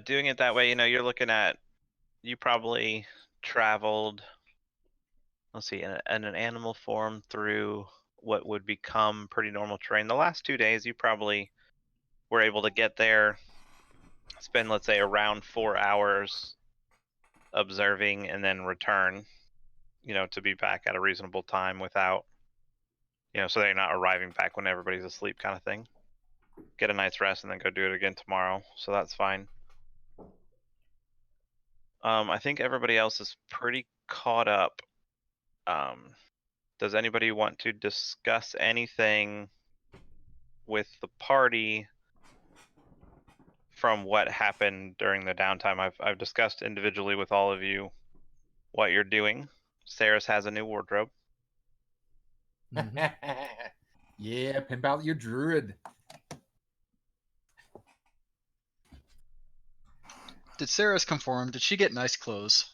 Doing it that way, you're looking at, you probably traveled, let's see, in an animal form through what would become pretty normal terrain. The last 2 days, you probably were able to get there, spend, let's say, around 4 hours observing, and then return, to be back at a reasonable time without, so they're not arriving back when everybody's asleep kind of thing. Get a night's rest and then go do it again tomorrow. So that's fine. I think everybody else is pretty caught up. Does anybody want to discuss anything with the party from what happened during the downtime? I've discussed individually with all of you what you're doing. Saris has a new wardrobe. Yeah, pimp out your druid. Did Saris conform? Did she get nice clothes?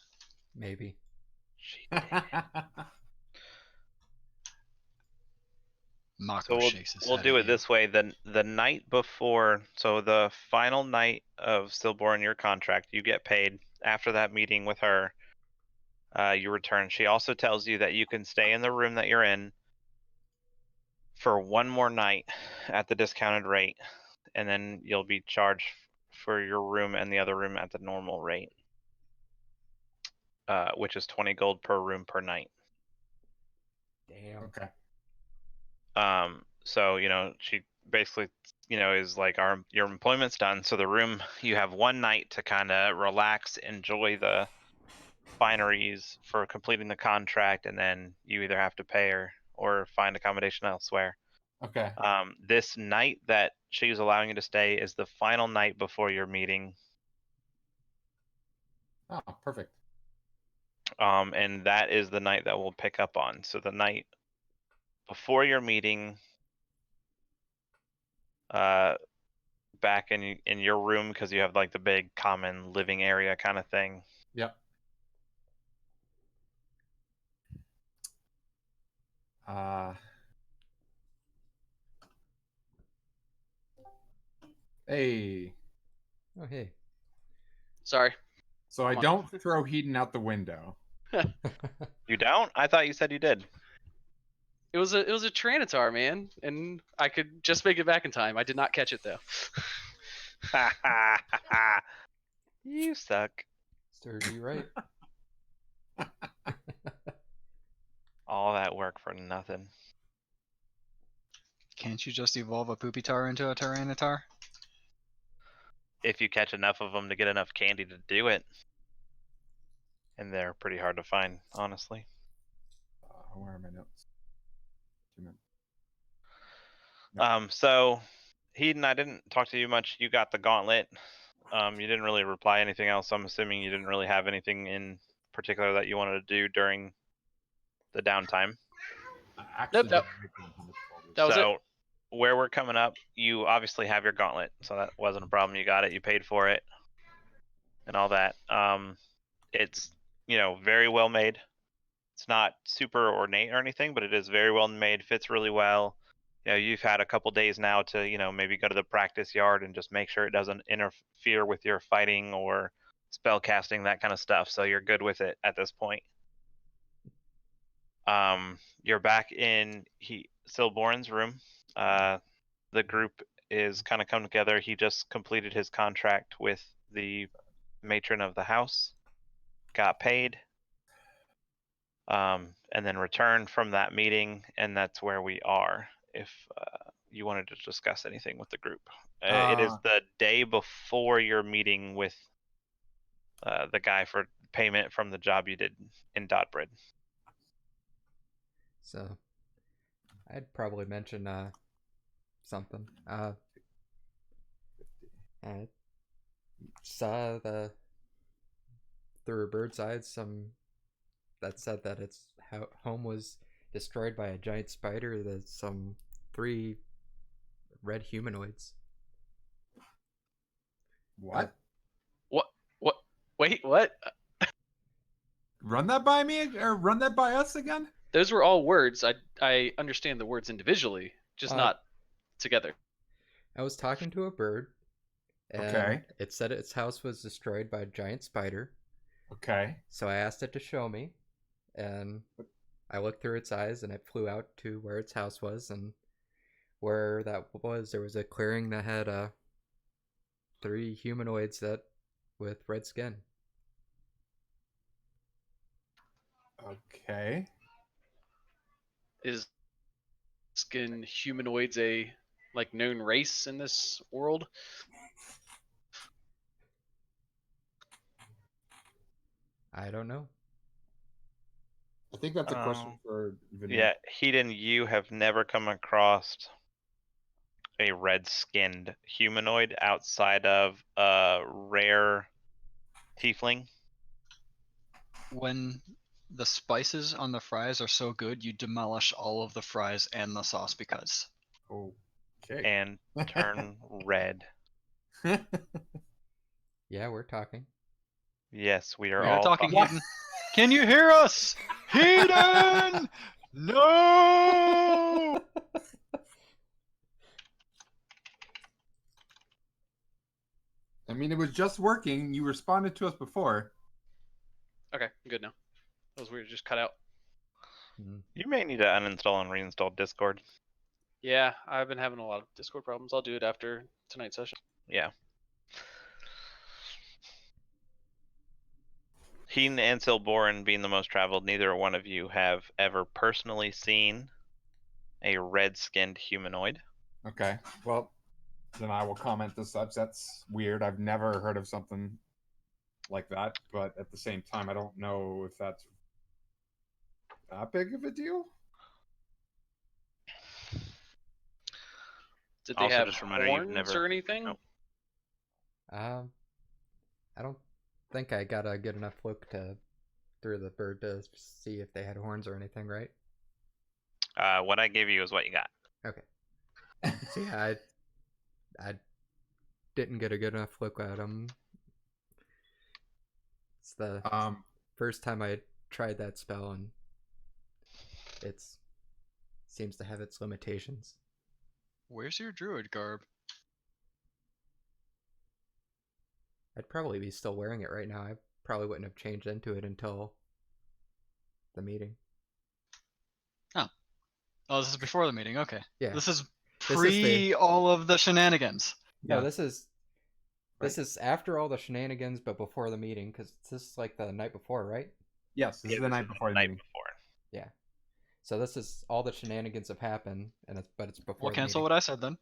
Maybe. She did. Mako shakes his We'll head do at it you. this way. The night before, so the final night of stillborn your contract, you get paid. After that meeting with her, you return. She also tells you that you can stay in the room that you're in for one more night at the discounted rate, and then you'll be charged for your room and the other room at the normal rate, which is 20 gold per room per night. Damn. Okay. So she basically is like, your employment's done, so the room, you have one night to kind of relax, enjoy the fineries for completing the contract, and then you either have to pay her or find accommodation elsewhere. Okay. This night that she's allowing you to stay is the final night before your meeting. Oh, perfect. And that is the night that we'll pick up on. So the night before your meeting, back in your room, because you have like the big common living area kind of thing. Yep. Hey. Oh, hey. Sorry. So I don't throw Hedon out the window. You don't? I thought you said you did. It was a Tyranitar, man, and I could just make it back in time. I did not catch it though. You suck. Serves you right. All that work for nothing. Can't you just evolve a Poopitar into a Tyranitar? If you catch enough of them to get enough candy to do it. And they're pretty hard to find, honestly. Where are my notes? 2 minutes. So Hedon, I didn't talk to you much. You got the gauntlet. You didn't really reply anything else. I'm assuming you didn't really have anything in particular that you wanted to do during the downtime. Nope. That was it. So where we're coming up, you obviously have your gauntlet, so that wasn't a problem. You got it, you paid for it, and all that. It's very well made. It's not super ornate or anything, but it is very well made, fits really well. You've had a couple days now to maybe go to the practice yard and just make sure it doesn't interfere with your fighting or spell casting, that kind of stuff, so you're good with it at this point. You're back in Silborn's room. The group is kind of come together. He just completed his contract with the matron of the house, got paid, and then returned from that meeting, and that's where we are. If you wanted to discuss anything with the group, it is the day before your meeting with the guy for payment from the job you did in Dotbrid. So, I'd probably mention something. I saw through a bird's eye some that said that its home was destroyed by a giant spider. There's some 3 red humanoids. What? What? Wait, what? Run that by me, or run that by us again? Those were all words. I understand the words individually, just not together. I was talking to a bird, And Okay. it said its house was destroyed by a giant spider. Okay. So I asked it to show me, and I looked through its eyes, and it flew out to where its house was, and where that was, there was a clearing that had 3 humanoids that with red skin. Okay. Is skin humanoids a like known race in this world? I don't know. I think that's a question Um, for Veneer. Yeah, Hedon, you have never come across a red-skinned humanoid outside of a rare tiefling. When the spices on the fries are so good, you demolish all of the fries and the sauce because. Okay. And turn red. Yeah, we're talking. Yes, we are We are all talking, talking. Hayden. Can you hear us? Hayden! No! I mean, it was just working. You responded to us before. Okay, I'm good now. That was weird. Just cut out. You may need to uninstall and reinstall Discord. Yeah, I've been having a lot of Discord problems. I'll do it after tonight's session. Yeah. Hedon and Silborin being the most traveled, neither one of you have ever personally seen a red-skinned humanoid. Okay. Well, then I will comment as such. That's weird. I've never heard of something like that, but at the same time, I don't know if that's that big of a deal. Did they Also, have just a reminder, you've horns never. or anything? Nope. I don't think I got a good enough look to through the bird to see if they had horns or anything, right? What I gave you is what you got. Okay. So yeah, I didn't get a good enough look at them. It's the first time I tried that spell, and it's seems to have its limitations. Where's your druid garb? I'd probably be still wearing it right now. I probably wouldn't have changed into it until the meeting. Oh, this is before the meeting. Okay. Yeah. This is This is pre all of the shenanigans. No, Yeah. this is after all the shenanigans, but before the meeting, because this is like the night before, right? Yes, this is the night before the night meeting. before. Yeah. So this is all the shenanigans have happened, and it's before. We'll the cancel meeting. what I said then.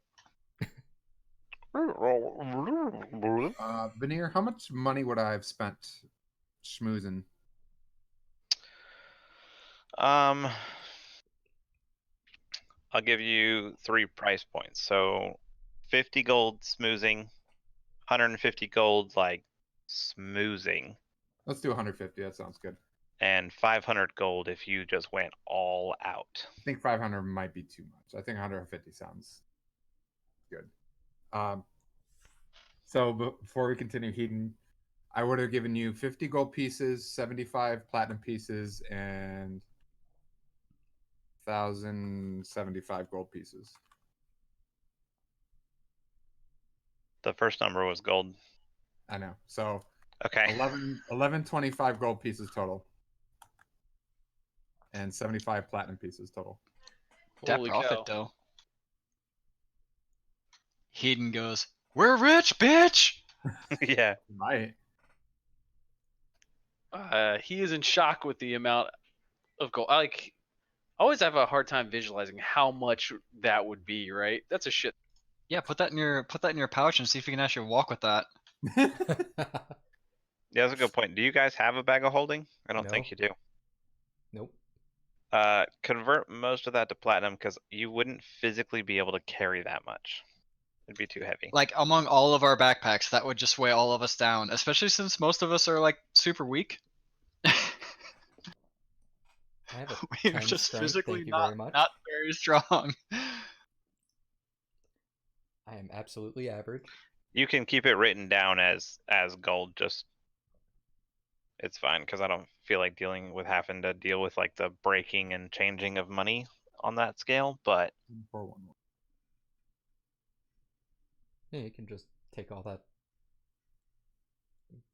Veneer, how much money would I have spent schmoozing? I'll give you 3 price points. So 50 gold smoozing, 150 gold like smoozing, Let's do 150. That sounds good. and 500 gold if you just went all out. I think 500 might be too much. I think 150 sounds good. So before we continue, Hedon, I would have given you 50 gold pieces, 75 platinum pieces, and 1,075 gold pieces. The first number was gold. I know. So Okay. 1125 gold pieces total. And 75 platinum pieces total. That Holy profit cow. though. Hayden goes, "We're rich, bitch!" Yeah. Right. He is in shock with the amount of gold. I always have a hard time visualizing how much that would be. Right? That's a shit. Yeah, put that in your pouch and see if you can actually walk with that. Yeah, that's a good point. Do you guys have a bag of holding? I don't No. think you do. Nope. Convert most of that to platinum because you wouldn't physically be able to carry that much. It'd be too heavy. Like among all of our backpacks, that would just weigh all of us down, especially since most of us are like super weak. I have a We're 10 just strength. physically Thank you not very much. very strong. I am absolutely average. You can keep it written down as gold. Just it's fine because I don't feel like having to deal with like the breaking and changing of money on that scale. But 411. Yeah, you can just take all that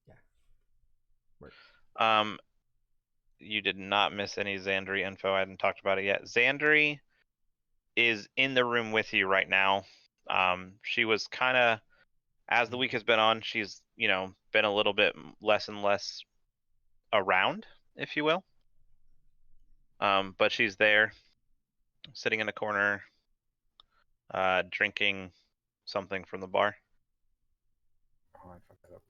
Yeah. Works. You did not miss any Xandri info. I hadn't talked about it yet. Xandri is in the room with you right now. She was kind of, as the week has been on, she's, been a little bit less and less around, if you will. But she's there, sitting in a corner, drinking something from the bar. Oh, I fucked that up.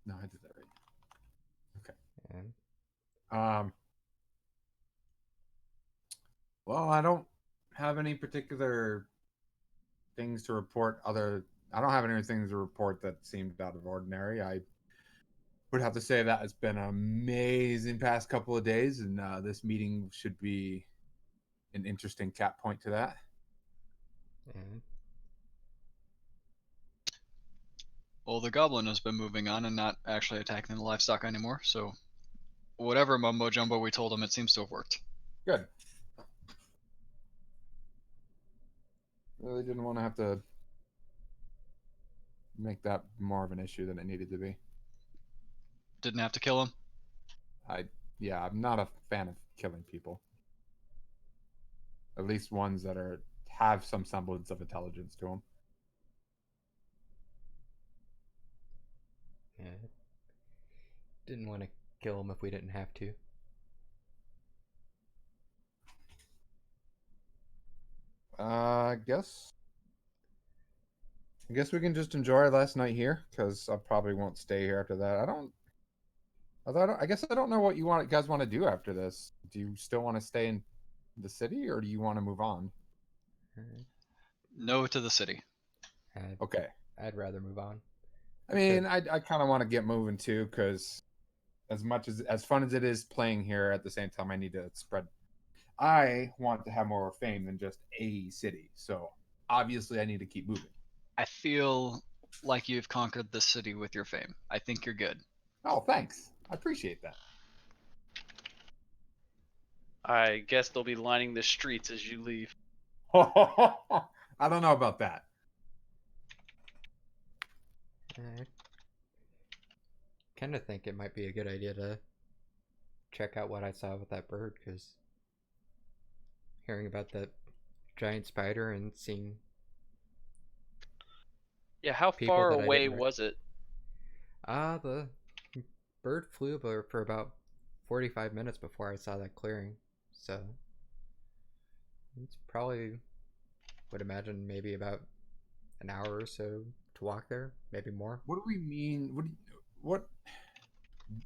No, I did that right. And Well, I don't have any particular things to report. I don't have any things to report that seemed out of ordinary. I would have to say that it's been an amazing past couple of days, and this meeting should be an interesting cap point to that. and Well, the goblin has been moving on and not actually attacking the livestock anymore, so whatever mumbo jumbo we told him, it seems to have worked. Good. Really didn't want to have to make that more of an issue than it needed to be. Didn't have to kill him. Yeah, I'm not a fan of killing people. At least ones that have some semblance of intelligence to them. yeah. Didn't want to kill him if we didn't have to. I guess we can just enjoy our last night here, because I probably won't stay here after that. I guess I don't know what you guys want to do after this. Do you still want to stay in the city, or do you want to move on? No to the city. Okay. I'd rather move on. I mean, I kind of want to get moving too, because as much as fun as it is playing here, at the same time, I need to spread. I want to have more fame than just a city, so obviously I need to keep moving. I feel like you've conquered the city with your fame. I think you're good. Oh, thanks. I appreciate that. I guess they'll be lining the streets as you leave. I don't know about that. I kind of think it might be a good idea to check out what I saw with that bird, because hearing about that giant spider and seeing Yeah, how people far that I away didn't rec- was it? the bird flew for about 45 minutes before I saw that clearing, so it's probably, would imagine, maybe about an hour or so to walk there, maybe more. What do we mean?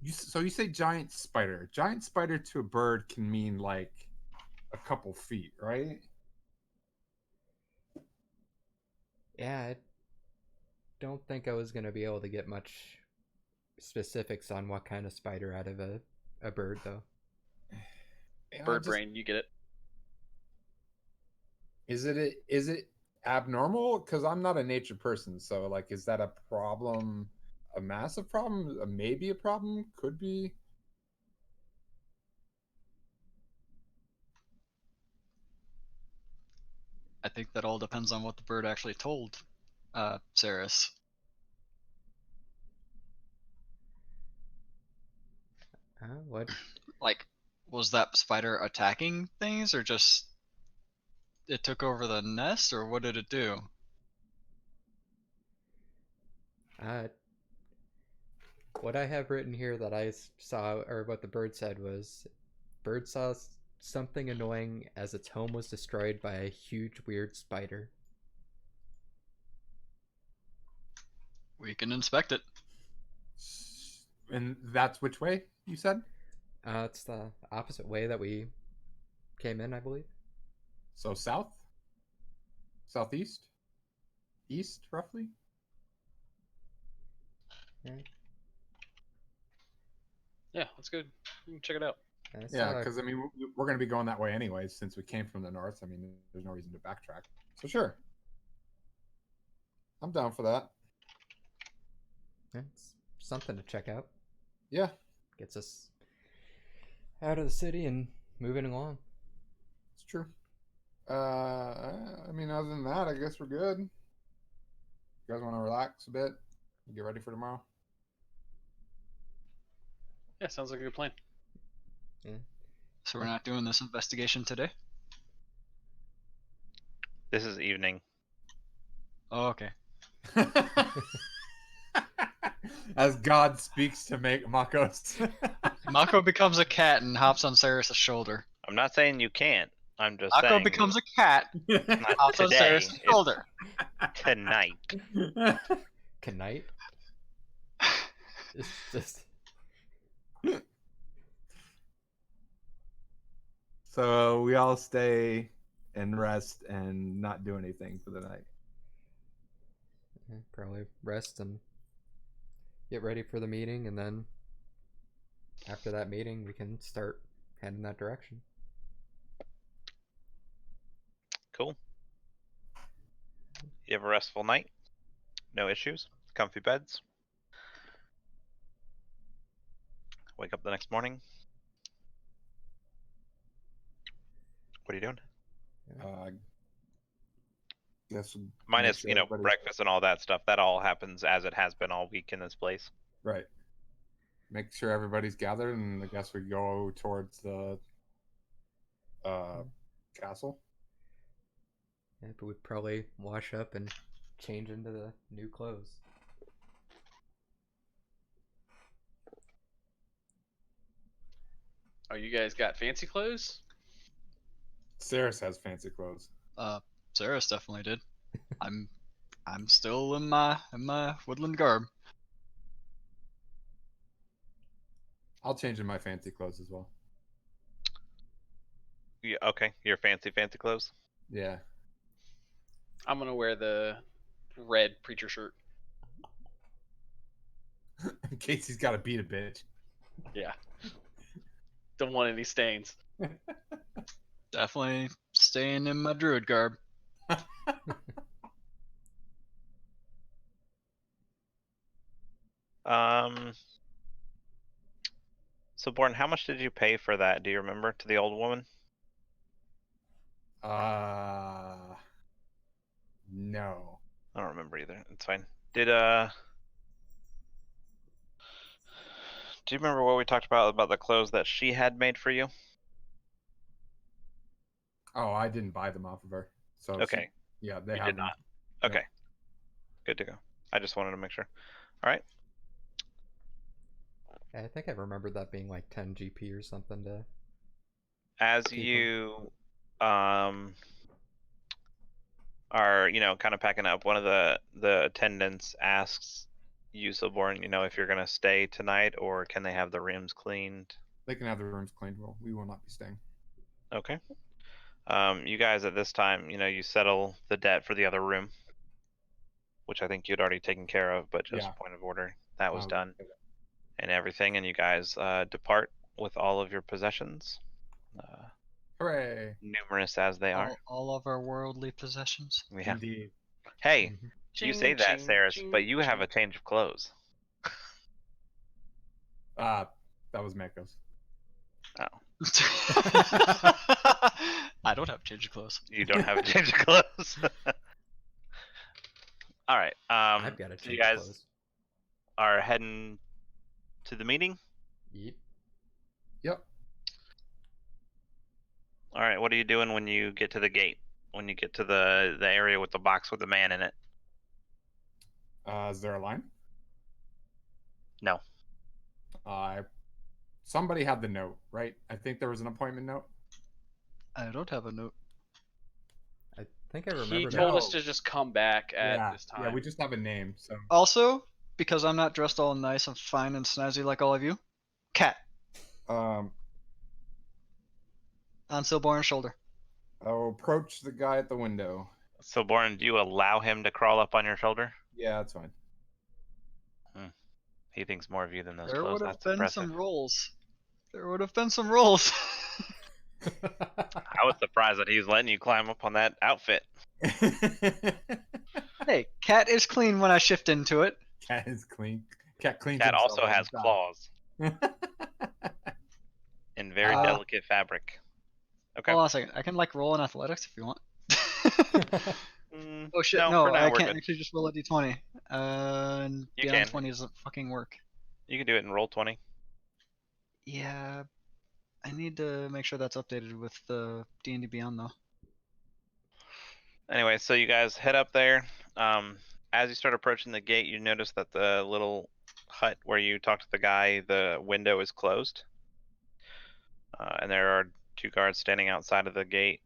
So you say giant spider? Giant spider to a bird can mean like a couple feet, right? Yeah, I don't think I was gonna be able to get much specifics on what kind of spider out of a bird, though. Bird brain, you get it. Is it abnormal? Because I'm not a nature person, so like, is that a problem? A massive problem? Maybe a problem? Could be. I think that all depends on what the bird actually told Saris. What? Like, was that spider attacking things, or just it took over the nest, or what did it do? Uh, what I have written here that I saw, or what the bird said, was bird saw something annoying as its home was destroyed by a huge weird spider. We can inspect it. And that's which way you said? It's the opposite way that we came in, I believe. So south, southeast, east, roughly. Right. Yeah, that's good. You can check it out. I Yeah, saw because I mean, we're going to be going that way anyways, since we came from the north. I mean, there's no reason to backtrack. So sure, I'm down for that. it's something to check out. Yeah, Gets us out of the city and moving along. it's true. I mean, other than that, I guess we're good. You guys want to relax a bit? Get ready for tomorrow. Yeah, sounds like a good plan. So we're not doing this investigation today? This is evening. Oh, okay. As God speaks to make Makos. Mako becomes a cat and hops on Saris' shoulder. I'm not saying you can't. I'm just Mako saying becomes a cat, not hops on today. Saris' It's shoulder. tonight. Knight? It's just So we all stay and rest and not do anything for the night. probably rest and get ready for the meeting, and then after that meeting, we can start heading that direction. Cool. You have a restful night. No issues. Comfy beds. Wake up the next morning. What are you doing? Guess we'll make Minus, sure everybody's- breakfast and all that stuff. That all happens as it has been all week in this place. Right. Make sure everybody's gathered, and I guess we go towards the castle. Yeah, but we'd probably wash up and change into the new clothes. Oh, you guys got fancy clothes? Saris has fancy clothes. Saris definitely did. I'm still in my woodland garb. I'll change in my fancy clothes as well. Yeah, okay. Your fancy clothes. Yeah. I'm gonna wear the red preacher shirt. In case he's got to beat a bitch. Yeah. Don't want any stains. Definitely staying in my druid garb. So Born, how much did you pay for that? Do you remember, to the old woman? No. I don't remember either. It's fine. Do you remember what we talked about the clothes that she had made for you? Oh, I didn't buy them off of her. So Okay. yeah, they You have did them. not. Okay. Good to go. I just wanted to make sure. All right. I think I remember that being like 10 GP or something to. As Keep 'em. you are, kind of packing up, one of the attendants asks you, Silborn, if you're gonna stay tonight or can they have the rooms cleaned? They can have the rooms cleaned. Well, we will not be staying. Okay. You guys at this time, you settle the debt for the other room, which I think you'd already taken care of, but just Yeah. point of order, that was Oh, done okay. and everything, and you guys depart with all of your possessions, Hooray! numerous as they are. All of our worldly possessions. Yeah. Indeed. Hey, Mhm. you say that, Saris, but ching, you have a ching. change of clothes. That was Mako's. I don't have change of clothes. You don't have a change of clothes. All right. I've got to So you change guys clothes. are heading to the meeting. Yep. Yep. All right. What are you doing when you get to the gate? When you get to the area with the box with the man in it? Is there a line? No. Somebody had the note, right? I think there was an appointment note. I don't have a note. I think I He remember that. told us to just come back at yeah. this time. Yeah, we just have a name. So Also, because I'm not dressed all nice and fine and snazzy like all of you, cat um, on Silborn's shoulder. I'll approach the guy at the window. So, Born, do you allow him to crawl up on your shoulder? Yeah, that's fine. He thinks more of you than those There clothes. would have That's been impressive. some rolls. There would have been some rolls. I was surprised that he's letting you climb up on that outfit. Hey, cat is clean when I shift into it. Cat is clean. Cat cleans Cat himself also all the has time. claws in very delicate fabric. Okay. Hold on a second. I can like roll in athletics if you want. Oh shit! No, No, for now I we're can't good. actually just roll a d20. And You beyond can. 20 doesn't fucking work. You can do it in roll 20. Yeah, I need to make sure that's updated with the D&D Beyond though. Anyway, so you guys head up there. As you start approaching the gate, you notice that the little hut where you talked to the guy, the window is closed. And there are 2 guards standing outside of the gate.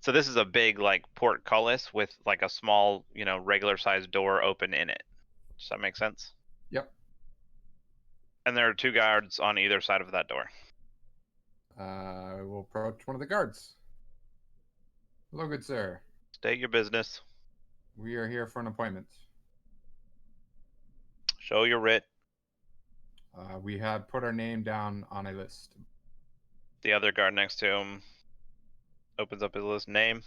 So this is a big like portcullis with like a small, regular sized door open in it. Does that make sense? Yep. And there are 2 guards on either side of that door. We'll approach one of the guards. Hello, good sir. State your business. We are here for an appointment. Show your writ. We had put our name down on a list. The other guard next to him opens up his list. Name.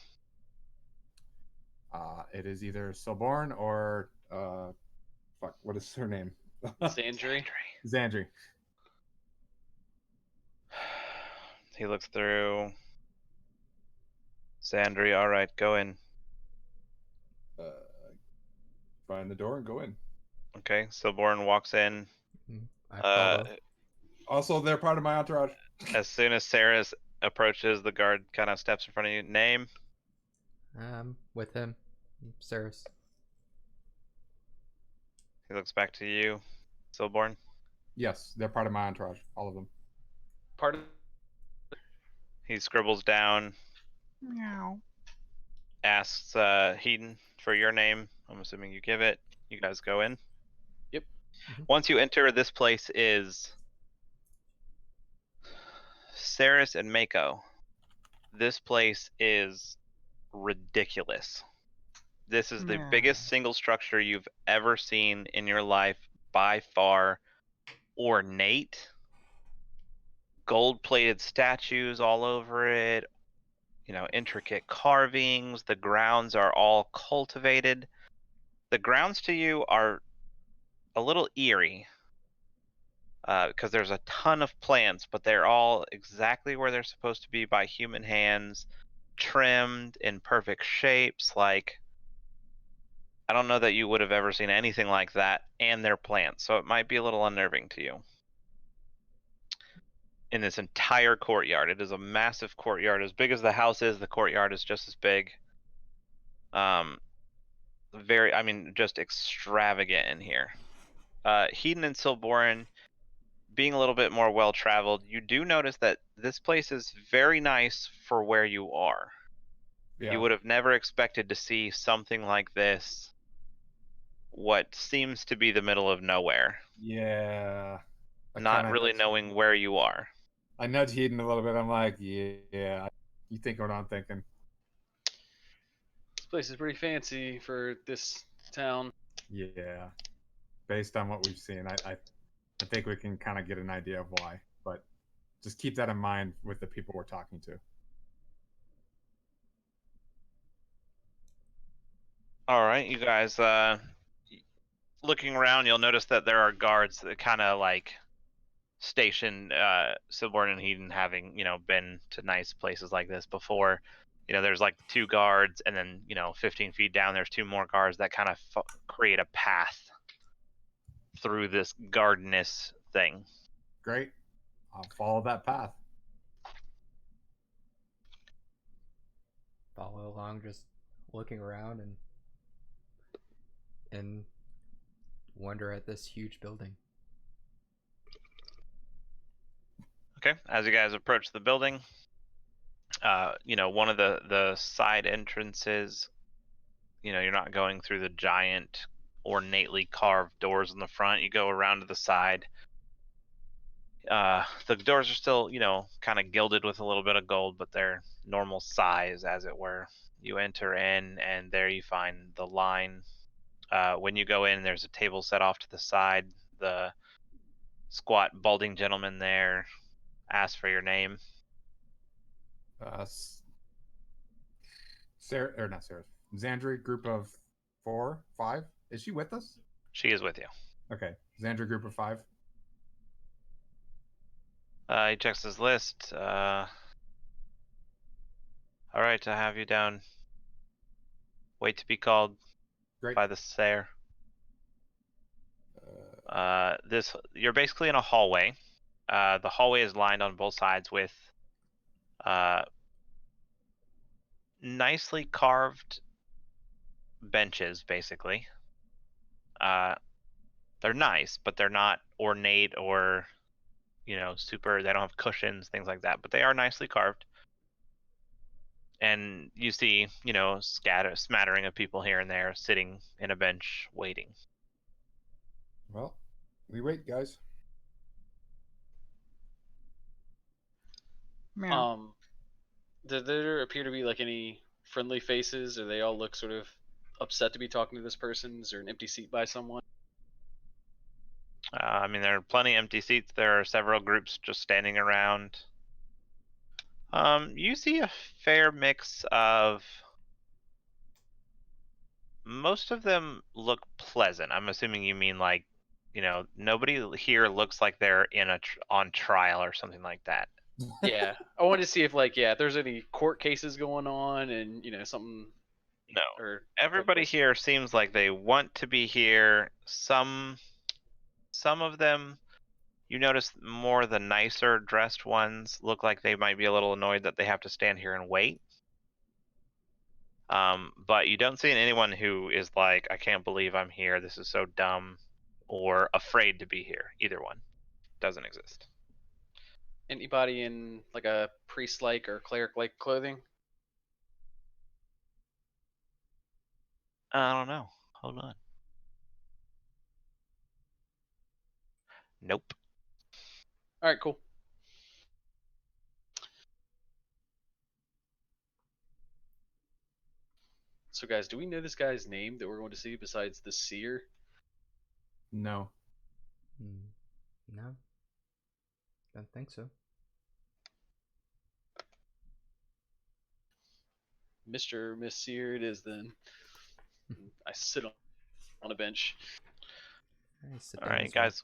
It is either Silborn or fuck. What is her name? Sandry. Xandri. He looks through. Sandry, all right, go in. Find the door and go in. Okay, Silborn walks in. I follow. Also, they're part of my entourage. As soon as Sarah approaches, the guard kind of steps in front of you. Name. With him, Saris. He looks back to you, Silborn. Yes, they're part of my entourage. All of them. Part of He scribbles down. Meow. Asks Heaton for your name. I'm assuming you give it. You guys go in. Yep. Once you enter, this place is Saris and Mako. This place is ridiculous. This is the biggest single structure you've ever seen in your life by far. Ornate. Gold-plated statues all over it. Intricate carvings. The grounds are all cultivated. The grounds to you are a little eerie because there's a ton of plants, but they're all exactly where they're supposed to be by human hands, trimmed in perfect shapes. Like, I don't know that you would have ever seen anything like that, and they're plants, so it might be a little unnerving to you. In this entire courtyard, it is a massive courtyard. As big as the house is, the courtyard is just as big. Just extravagant in here. Hedon and Silborin, being a little bit more well-traveled, you do notice that this place is very nice for where you are. Yeah. You would have never expected to see something like this, what seems to be the middle of nowhere. Yeah. Not really knowing where you are. I nudge Hedon a little bit. I'm like, yeah, you think what I'm thinking. this place is pretty fancy for this town. Yeah. Based on what we've seen, I think we can kind of get an idea of why. But just keep that in mind with the people we're talking to. All right, you guys, looking around, you'll notice that there are guards that kind of like station Silborn and Hedon, having been to nice places like this before. There's like 2 guards, and then 15 feet down there's 2 more guards that kind of create a path through this gardenous thing. Great. I'll follow that path. Follow along, just looking around and wonder at this huge building. Okay, as you guys approach the building, one of the side entrances, you're not going through the giant ornately carved doors in the front. You go around to the side. The doors are still, kind of gilded with a little bit of gold, but they're normal size, as it were. You enter in, and there you find the line. When you go in, there's a table set off to the side. The squat, balding gentleman there asks for your name. Sarah, or not Sarah, Xandri, group of 4, 5. Is she with us? She is with you. Okay, Xandri, group of 5. He checks his list. All right, I have you down. Wait to be called Great. by the Sayer. Uh, You're basically in a hallway. The hallway is lined on both sides with nicely carved benches, basically. They're nice, but they're not ornate or, super. They don't have cushions, things like that, but they are nicely carved. And you see, smattering of people here and there sitting in a bench waiting. well, we wait, guys. Meow. Did there appear to be like any friendly faces, or they all look sort of upset to be talking to this person? Is there an empty seat by someone? I mean, there are plenty of empty seats. There are several groups just standing around. You see a fair mix of. Most of them look pleasant. I'm assuming you mean like, nobody here looks like they're on trial or something like that. Yeah, I wanted to see if if there's any court cases going on, and something. No. Or Everybody here seems like they want to be here. Some of them, you notice more the nicer dressed ones look like they might be a little annoyed that they have to stand here and wait. But you don't see anyone who is like, I can't believe I'm here. This is so dumb, or afraid to be here. Either one doesn't exist. Anybody in like a priest-like or cleric-like clothing? I don't know. Hold on. Nope. All right, cool. So, guys, do we know this guy's name that we're going to see besides the seer? No. No. Don't think so. Mr. or Miss Seer it is then. I sit on a bench. All right, guys.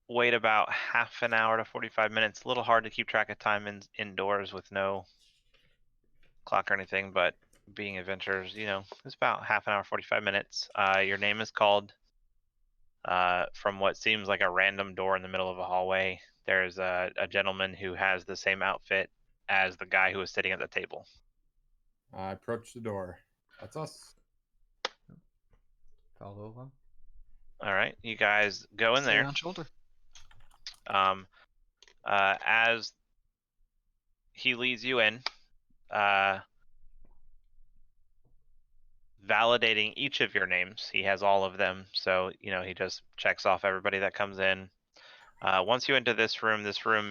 Wait about half an hour to 45 minutes. A little hard to keep track of time indoors with no clock or anything, but being adventurers, it's about half an hour, 45 minutes. Your name is called from what seems like a random door in the middle of a hallway. There's a gentleman who has the same outfit as the guy who was sitting at the table. I approach the door. That's us. Follow along. All right, you guys go in Stay there. on shoulder. As he leads you in, validating each of your names. He has all of them, so he just checks off everybody that comes in. Once you enter this room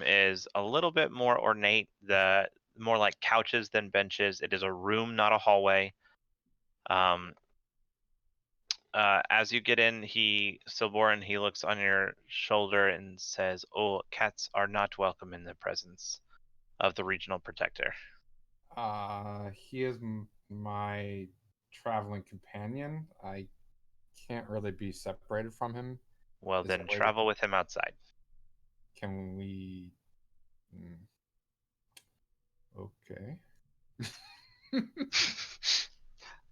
is a little bit more ornate. The more like couches than benches. It is a room, not a hallway. As you get in, Silborin, he looks on your shoulder and says, "Oh, cats are not welcome in the presence of the regional protector." He is my traveling companion. I can't really be separated from him. Well, Is then there a way travel with him outside. Can we? Okay.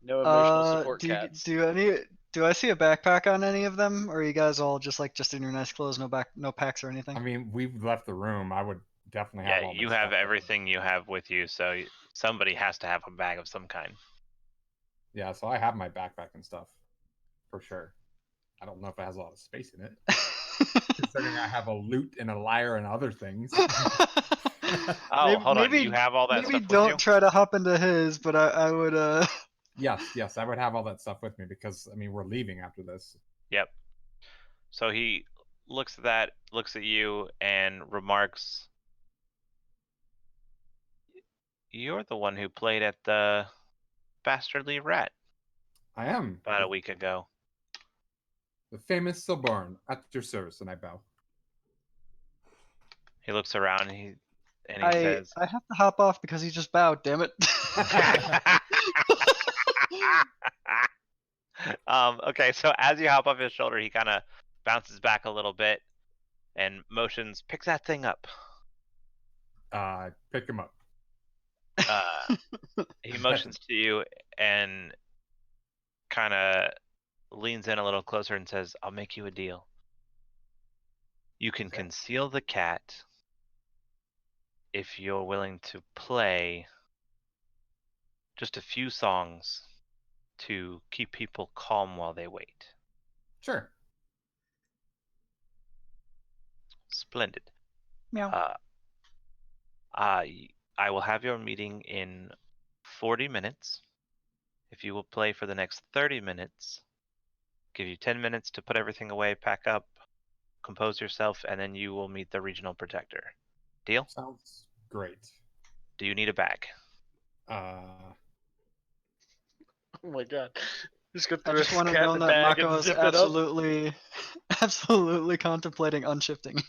No emotional support do cats. do I see a backpack on any of them, or are you guys all just in your nice clothes, no packs or anything? I mean, we've left the room. I would definitely have Yeah, all my you stuff have with me. everything you have with you, so somebody has to have a bag of some kind. Yeah, so I have my backpack and stuff for sure. I don't know if it has a lot of space in it, considering I have a lute and a lyre and other things. Oh, hold on. You have all that maybe stuff with don't you? try to hop into his, but I would Yes, I would have all that stuff with me because I mean we're leaving after this. Yep. So he looks at you, and remarks, "You're the one who played at the Bastardly Rat I am about a week ago." the famous Silborn at your service, and I bow. He looks around and he I says, have to hop off because he just bowed, damn it. Okay, so as you hop off his shoulder, he kind of bounces back a little bit and motions, "Pick that thing up." Pick him up. He motions to you and kind of leans in a little closer and says, "I'll make you a deal. You can Okay. conceal the cat if you're willing to play just a few songs to keep people calm while they wait." Sure. Splendid. Meow. I will have your meeting in 40 minutes. If you will play for the next 30 minutes, give you 10 minutes to put everything away, pack up, compose yourself, and then you will meet the regional protector. Deal? Sounds great. Do you need a bag? Oh my god. Just go I through just a want to cat know in the that bag Mako and is zip it up. absolutely contemplating unshifting.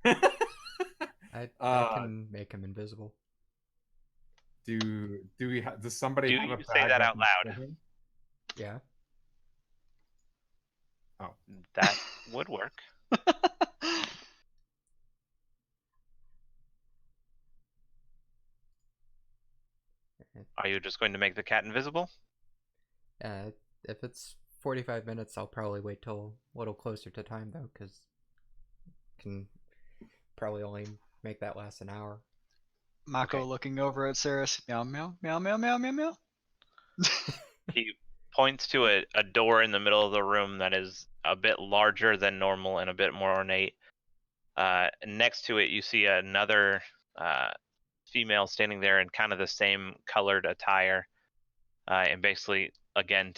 I Uh, can make him invisible. does somebody Do have a you say bag that out can loud? fit him? Yeah. That would work. Are you just going to make the cat invisible? If it's 45 minutes, I'll probably wait till a little closer to time though, because can probably only make that last an hour. Mako Okay. looking over at Saris. Meow meow meow meow meow meow meow. He points to a door in the middle of the room that is a bit larger than normal and a bit more ornate. Next to it, you see another female standing there in kind of the same colored attire, and basically again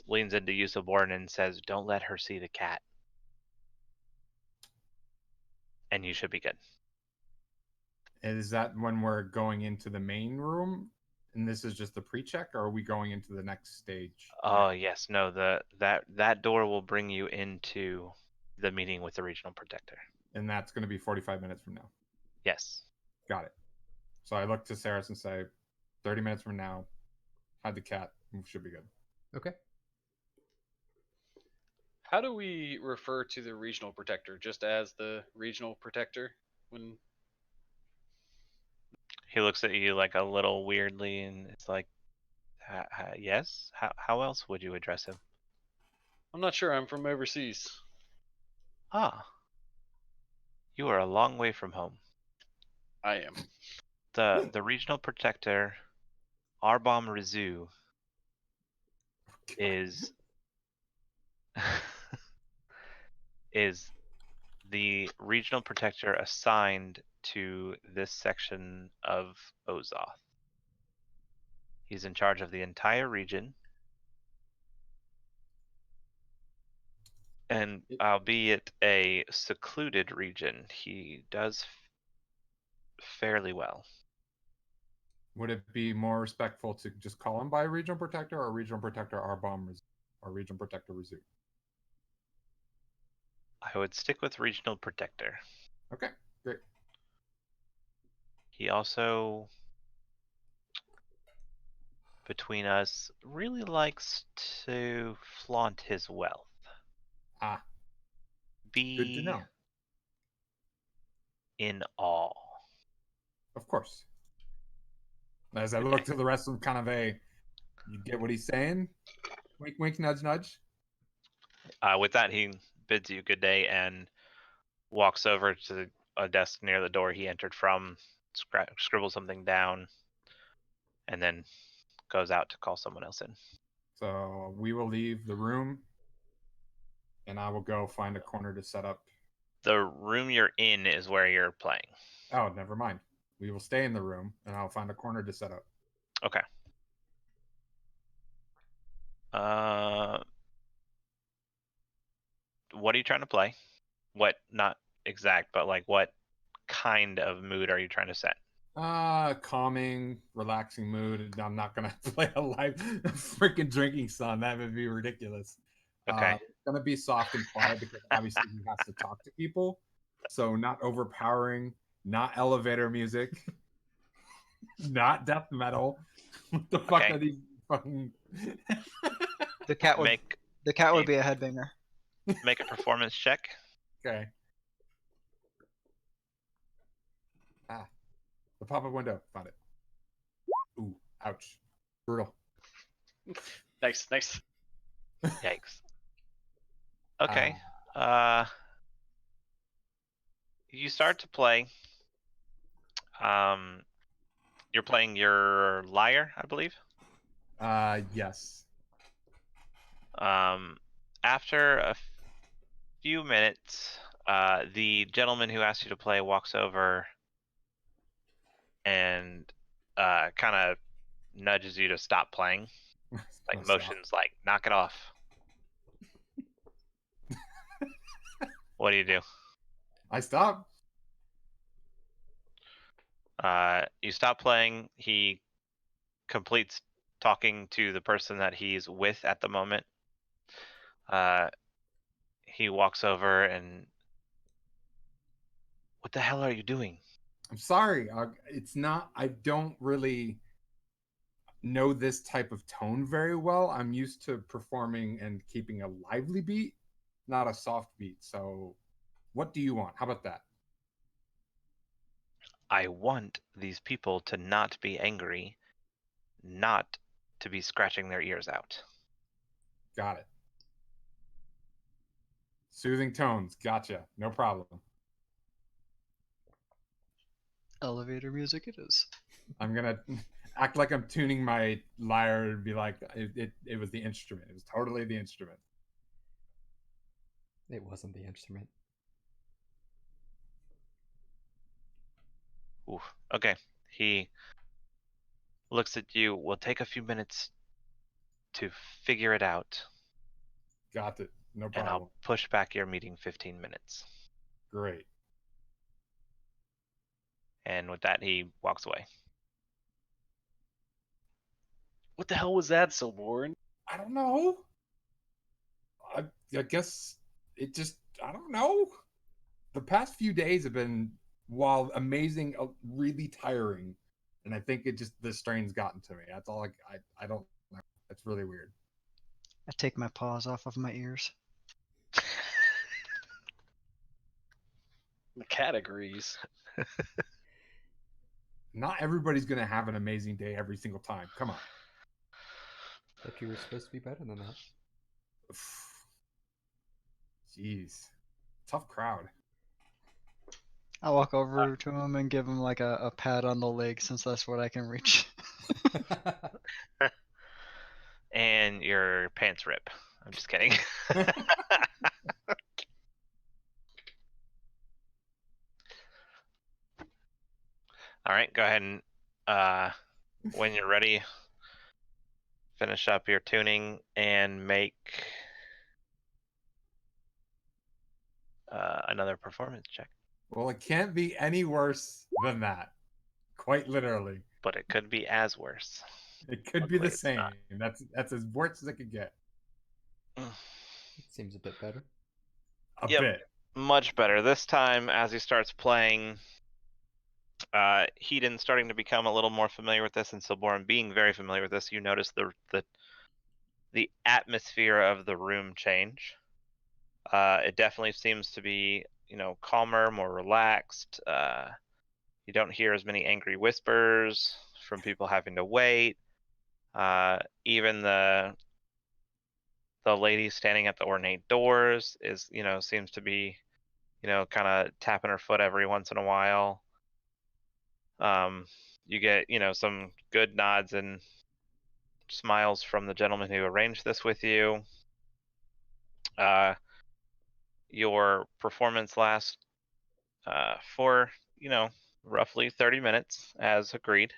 leans into Yusaborn and says, "Don't let her see the cat, and you should be good." And is that when we're going into the main room? And this is just the pre-check, or are we going into the next stage? Oh yes, no, that door will bring you into the meeting with the regional protector. And that's going to be 45 minutes from now. Yes. Got it. So I look to Saris and say, 30 minutes from now, hide the cat. We should be good. Okay. How do we refer to the regional protector? Just as the regional protector? When He looks at you like a little weirdly, and it's like, yes. How else would you address him? I'm not sure, I'm from overseas. Ah, you are a long way from home. I am. The regional protector, Arbom Rizu, is is the regional protector assigned to this section of Ozoth. He's in charge of the entire region, and albeit a secluded region, he does fairly well. Would it be more respectful to just call him by regional protector or regional protector Arbom or regional protector Rizu? I would stick with regional protector. Okay, great. He also, between us, really likes to flaunt his wealth. Ah, Be good to know. in awe. Of course. As I Good look day. to the rest of them, kind of you get what he's saying? Wink, wink, nudge, nudge. With that, he bids you good day and walks over to a desk near the door he entered from, scribbles something down, and then goes out to call someone else in. So we will leave the room, and I will go find a corner to set up. The room you're in is where you're playing. Oh, never mind. We will stay in the room, and I'll find a corner to set up. Okay. What are you trying to play? What, not exact, but like what kind of mood are you trying to set? Calming, relaxing mood. I'm not gonna play a live freaking drinking song. That would be ridiculous. Okay. It's gonna be soft and quiet because obviously he has to talk to people. So not overpowering, not elevator music, not death metal. What the fuck Okay. are these fucking? The cat would Make be a headbanger. make a performance check. Okay. The pop-up window. Found it. Ooh, ouch. Brutal. Nice. Yikes. Okay. You start to play. You're playing your lyre, I believe. Yes. After a few minutes, the gentleman who asked you to play walks over and kind of nudges you to stop playing. Like Oh, stop. motions like knock it off. What do you do? I stopped. You stop playing. He completes talking to the person that he's with at the moment. He walks over and, what the hell are you doing? I'm sorry. It's not. I don't really know this type of tone very well. I'm used to performing and keeping a lively beat, not a soft beat. So, what do you want? How about that? I want these people to not be angry, not to be scratching their ears out. Got it. Soothing tones. Gotcha. No problem. Elevator music it is. I'm gonna act like I'm tuning my lyre and be like, it was the instrument. It was totally the instrument. It wasn't the instrument. Oof. Okay. He looks at you. We'll take a few minutes to figure it out, Got it. No and problem. I'll push back your meeting 15 minutes. Great. And with that, he walks away. What the hell was that, Silborn? I don't know. I guess it just, I don't know. The past few days have been, while amazing, really tiring. And I think it just, the strain's gotten to me. That's all I don't know. It's really weird. I take my paws off of my ears. The cat agrees. Not everybody's going to have an amazing day every single time. Come on. But you were supposed to be better than that. Jeez. Tough crowd. I walk over to him and give him like a pat on the leg since that's what I can reach. And your pants rip. I'm just kidding. All right, go ahead and when you're ready, finish up your tuning and make another performance check. Well, it can't be any worse than that. Quite literally. But it could be as worse. It could be Luckily, the it's same. not. That's as worse as it could get. It seems a bit better. A Yep. bit. Much better. This time, as he starts playing, Hedon starting to become a little more familiar with this, and Silboran being very familiar with this, you notice the atmosphere of the room change. It definitely seems to be, calmer, more relaxed. You don't hear as many angry whispers from people having to wait. Even the lady standing at the ornate doors is, seems to be, kind of tapping her foot every once in a while. You get, some good nods and smiles from the gentleman who arranged this with you. Your performance lasts for, roughly 30 minutes as agreed.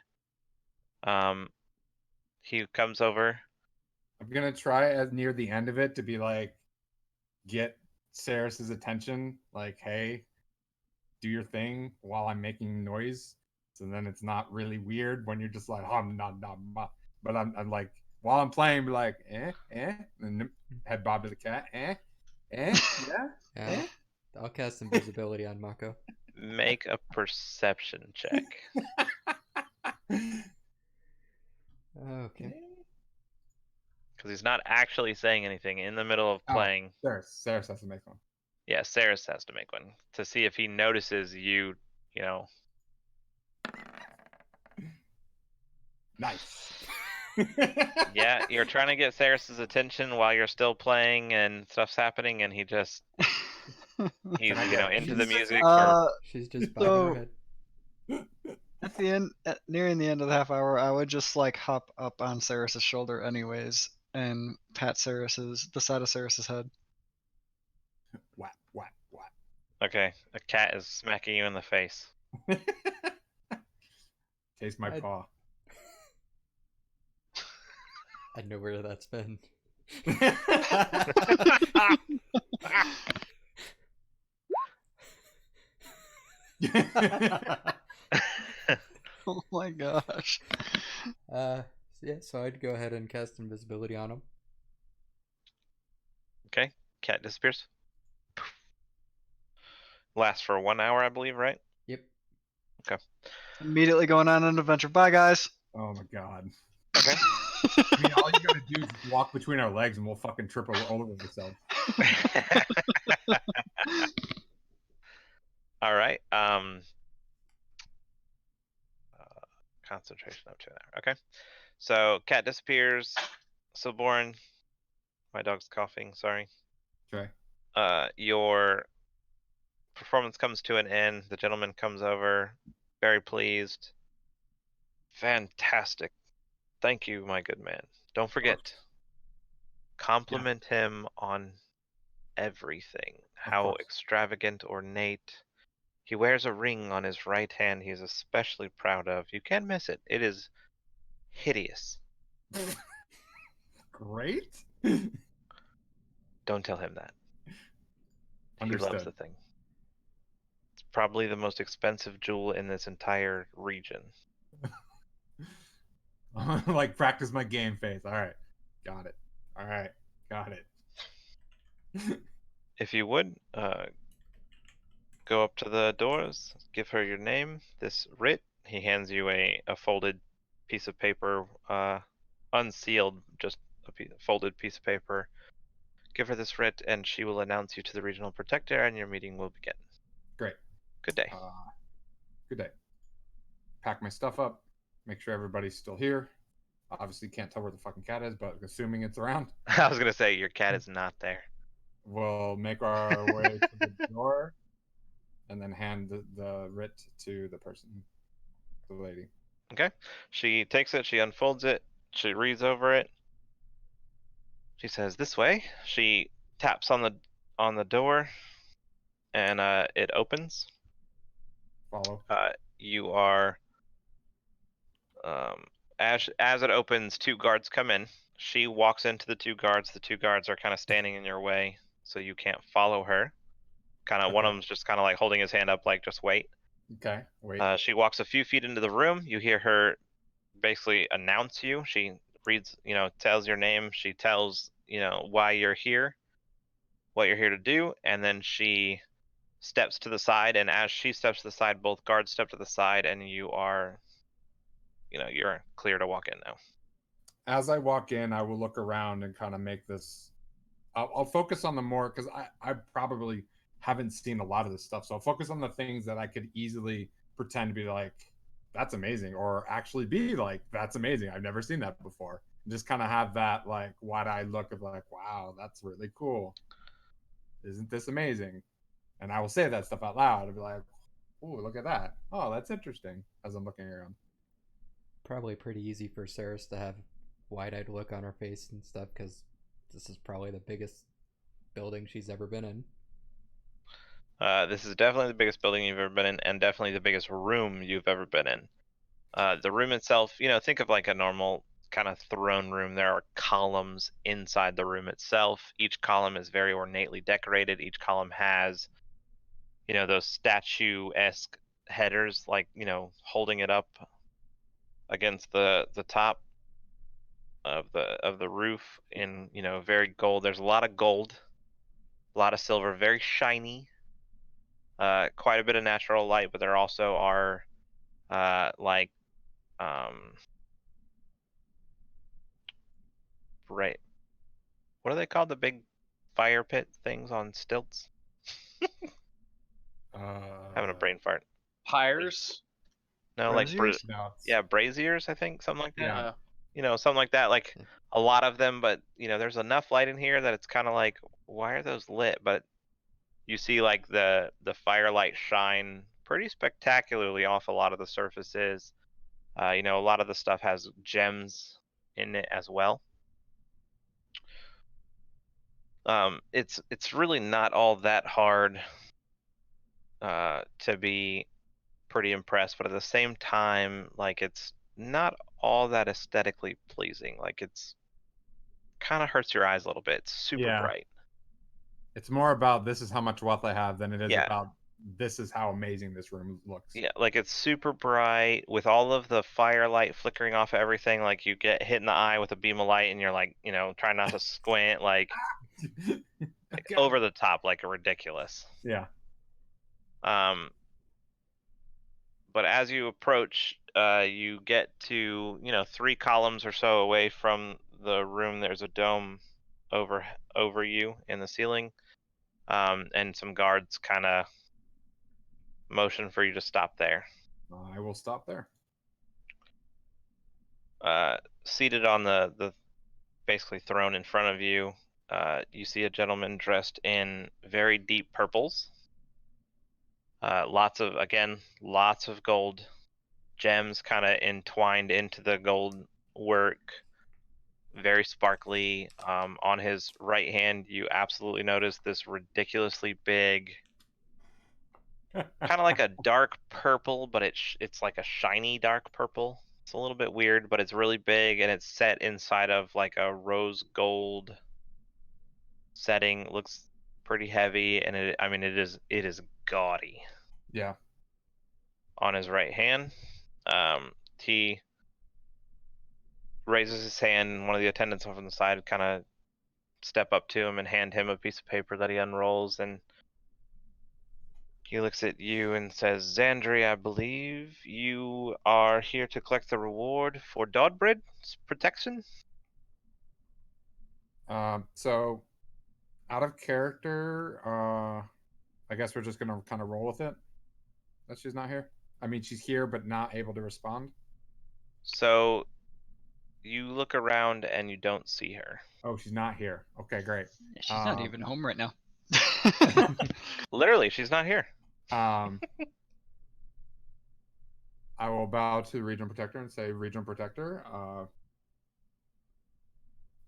He comes over. I'm gonna try as near the end of it to be like, get Saris's attention. Like, hey, do your thing while I'm making noise. So then it's not really weird when you're just like, oh, not. But I'm like, while I'm playing, be like, and head bob to the cat, yeah, Yeah. I'll cast invisibility on Mako. Make a perception check. Okay. Because he's not actually saying anything in the middle of playing. Saris has to make one. Yeah, Saris has to make one to see if he notices you, Nice. Yeah, you're trying to get Ceres's attention while you're still playing and stuff's happening, and he's Can I you know, get into the music? music. Or She's just bobbing her So head. at the end, nearing the end of the half hour, I would just like hop up on Ceres's shoulder anyways and pat the side of Ceres's head. What? okay, a cat is smacking you in the face. Taste my I- paw. I know where that's been. Oh my gosh. So I'd go ahead and cast invisibility on him. Okay, cat disappears. Lasts for 1 hour, I believe, right? Yep. Immediately going on an adventure. Bye, guys. Oh my god. Okay. I mean, all you gotta do is just walk between our legs and we'll fucking trip all over ourselves. All right. Concentration up to an hour. Okay. So cat disappears. Silborn, my dog's coughing. Sorry. Okay. Your performance comes to an end. The gentleman comes over, very pleased. Fantastic. Thank you, my good man. Don't forget, compliment him on everything. How course. extravagant, ornate. He wears a ring on his right hand he is especially proud of. You can't miss it. It is hideous. Great. Don't tell him that. He loves Understood. the thing. It's probably the most expensive jewel in this entire region. Like practice my game face. All right. Got it. All right. Got it. If you would, go up to the doors, give her your name, this writ. He hands you a folded piece of paper, unsealed, just a folded piece of paper. Give her this writ, and she will announce you to the regional protector, and your meeting will begin. Great. Good day. Good day. Pack my stuff up. Make sure everybody's still here. Obviously, can't tell where the fucking cat is, but assuming it's around, I was gonna say your cat is not there. we'll make our way to the door and then hand the writ to the person, the lady. Okay. She takes it. She unfolds it. She reads over it. She says, "This way." She taps on the door, and it opens. Follow. You are as it opens, two guards come in. She walks into the two guards. The two guards are kind of standing in your way, so you can't follow her. Kind of one of Okay. them's just kind of like holding his hand up, like just wait. Okay. Wait. She walks a few feet into the room. You hear her basically announce you. She reads, tells your name. She tells, why you're here, what you're here to do, and then she steps to the side. And as she steps to the side, both guards step to the side, and you're clear to walk in now. As I walk in, I will look around and kind of make this. I'll focus on the more because I probably haven't seen a lot of this stuff. So I'll focus on the things that I could easily pretend to be like, that's amazing, or actually be like, that's amazing. I've never seen that before. And just kind of have that like wide-eyed look of like, wow, that's really cool. Isn't this amazing? And I will say that stuff out loud. I'll be like, oh, look at that. Oh, that's interesting. As I'm looking around. Probably pretty easy for Ceres to have wide-eyed look on her face and stuff because this is probably the biggest building she's ever been in. This is definitely the biggest building you've ever been in, and definitely the biggest room you've ever been in. The room itself, think of like a normal kind of throne room. There are columns inside the room itself. Each column is very ornately decorated. Each column has, those statue-esque headers, like, holding it up against the top of the roof in, very gold. There's a lot of gold, a lot of silver, very shiny. Quite a bit of natural light, but there also are right, what are they called, the big fire pit things on stilts? Having a brain fart. Pyres. No, Braziers? No. yeah, braziers, I think, something like that. Yeah. Something like that. Like Yeah. a lot of them, but there's enough light in here that it's kind of like, why are those lit? But you see like the firelight shine pretty spectacularly off a lot of the surfaces. A lot of the stuff has gems in it as well. It's really not all that hard to be pretty impressed, but at the same time, like it's not all that aesthetically pleasing. Like it's kind of hurts your eyes a little bit. It's super Yeah. bright. It's more about this is how much wealth I have than it is Yeah. about this is how amazing this room looks. Yeah, like it's super bright with all of the firelight flickering off everything. Like you get hit in the eye with a beam of light and you're like, trying not to squint, like Okay. over the top, like ridiculous. Yeah. But as you approach, you get to 3 columns or so away from the room. There's a dome over you in the ceiling, and some guards kind of motion for you to stop there. I will stop there. Seated on the basically throne in front of you, you see a gentleman dressed in very deep purples. Lots of gold gems kind of entwined into the gold work, very sparkly. On his right hand, you absolutely notice this ridiculously big, kind of like a dark purple, but it's like a shiny dark purple. It's a little bit weird, but it's really big and it's set inside of like a rose gold setting. Looks pretty heavy, and it is gaudy. Yeah. On his right hand, he raises his hand. One of the attendants over on the side kind of step up to him and hand him a piece of paper that he unrolls, and he looks at you and says, "Zandri, I believe you are here to collect the reward for Dodbrid's protection." So out of character, I guess we're just gonna kind of roll with it that she's not here. I mean, she's here but not able to respond. So you look around and you don't see her. Oh, she's not here. Okay, great. She's not even home right now. Literally, she's not here. I will bow to the regional protector and say, regional protector,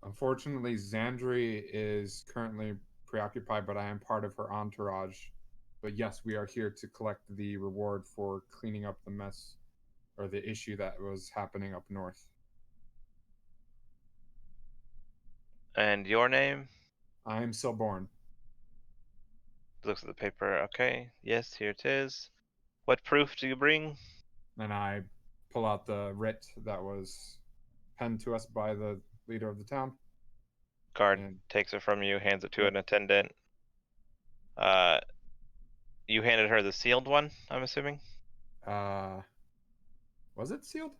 unfortunately, Zandri is currently preoccupied, but I am part of her entourage. But yes, we are here to collect the reward for cleaning up the mess or the issue that was happening up north. And your name? I am Silborn. Looks at the paper. Okay, yes, here it is. What proof do you bring? And I pull out the writ that was penned to us by the leader of the town. Guard And takes it from you, hands it to Yep. an attendant. You handed her the sealed one, I'm assuming? Was it sealed?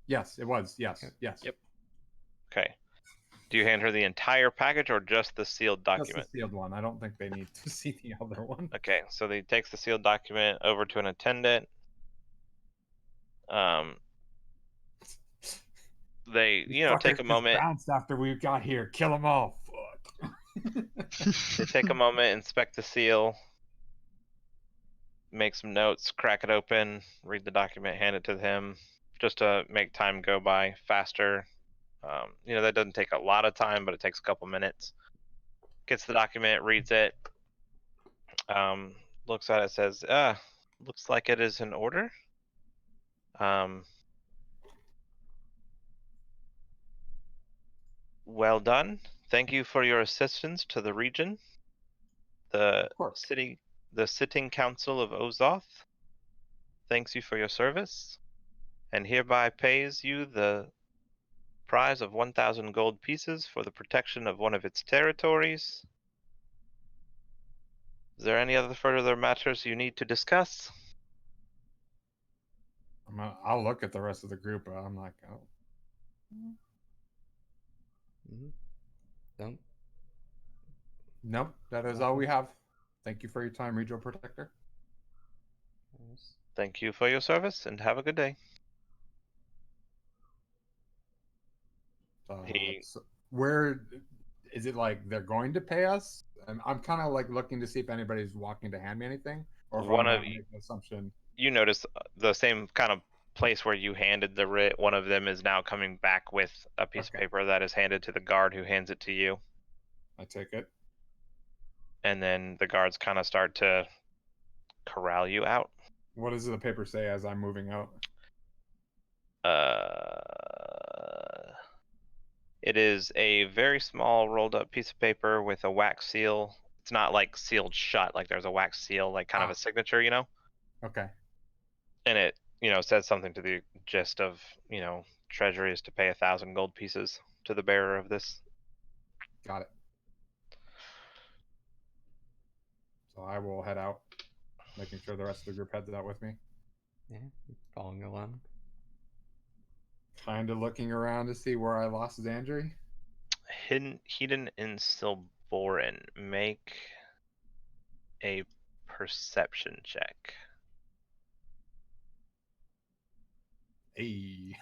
Yes, it was. Yes, yes. Yep. Okay. Do you hand her the entire package or just the sealed That's document? the sealed one. I don't think they need to see the other one. Okay, so he takes the sealed document over to an attendant. They, take a moment. Bounced after we got here. Kill them all. Fuck. They take a moment, inspect the seal, make some notes, crack it open, read the document, hand it to him, just to make time go by faster. That doesn't take a lot of time, but it takes a couple minutes. Gets the document, reads it, looks at it, says, looks like it is in order. Well done. Thank you for your assistance to the region. The sitting council of Ozoth thanks you for your service and hereby pays you the prize of 1,000 gold pieces for the protection of one of its territories. Is there any other further matters you need to discuss? I'll look at the rest of the group, but I'm like, oh. Mm-hmm. Don't. Nope, that is all we have. Thank you for your time, Regional Protector. Yes. Thank you for your service and have a good day. He- So where is it? Like they're going to pay us? And I'm kind of like looking to see if anybody's walking to hand me anything, or if One I'm of gonna make an assumption. you notice the same kind of place where you handed the writ. One of them is now coming back with a piece of Okay. paper that is handed to the guard, who hands it to you, I take it. and then the guards kind of start to corral you out. What does the paper say as I'm moving out? It is a very small rolled up piece of paper with a wax seal. It's not like sealed shut, like there's a wax seal, like kind of a signature, Okay. and it, says something to the gist of, treasury is to pay 1,000 gold pieces to the bearer of this. Got it. So I will head out, making sure the rest of the group heads out with me. Yeah, following along. Kind of looking around to see where I lost Xandri. Hedon and Silborin, make a perception check. Hey.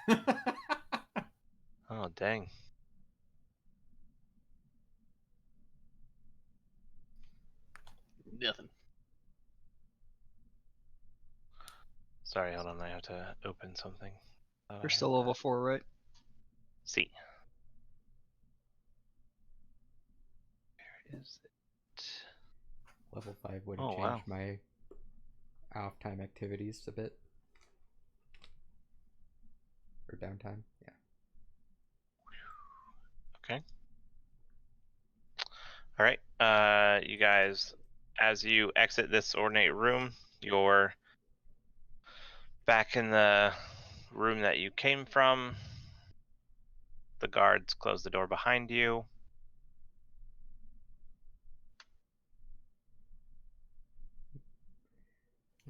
Oh, dang. Nothing. Sorry, hold on. I have to open something. We're still level 4, right? See. Where is it? Level 5 would Oh, change wow. my off time activities a bit. Or downtime, yeah. Okay. All right. You guys, as you exit this ornate room, you're back in the room that you came from. The guards close the door behind you.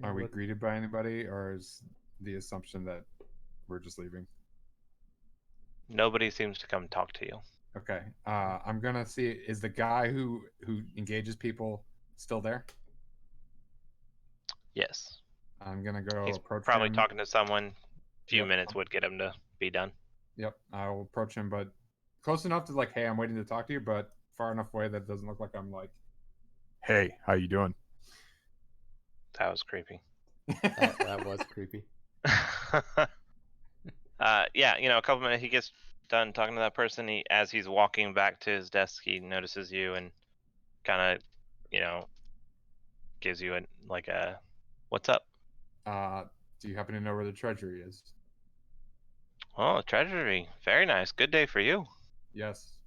Are we Look, greeted by anybody, or is the assumption that we're just leaving? Nobody seems to come talk to you. Okay. I'm gonna see. Is the guy who engages people still there? Yes. I'm gonna go He's approach probably him. talking to someone. Few Yep. minutes would get him to be done. Yep. I'll approach him, but close enough to like, hey, I'm waiting to talk to you, but far enough away that it doesn't look like I'm like, hey, how you doing? That was creepy. that was creepy. Yeah, a couple minutes, he gets done talking to that person. As he's walking back to his desk, he notices you and kind of, gives you a what's up? Do you happen to know where the treasury is? Oh, treasury. Very nice. Good day for you. Yes.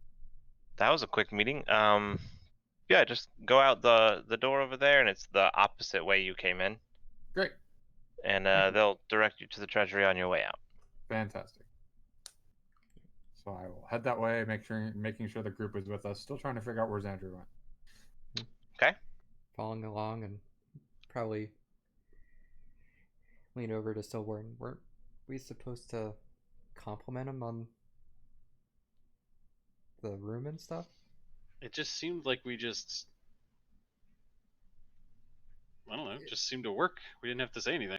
That was a quick meeting. Yeah, just go out the door over there, and it's the opposite way you came in. Great. And Thank you. they'll direct you to the treasury on your way out. Fantastic. So I will head that way, making sure the group is with us. Still trying to figure out where Xandri went. Okay. Following along and probably lean over to Silborin. Weren't we supposed to compliment him on the room and stuff? It just seemed like we just. I don't know. It just seemed to work. We didn't have to say anything.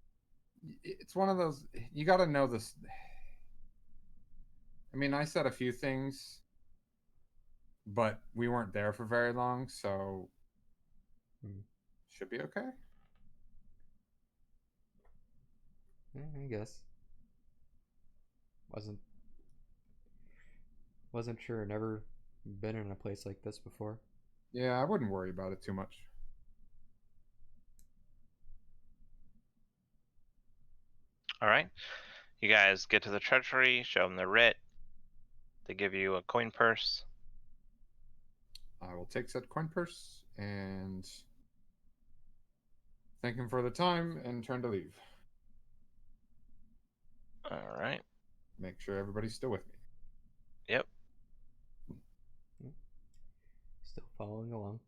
It's one of those. You got to know this. I mean, I said a few things, but we weren't there for very long, so should be okay. Yeah, I guess. Wasn't sure. Never been in a place like this before. Yeah, I wouldn't worry about it too much. All right. You guys get to the treasury, show them the writ. They give you a coin purse. I will take said coin purse and thank him for the time and turn to leave. All right. Make sure everybody's still with me. Yep. Still following along.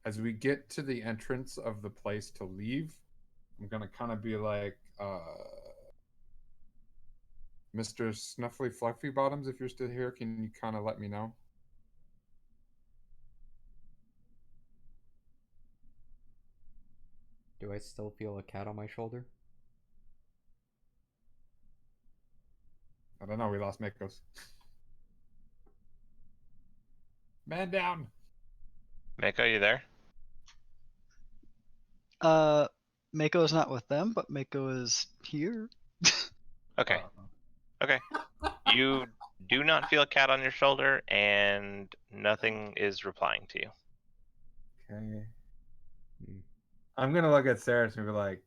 As we get to the entrance of the place to leave, I'm gonna kind of be like, Mr. Snuffly Fluffy Bottoms, if you're still here, can you kind of let me know? do I still feel a cat on my shoulder? I don't know. We lost Makos. Man down. Mako, you there? Mako is not with them, but Mako is here. Okay. Uh, Okay. You do not feel a cat on your shoulder, and nothing is replying to you. Okay. Hmm. I'm gonna look at Saris and be like,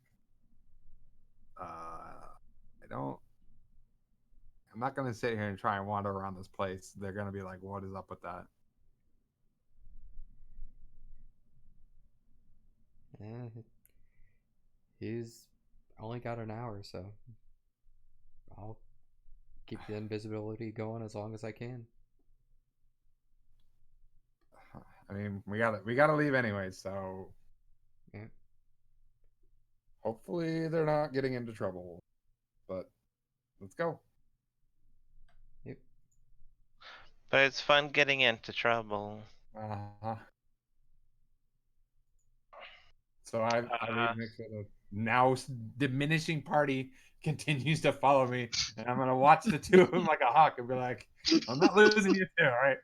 I don't. I'm not gonna sit here and try and wander around this place. They're gonna be like, "What is up with that?" Eh, he's only got an hour, so I'll keep the invisibility going as long as I can. I mean, we gotta leave anyway. So Yeah. hopefully they're not getting into trouble. But let's go. Yep. But it's fun getting into trouble. Uh-huh. So I leave next to the now diminishing party continues to follow me, and I'm gonna watch the two of them like a hawk and be like, "I'm not losing you two, all right?"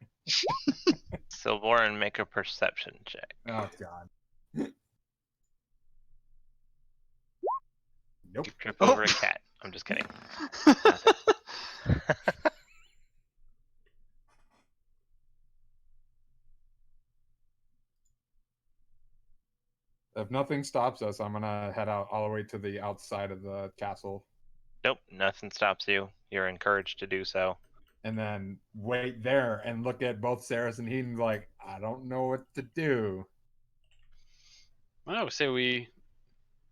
Silvoran, make a perception check. Oh God. Nope. You trip over a cat. I'm just kidding. If nothing stops us, I'm gonna head out all the way to the outside of the castle, Nope, nothing stops you. You're encouraged to do so. and then wait there and look at both Saris and Heaton like, I don't know what to do. I would say we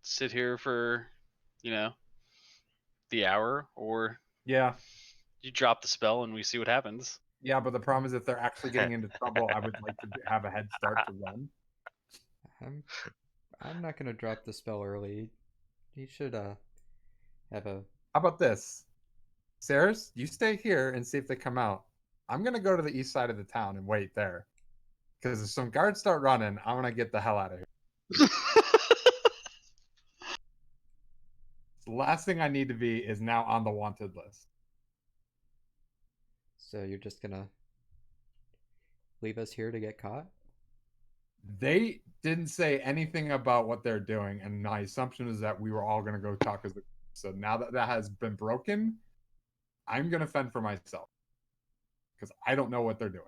sit here for, the hour, or Yeah, you drop the spell and we see what happens. yeah, but the problem is if they're actually getting into trouble, I would like to have a head start to run. I'm not gonna drop the spell early. He should have a How about this? Saris, you stay here and see if they come out. I'm gonna go to the east side of the town and wait there. Because if some guards start running, I'm gonna get the hell out of here. The last thing I need to be is now on the wanted list. So you're just gonna leave us here to get caught? They didn't say anything about what they're doing, and my assumption is that we were all gonna go talk as a. So now that that has been broken, I'm gonna fend for myself because I don't know what they're doing.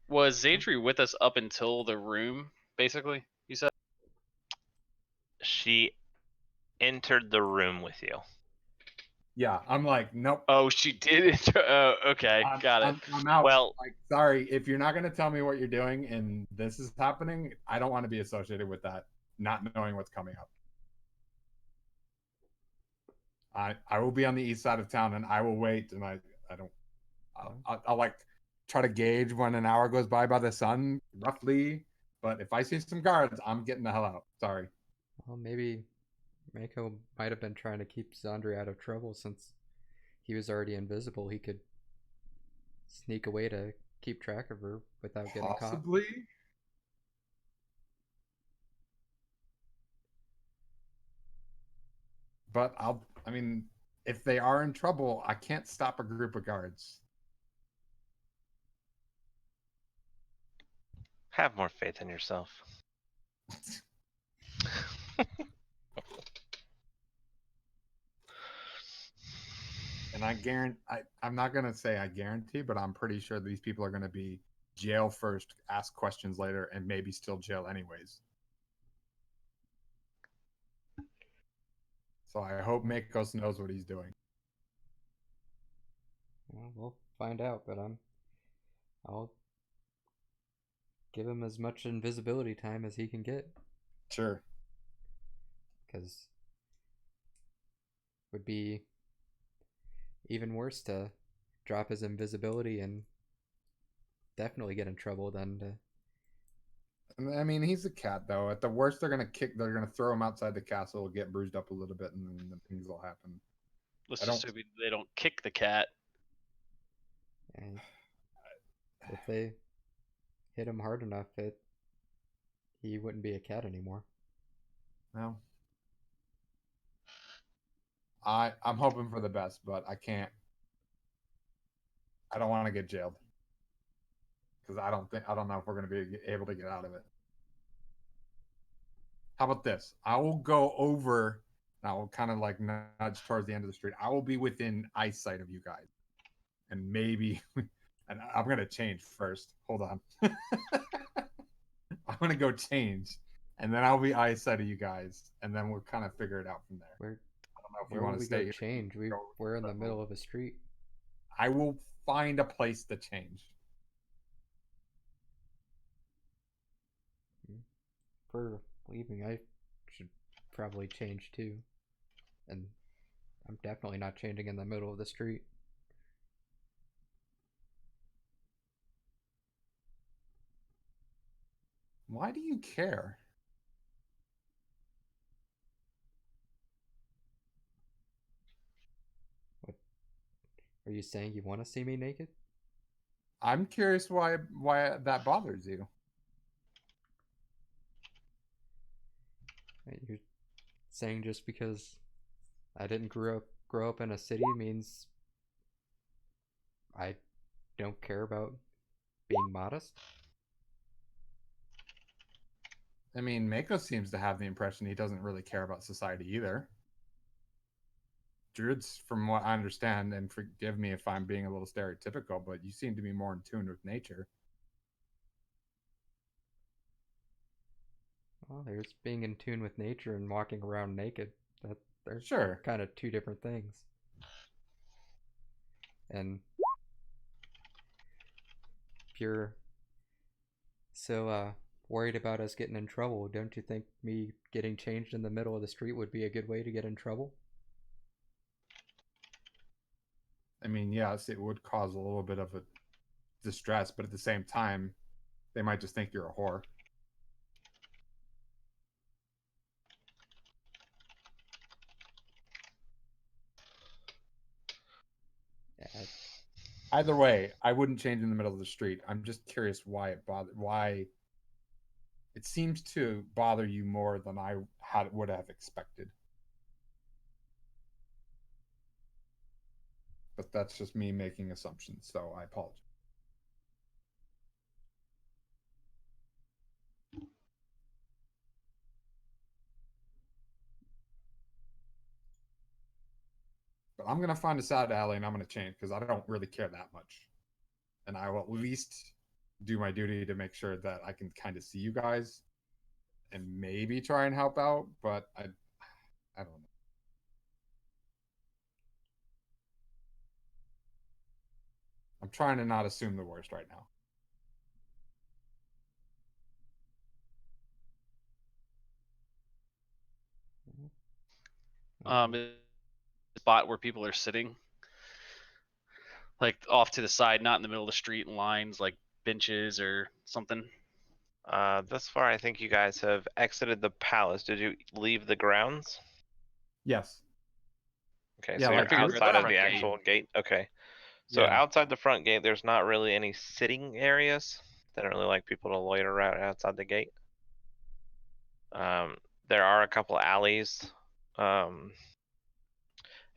Was Zadri with us up until the room, basically, you said? She entered the room with you. Yeah, I'm like, nope. Oh, she did. Oh, okay, got it. I'm out. Well, Like, sorry, if you're not gonna tell me what you're doing and this is happening, I don't want to be associated with that. Not knowing what's coming up. I will be on the east side of town and I will wait and I don't. I'll like try to gauge when an hour goes by the sun roughly. But if I see some guards, I'm getting the hell out. Sorry. Well, maybe Mako might have been trying to keep Zandri out of trouble since he was already invisible. He could sneak away to keep track of her without getting caught. Possibly. But I mean, if they are in trouble, I can't stop a group of guards. have more faith in yourself. And I guarantee, I'm not going to say I guarantee, but I'm pretty sure these people are going to be jail first, ask questions later, and maybe still jail anyways. So I hope Makos knows what he's doing. Well, we'll find out, but I'll give him as much invisibility time as he can get, Sure. because would be even worse to drop his invisibility and definitely get in trouble than to. I mean, he's a cat, though. At the worst, they're gonna throw him outside the castle, get bruised up a little bit, and then things will happen. Let's I just don't- hope they don't kick the cat. And if they hit him hard enough, he wouldn't be a cat anymore. No. I'm hoping for the best, but I can't. I don't want to get jailed because I don't know if we're going to be able to get out of it. How about this? I will go over. I will kind of like nudge towards the end of the street. I will be within eyesight of you guys, and maybe. And I'm going to change first. Hold on. I'm going to go change, and then I'll be eyesight of you guys, and then we'll kind of figure it out from there. Where I don't know if you where will want to we stay go here. change? We're in the middle of a street. I will find a place to change. If we're leaving, I should probably change too. And I'm definitely not changing in the middle of the street. Why do you care? What are you saying? You want to see me naked? I'm curious why that bothers you. You're saying just because I didn't grow up in a city means I don't care about being modest? I mean, Mako seems to have the impression he doesn't really care about society either. Druids, from what I understand, and forgive me if I'm being a little stereotypical, but you seem to be more in tune with nature. Well, there's being in tune with nature and walking around naked. They're Sure. kind of two different things. And if you're so worried about us getting in trouble, don't you think me getting changed in the middle of the street would be a good way to get in trouble? I mean, yes, it would cause a little bit of a distress, but at the same time, they might just think you're a whore. Yeah, Either way, I wouldn't change in the middle of the street. I'm just curious why it seems to bother you more than I would have expected. But that's just me making assumptions, so I apologize. But I'm gonna find a side alley and I'm gonna change because I don't really care that much, and I will at least do my duty to make sure that I can kind of see you guys, and maybe try and help out. But I don't know. I'm trying to not assume the worst right now. A spot where people are sitting, like off to the side, not in the middle of the street in lines, like benches or something. Thus far, I think you guys have exited the palace. Did you leave the grounds? Yes. Okay, Yeah, so like you're figured outside the of front the gate. actual gate. Okay. So Yeah. outside the front gate, there's not really any sitting areas. They don't really like people to loiter around outside the gate. There are a couple alleys, and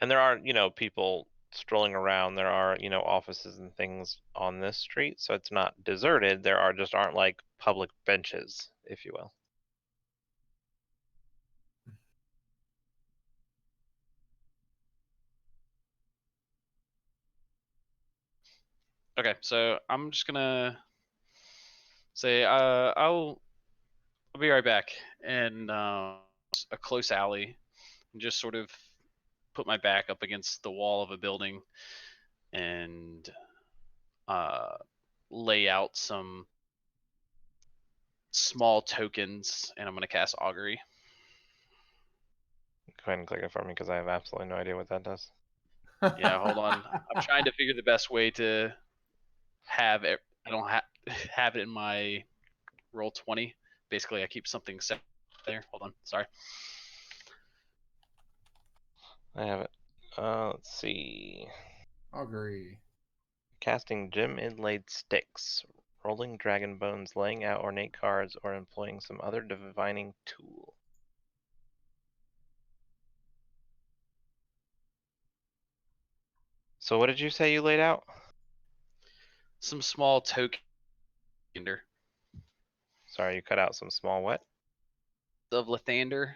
there are people strolling around. There are offices and things on this street, so it's not deserted. There aren't like public benches, if you will. Okay, so I'm just gonna say I'll be right back, and a close alley, and just sort of put my back up against the wall of a building and uh, lay out some small tokens, and I'm gonna cast augury. Go ahead and click it for me because I have absolutely no idea what that does. Yeah, hold on. I'm trying to figure the best way to have it. I don't have it in my roll 20. Basically, I keep something set there. Hold on. Sorry. I have it. Let's see. Agree. Casting gem inlaid sticks. rolling dragon bones, laying out ornate cards, or employing some other divining tool. So what did you say you laid out? Some small token Sorry, you cut out some small what? of Lathander.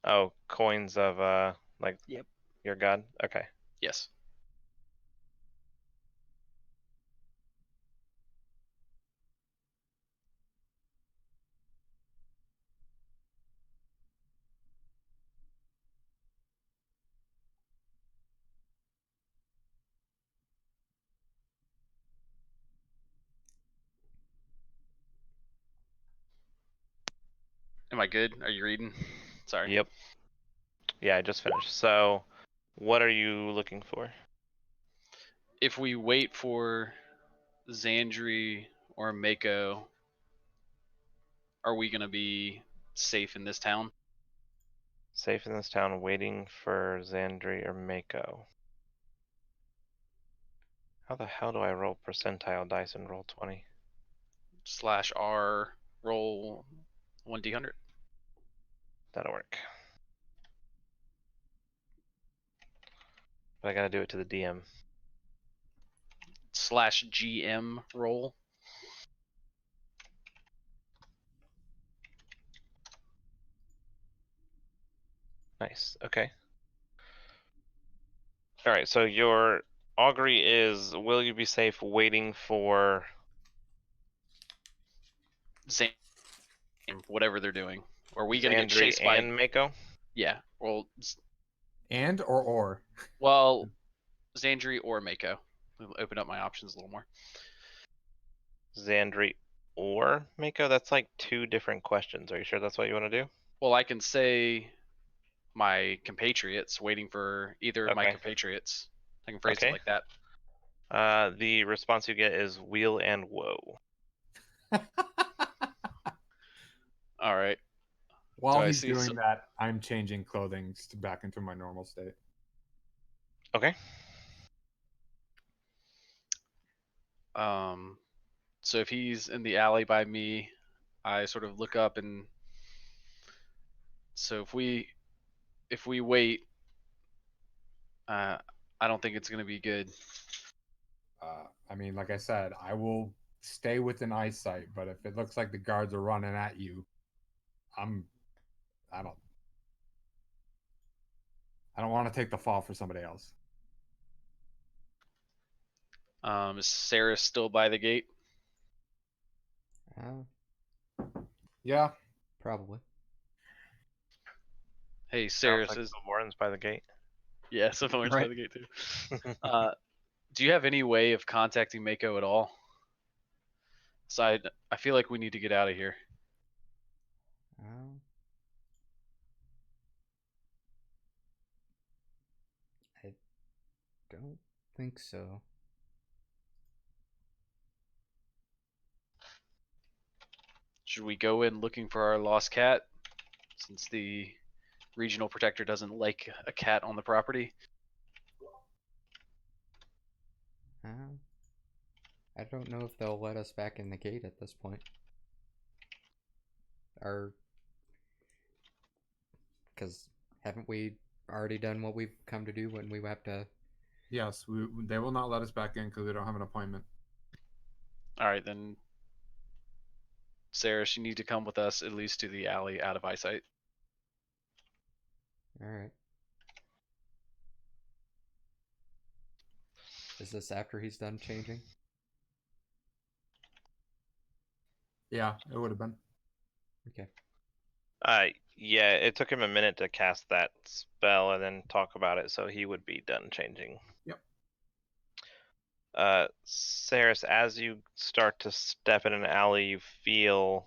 Oh, coins of like Yep. your god? Okay. Yes. Am I good? Are you reading? Sorry. Yep. Yeah, I just finished. So what are you looking for? If we wait for Xandri or Mako, are we gonna be safe in this town? Safe in this town waiting for Xandri or Mako. How the hell do I roll percentile dice and roll 20? /R roll 1d100. That'll work. But I gotta do it to the DM. /GM roll. Nice. Okay. Alright, so your augury is, will you be safe waiting for... Xandri, whatever they're doing. Are we gonna get Xandri chased by? and Mako? Yeah. Well, And or. well, Xandri or Mako. We'll open up my options a little more. Xandri or Mako? That's like two different questions. Are you sure that's what you want to do? Well, I can say my compatriots, waiting for either of my Okay. compatriots. I can phrase Okay. it like that. The response you get is wheel and woe. All right. While I he's see doing that, I'm changing clothing back into my normal state. Okay. So if he's in the alley by me, I sort of look up, and so if we wait, I don't think it's gonna be good. I mean, like I said, I will stay within eyesight, but if it looks like the guards are running at you, I don't want to take the fall for somebody else. Is Sarah still by the gate? Yeah. Probably. Hey, Sounds Sarah, like the Warrens by the gate. yeah, someone's by Right. the gate too. Do you have any way of contacting Mako at all? So I feel like we need to get out of here. Um, I don't think so. Should we go in looking for our lost cat, since the regional protector doesn't like a cat on the property? I don't know if they'll let us back in the gate at this point. Because haven't we already done what we've come to do when we have to? Yes, they will not let us back in because we don't have an appointment. All right, then, Sarah, you need to come with us at least to the alley out of eyesight. All right. Is this after he's done changing? Yeah, it would have been. Okay. Yeah, it took him a minute to cast that spell and then talk about it, so he would be done changing. Yep. Saris, as you start to step in an alley, you feel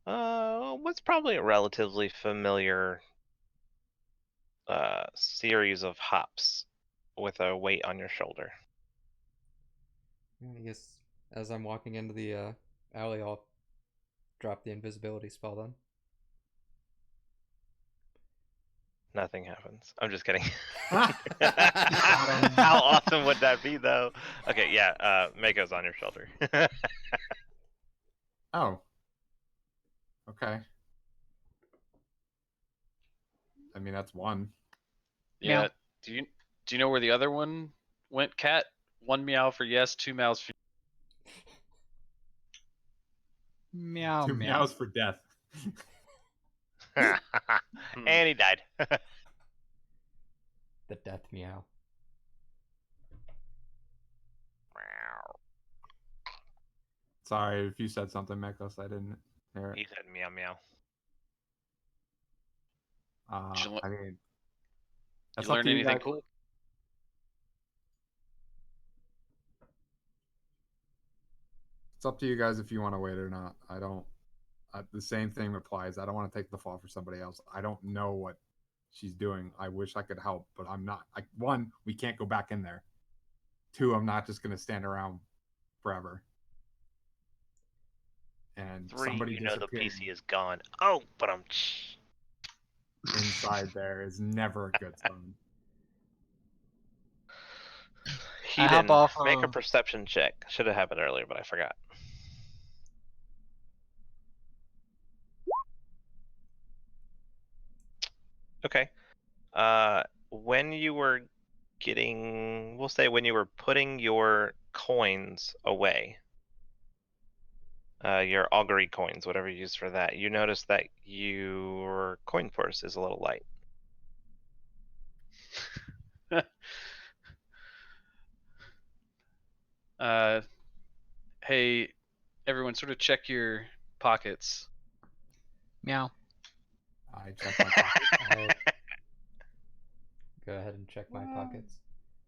what's probably a relatively familiar series of hops with a weight on your shoulder. I guess as I'm walking into the alley, I'll drop the invisibility spell then. Nothing happens. I'm just kidding. Got him. How awesome would that be, though? Okay, yeah. Mako's on your shoulder. Oh. Okay. I mean, that's one. Yeah. Meow. Do you know where the other one went, Cat? 1 meow for yes, 2 meows for. Meow Two meow. meows for death. And he died. The death meow. Sorry if you said something, Mekos. I didn't hear He it. said meow meow. Did you, I mean, that's you up learn to you anything guys. cool? It's up to you guys if you want to wait or not. I don't. The same thing applies. I don't want to take the fall for somebody else. I don't know what she's doing. I wish I could help, but I'm not. One, we can't go back in there. Two, I'm not just going to stand around forever. And 3, somebody you know the disappearing PC is gone. Oh, but I'm. inside there is never a good sign. I hop Heathen, off make a of- perception check. Should have happened earlier, but I forgot. Okay. When you were we'll say when you were putting your coins away, your augury coins, whatever you use for that, you notice that your coin purse is a little light. Hey, everyone, sort of check your pockets. Meow. I check my pocket. I'll go ahead and check my pockets.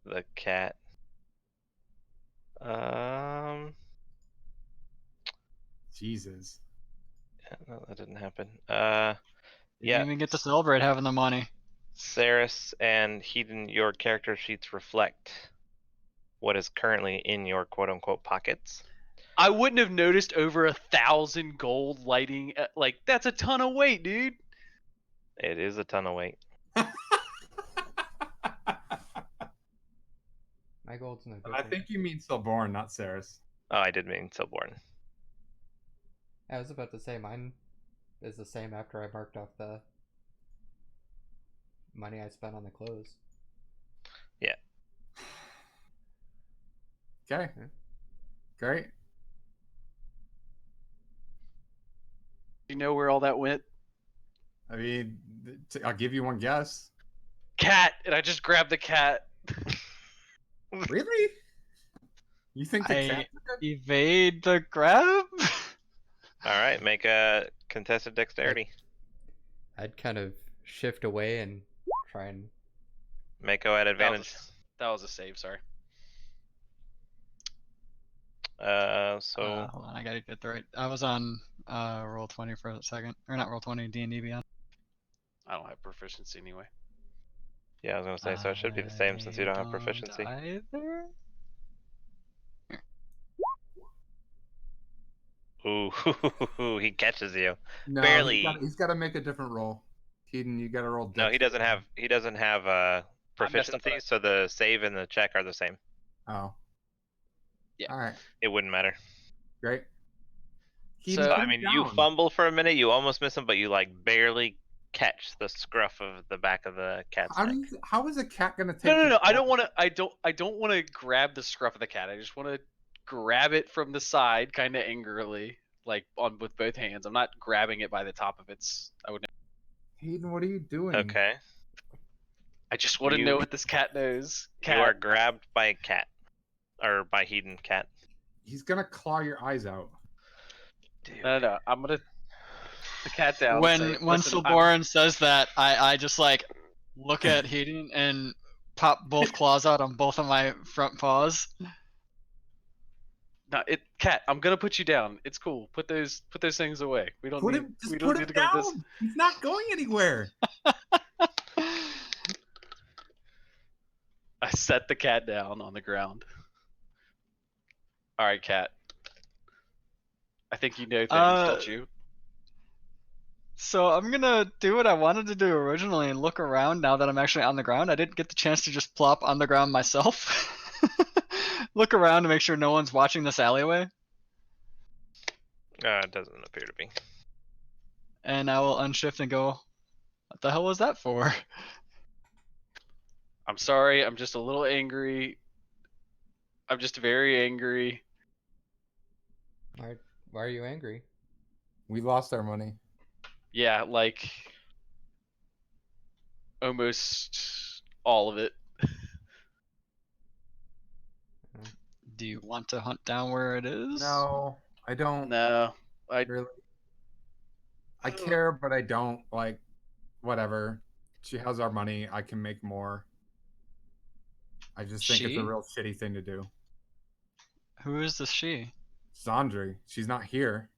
The cat. Jesus. Yeah, no, that didn't happen. Didn't Yeah. even get to celebrate having the money. Saris and Heathen, your character sheets reflect what is currently in your quote-unquote pockets. I wouldn't have noticed over 1,000 gold lighting. Like, that's a ton of weight, dude. It is a ton of weight. My gold's no I different. think you mean Stillborn, not Saris. Oh, I did mean Stillborn. I was about to say mine is the same after I marked off the money I spent on the clothes. Yeah. Okay. Great. You know where all that went? I mean, I'll give you one guess. Cat, and I just grabbed the cat. Really? You think the I cat? evade the grab? All right, make a contested dexterity. I'd kind of shift away and try and Mako at advantage. That was a save, sorry. So Hold on, I gotta get the right. I was on roll 20 for a second, or not roll 20, D&D Beyond. I don't have proficiency anyway. yeah, I was gonna say, so it should be the same since you don't have proficiency. Either. Ooh, he catches you. No, Barely. He's got to make a different roll. Keaton, you got to roll. No, he doesn't have I messed up, proficiency, so the save and the check are the same. Oh. Yeah. All right. It wouldn't matter. Great. So, So put I him mean, you down. fumble for a minute, you almost miss him, but you like barely catch the scruff of the back of the cat's neck. How is a cat gonna take? No. this I fall? don't want to. I don't want to grab the scruff of the cat. I just want to grab it from the side, kind of angrily, like on with both hands. I'm not grabbing it by the top of its. I would. Hayden, what are you doing? Okay. I just want to You- know what this cat knows. Cat. You are grabbed by a cat. Or by Heathen cat. He's gonna claw your eyes out. Dude. No. I'm gonna. The cat down. When say, when "Listen, I'm- Silboran says that, I just like look at Hayden and pop both claws out on both of my front paws. No, cat. I'm gonna put you down. It's cool. Put those things away. We don't Put need. him. Just we put don't him need to go this. down. He's not going anywhere. I set the cat down on the ground. All right, cat. I think you know things, don't you? So I'm gonna do what I wanted to do originally and look around now that I'm actually on the ground. I didn't get the chance to just plop on the ground myself. Look around to make sure no one's watching this alleyway. It doesn't appear to be. And I will unshift and go, what the hell was that for? I'm sorry. I'm just a little angry. I'm just very angry. Why are you angry? We lost our money. Yeah, like almost all of it. Do you want to hunt down where it is? No, I don't No, I really. I care, but I don't. Like, whatever. She has our money. I can make more. I just think it's a She? real shitty thing to do. Who is this she? Sandri, she's not here.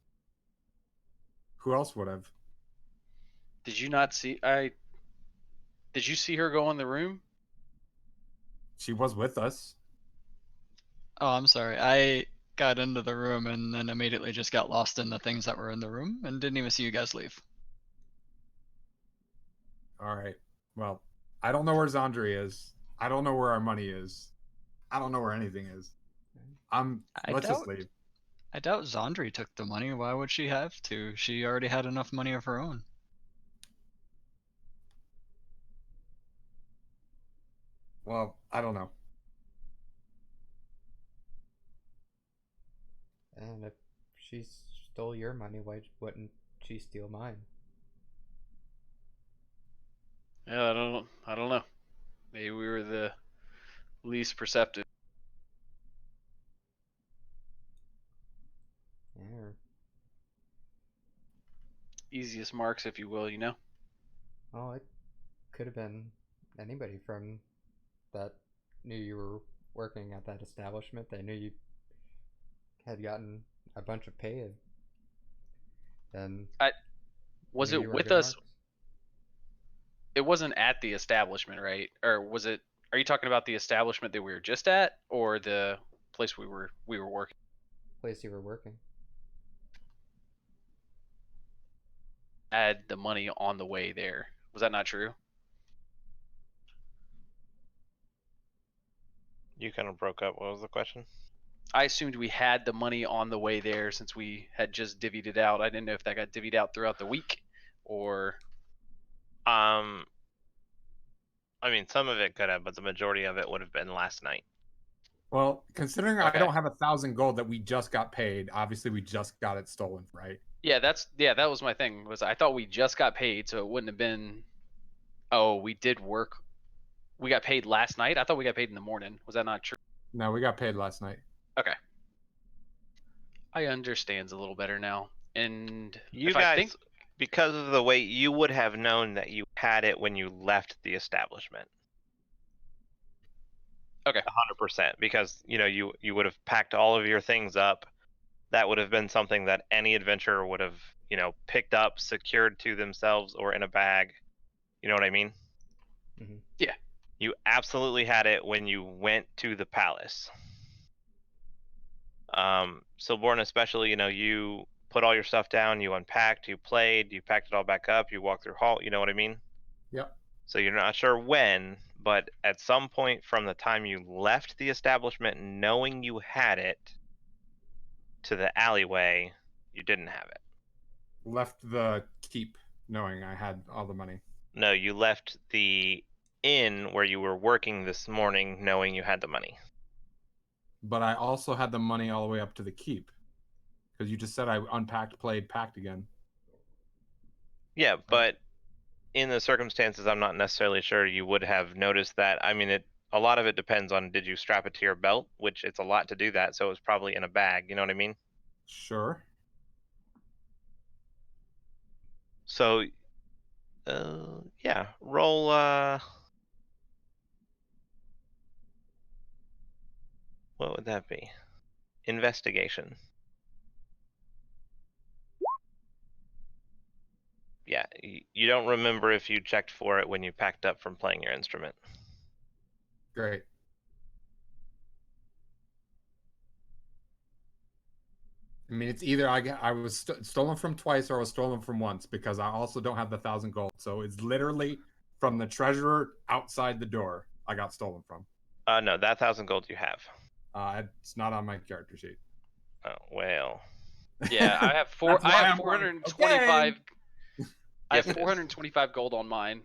Who else would have? did you not see? Did you see her go in the room? She was with us. Oh, I'm sorry. I got into the room and then immediately just got lost in the things that were in the room and didn't even see you guys leave. All right. Well, I don't know where Zandri is. I don't know where our money is. I don't know where anything is. Let's just leave. I doubt Zandri took the money. Why would she have to? She already had enough money of her own. Well, I don't know. And if she stole your money, why wouldn't she steal mine? Yeah, I don't know. Maybe we were the least perceptive. Yeah. Easiest marks, if you will, you know? Well, it could have been anybody from that knew you were working at that establishment. They knew you had gotten a bunch of pay and Was knew you it were with good us? marks. It wasn't at the establishment, right? Or was it? Are you talking about the establishment that we were just at, or the place we were working? Place you were working. Had the money on the way there. Was that not true? You kind of broke up. What was the question? I assumed we had the money on the way there since we had just divvied it out. I didn't know if that got divvied out throughout the week or. I mean, some of it could have, but the majority of it would have been last night. Well, considering I Okay. don't have 1,000 gold that we just got paid, obviously we just got it stolen, right? Yeah, that was my thing. Was I thought we just got paid, so it wouldn't have been. Oh, we did work. We got paid last night. I thought we got paid in the morning. Was that not true? No, we got paid last night. Okay. I understands a little better now. And You if guys, I think because of the way you would have known that you had it when you left the establishment. Okay. 100%, because you would have packed all of your things up. That would have been something that any adventurer would have picked up, secured to themselves, or in a bag. You know what I mean? Mm-hmm. Yeah. You absolutely had it when you went to the palace. Silborn especially, you put all your stuff down, you unpacked, you played, you packed it all back up, you walked through hall. You know what I mean? Yep. So you're not sure when, but at some point from the time you left the establishment knowing you had it to the alleyway, you didn't have it. Left the keep knowing I had all the money. No, you left the inn where you were working this morning knowing you had the money. But I also had the money all the way up to the keep. Because you just said I unpacked, played, packed again. Yeah, but in the circumstances, I'm not necessarily sure you would have noticed that. I mean, a lot of it depends on, did you strap it to your belt, which it's a lot to do that, so it was probably in a bag. You know what I mean? Sure. So, yeah, roll. What would that be? Investigation. Yeah, you don't remember if you checked for it when you packed up from playing your instrument. Great. I mean, it's either I was stolen from twice or I was stolen from once because I also don't have the 1,000 gold. So it's literally from the treasurer outside the door I got stolen from. No, that 1,000 gold you have. It's not on my character sheet. Oh well. Yeah, I have That's I why have I'm like, 425. I have Yes, it is. 425 gold on mine.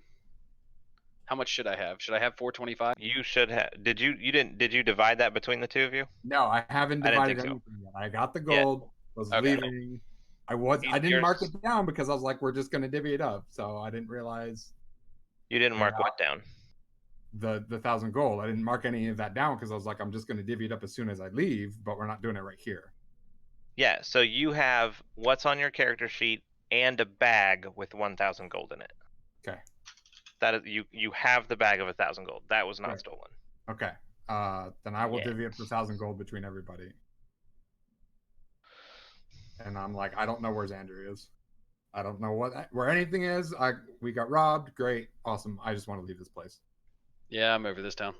How much should I have? Should I have 425? You should have. Did you? You didn't? Did you divide that between the two of you? No, I haven't I didn't divided think so. anything yet. I got the Yeah. gold, was Okay. leaving. I didn't mark it down because I was like, we're just gonna divvy it up. So I didn't realize You didn't mark Yeah. what down? the 1,000 gold. I didn't mark any of that down because I was like, I'm just gonna divvy it up as soon as I leave, but we're not doing it right here. Yeah. So you have what's on your character sheet and a bag with 1,000 gold in it. Okay. That is you have the bag of 1,000 gold. That was not Right. stolen. Okay. Then I will Yeah. divvy up the 1,000 gold between everybody. And I'm like, I don't know where Xandri is. I don't know where anything is. We got robbed. Great, awesome. I just want to leave this place. Yeah, I'm over this town.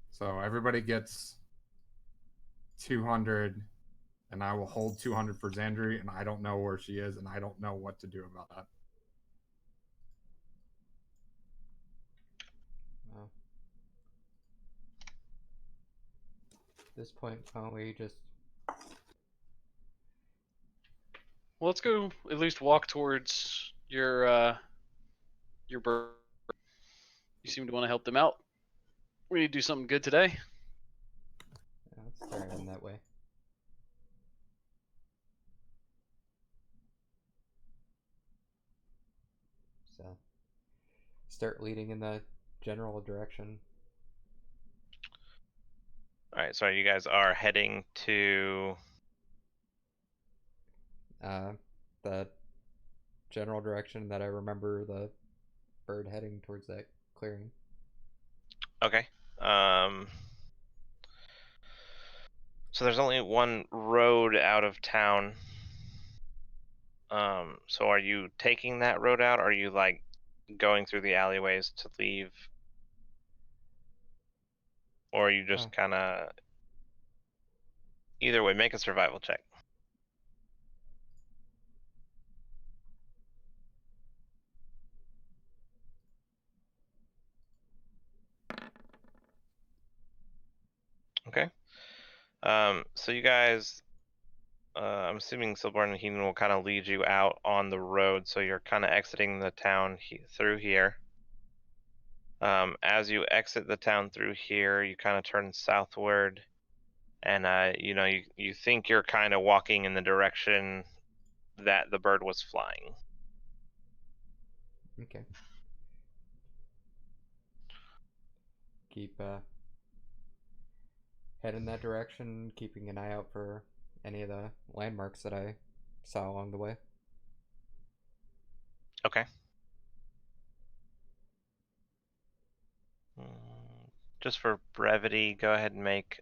So everybody gets 200, and I will hold 200 for Xandri, and I don't know where she is, and I don't know what to do about that. Well, at this point, why don't we just Well, let's go at least walk towards your bird. You seem to want to help them out. We need to do something good today. let's start in that way. So, start leading in the general direction. All right. So you guys are heading to. The general direction that I remember the bird heading towards that clearing. Okay. So there's only one road out of town. So are you taking that road out? Or are you like going through the alleyways to leave? Or are you just kind of. Either way, make a survival check. Okay. So you guys, I'm assuming Silborn and Heenan will kind of lead you out on the road, so you're kind of exiting the town through here. As you exit the town through here, you kind of turn southward, and you think you're kind of walking in the direction that the bird was flying. Okay. Keep head in that direction, keeping an eye out for any of the landmarks that I saw along the way. Okay. Just for brevity, go ahead and make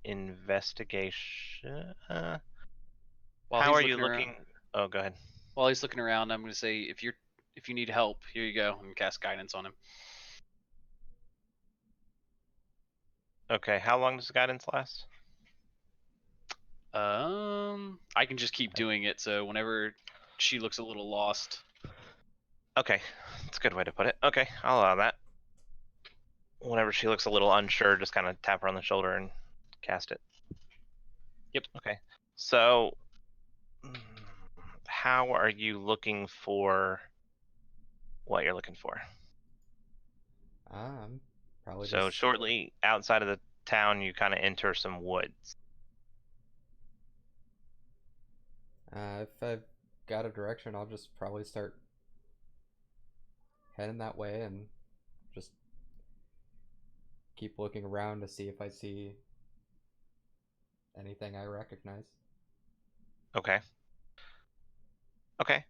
investigation. While How he's are you looking looking? Oh, go ahead. While he's looking around, I'm going to say if you need help, here you go, and cast guidance on him. Okay, how long does the guidance last? I can just keep doing it, so whenever she looks a little lost. Okay, that's a good way to put it. Okay, I'll allow that. Whenever she looks a little unsure, just kind of tap her on the shoulder and cast it. Yep. Okay, so how are you looking for what you're looking for? Probably So just shortly outside of the town, you kind of enter some woods. if I've got a direction, I'll just probably start heading that way and just keep looking around to see if I see anything I recognize. Okay. Okay.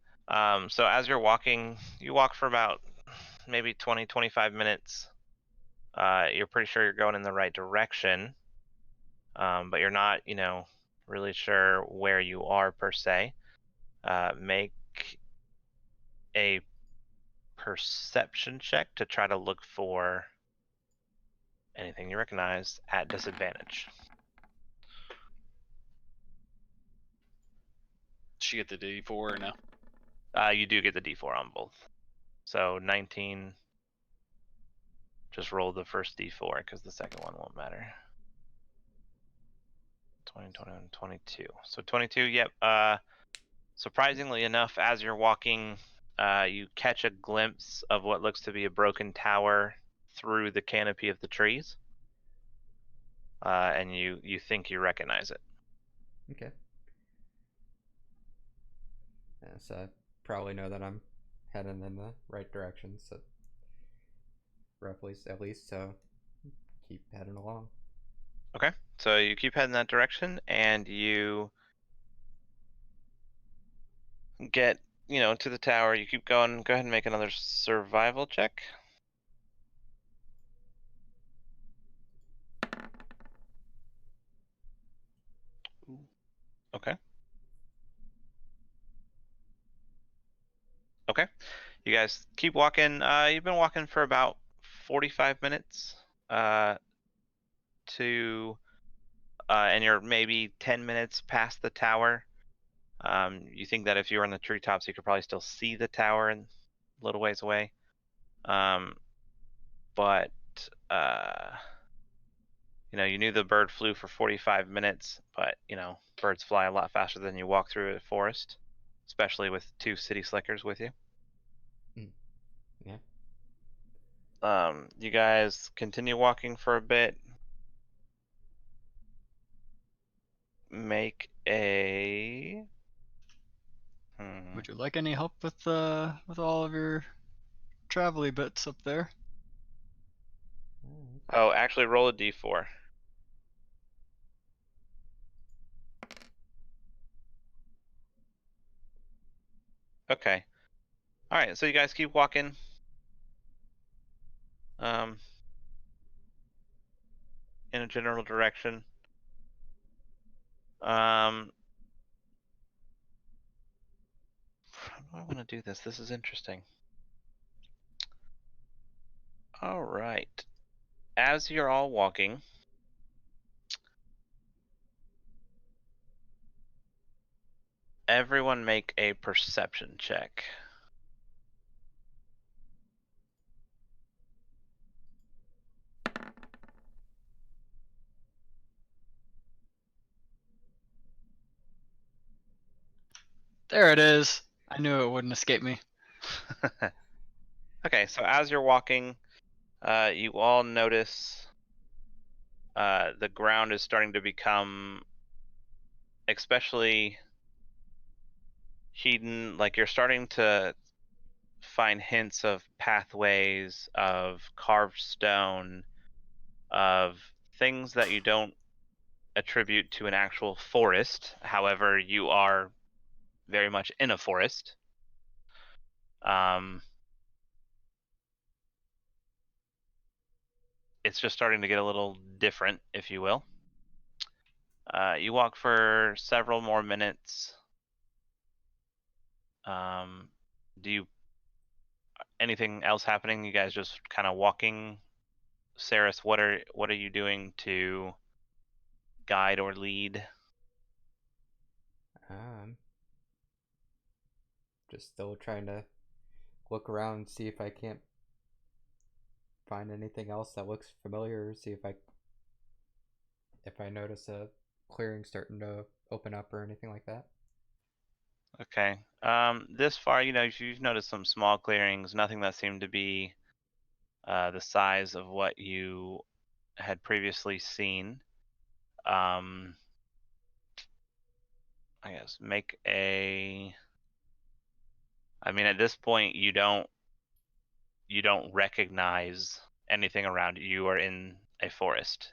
So as you're walking, you walk for about maybe 20, 25 minutes. You're pretty sure you're going in the right direction, but you're not, really sure where you are per se. Make a perception check to try to look for anything you recognize at disadvantage. She get the D4 or no? You do get the D4 on both. So 19. Just roll the first D4 because the second one won't matter. 20, 21, 22. So 22, yep. Surprisingly enough, as you're walking, you catch a glimpse of what looks to be a broken tower through the canopy of the trees. And you think you recognize it. Okay. Yeah, so I probably know that I'm heading in the right direction, so roughly at least, so keep heading along. Okay, so you keep heading that direction, and you get, to the tower. You keep going. Go ahead and make another survival check. Okay. Okay. You guys keep walking. You've been walking for about 45 minutes. And you're maybe 10 minutes past the tower. You think that if you were in the treetops, you could probably still see the tower and a little ways away. But you knew the bird flew for 45 minutes, but birds fly a lot faster than you walk through a forest, especially with two city slickers with you. Yeah. You guys continue walking for a bit. Make a. Would you like any help with all of your travel-y bits up there? Oh, actually, roll a d4. Okay. All right. So you guys keep walking. In a general direction. How do I want to do this? This is interesting. All right. As you're all walking, everyone make a perception check. There it is. I knew it wouldn't escape me. Okay, so as you're walking, you all notice the ground is starting to become especially hidden. Like you're starting to find hints of pathways, of carved stone, of things that you don't attribute to an actual forest. However, you are very much in a forest. It's just starting to get a little different, if you will. You walk for several more minutes. Do you anything else happening? You guys just kind of walking. Saris, what are you doing to guide or lead? Just still trying to look around and see if I can't find anything else that looks familiar. See if I notice a clearing starting to open up or anything like that. Okay. This far, you've noticed some small clearings, nothing that seemed to be the size of what you had previously seen. I guess make a. I mean, at this point, you don't recognize anything around you. You are in a forest.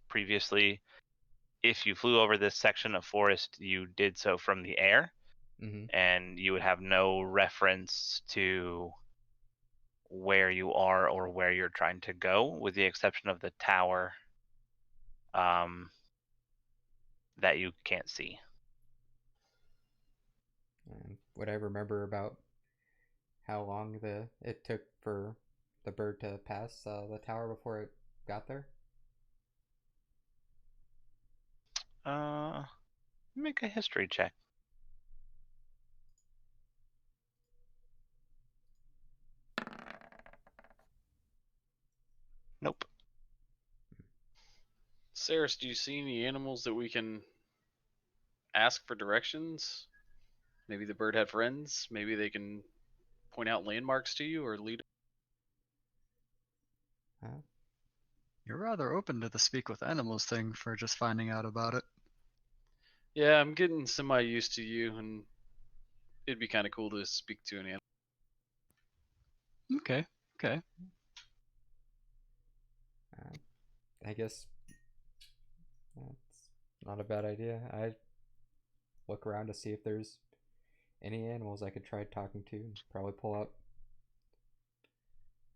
Previously, if you flew over this section of forest, you did so from the air, and you would have no reference to where you are or where you're trying to go, with the exception of the tower that you can't see. Would I remember about how long it took for the bird to pass the tower before it got there? Make a history check. Nope. Saris, do you see any animals that we can ask for directions? Maybe the bird had friends. Maybe they can point out landmarks to you or lead. You're rather open to the speak with animals thing for just finding out about it. Yeah, I'm getting semi used to you, and it'd be kind of cool to speak to an animal. Okay, okay. I guess that's not a bad idea. I look around to see if there's any animals I could try talking to and probably pull up.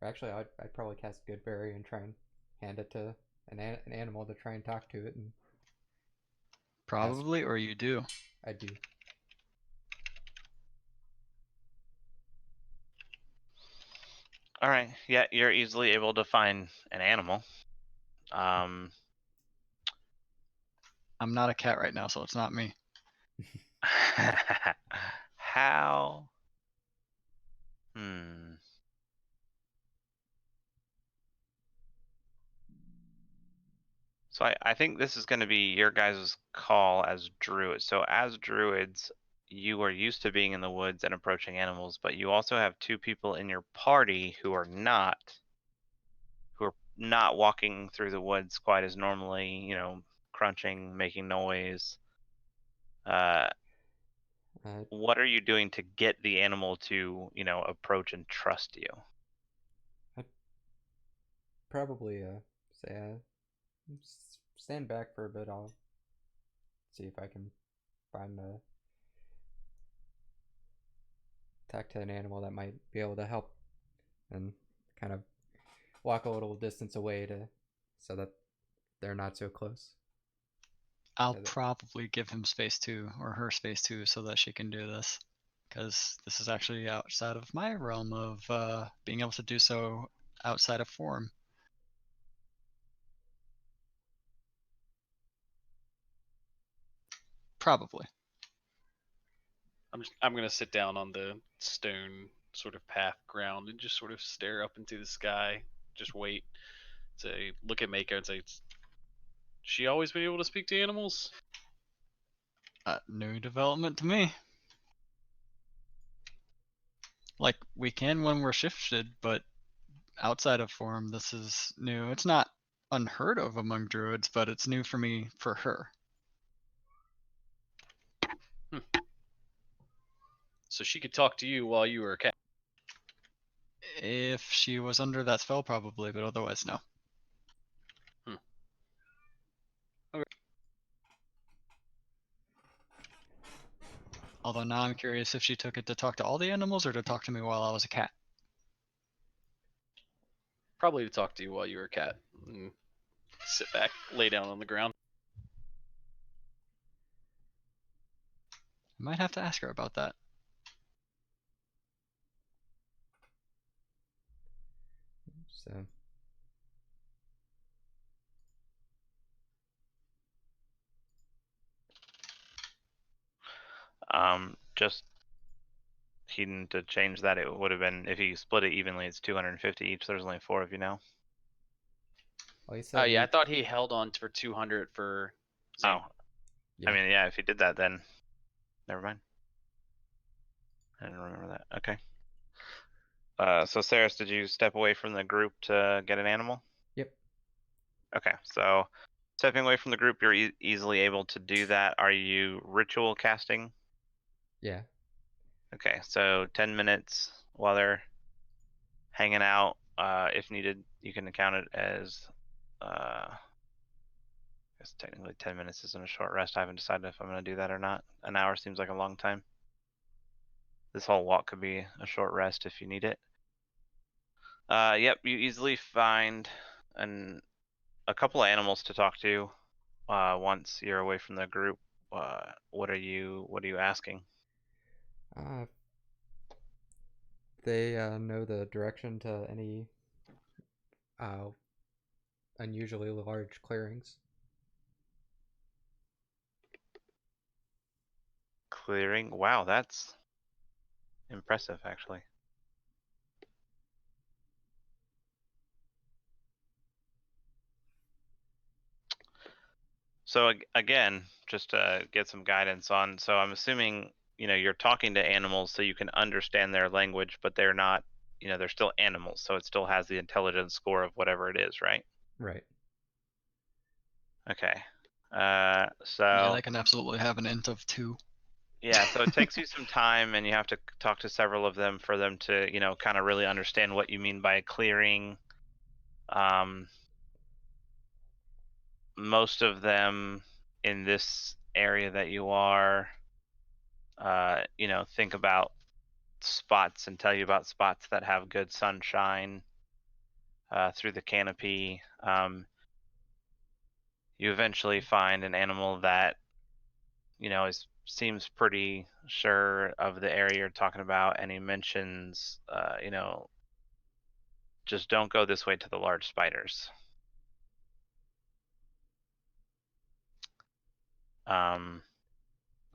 Actually, I'd probably cast Goodberry and try and hand it to an animal to try and talk to it. And Probably, or you do. I do. All right. Yeah, you're easily able to find an animal. I'm not a cat right now, so it's not me. How? Hmm. So I think this is going to be your guys' call as druids. So as druids, you are used to being in the woods and approaching animals, but you also have two people in your party who are not walking through the woods quite as normally, crunching, making noise. What are you doing to get the animal to, approach and trust you? I'd probably say stand back for a bit. I'll see if I can find talk to an animal that might be able to help, and kind of walk a little distance away so that they're not so close. I'll probably give him space too, or her space too, so that she can do this. Because this is actually outside of my realm of being able to do so outside of form. Probably. I'm gonna sit down on the stone sort of path ground and just sort of stare up into the sky. Just wait. Say, look at Mako and say, she always been able to speak to animals? New development to me. Like, we can when we're shifted, but outside of form, this is new. It's not unheard of among druids, but it's new for me for her. So she could talk to you while you were a cat. If she was under that spell, probably, but otherwise, no. Okay. Although now I'm curious if she took it to talk to all the animals or to talk to me while I was a cat. Probably to talk to you while you were a cat. And sit back, lay down on the ground. I might have to ask her about that. So Just needing to change that. It would have been, if you split it evenly, it's 250 each. There's only 4 of you now. well, he Oh said yeah, I thought he held on for 200 for Zane. Oh, yeah. I mean, yeah, if you did that, then never mind. I didn't remember that. Okay. So Saris, did you step away from the group to get an animal? Yep. Okay, so stepping away from the group, you're easily able to do that. Are you ritual casting? Yeah. Okay, so 10 minutes while they're hanging out. If needed, you can count it as. I guess technically 10 minutes isn't a short rest. I haven't decided if I'm going to do that or not. An hour seems like a long time. This whole walk could be a short rest if you need it. Yep, you easily find a couple of animals to talk to once you're away from the group. What are you asking? They know the direction to any unusually large clearings. Clearing. Wow, that's impressive, actually. So again, just to get some guidance on, so I'm assuming, you're talking to animals so you can understand their language, but they're not, they're still animals, so it still has the intelligence score of whatever it is, right? Right. Okay. Yeah, So they can absolutely have an int of 2. yeah, so it takes you some time, and you have to talk to several of them for them to, kind of really understand what you mean by clearing. Most of them in this area that you are, think about spots and tell you about spots that have good sunshine through the canopy. You eventually find an animal that seems pretty sure of the area you're talking about, and he mentions, just don't go this way to the large spiders.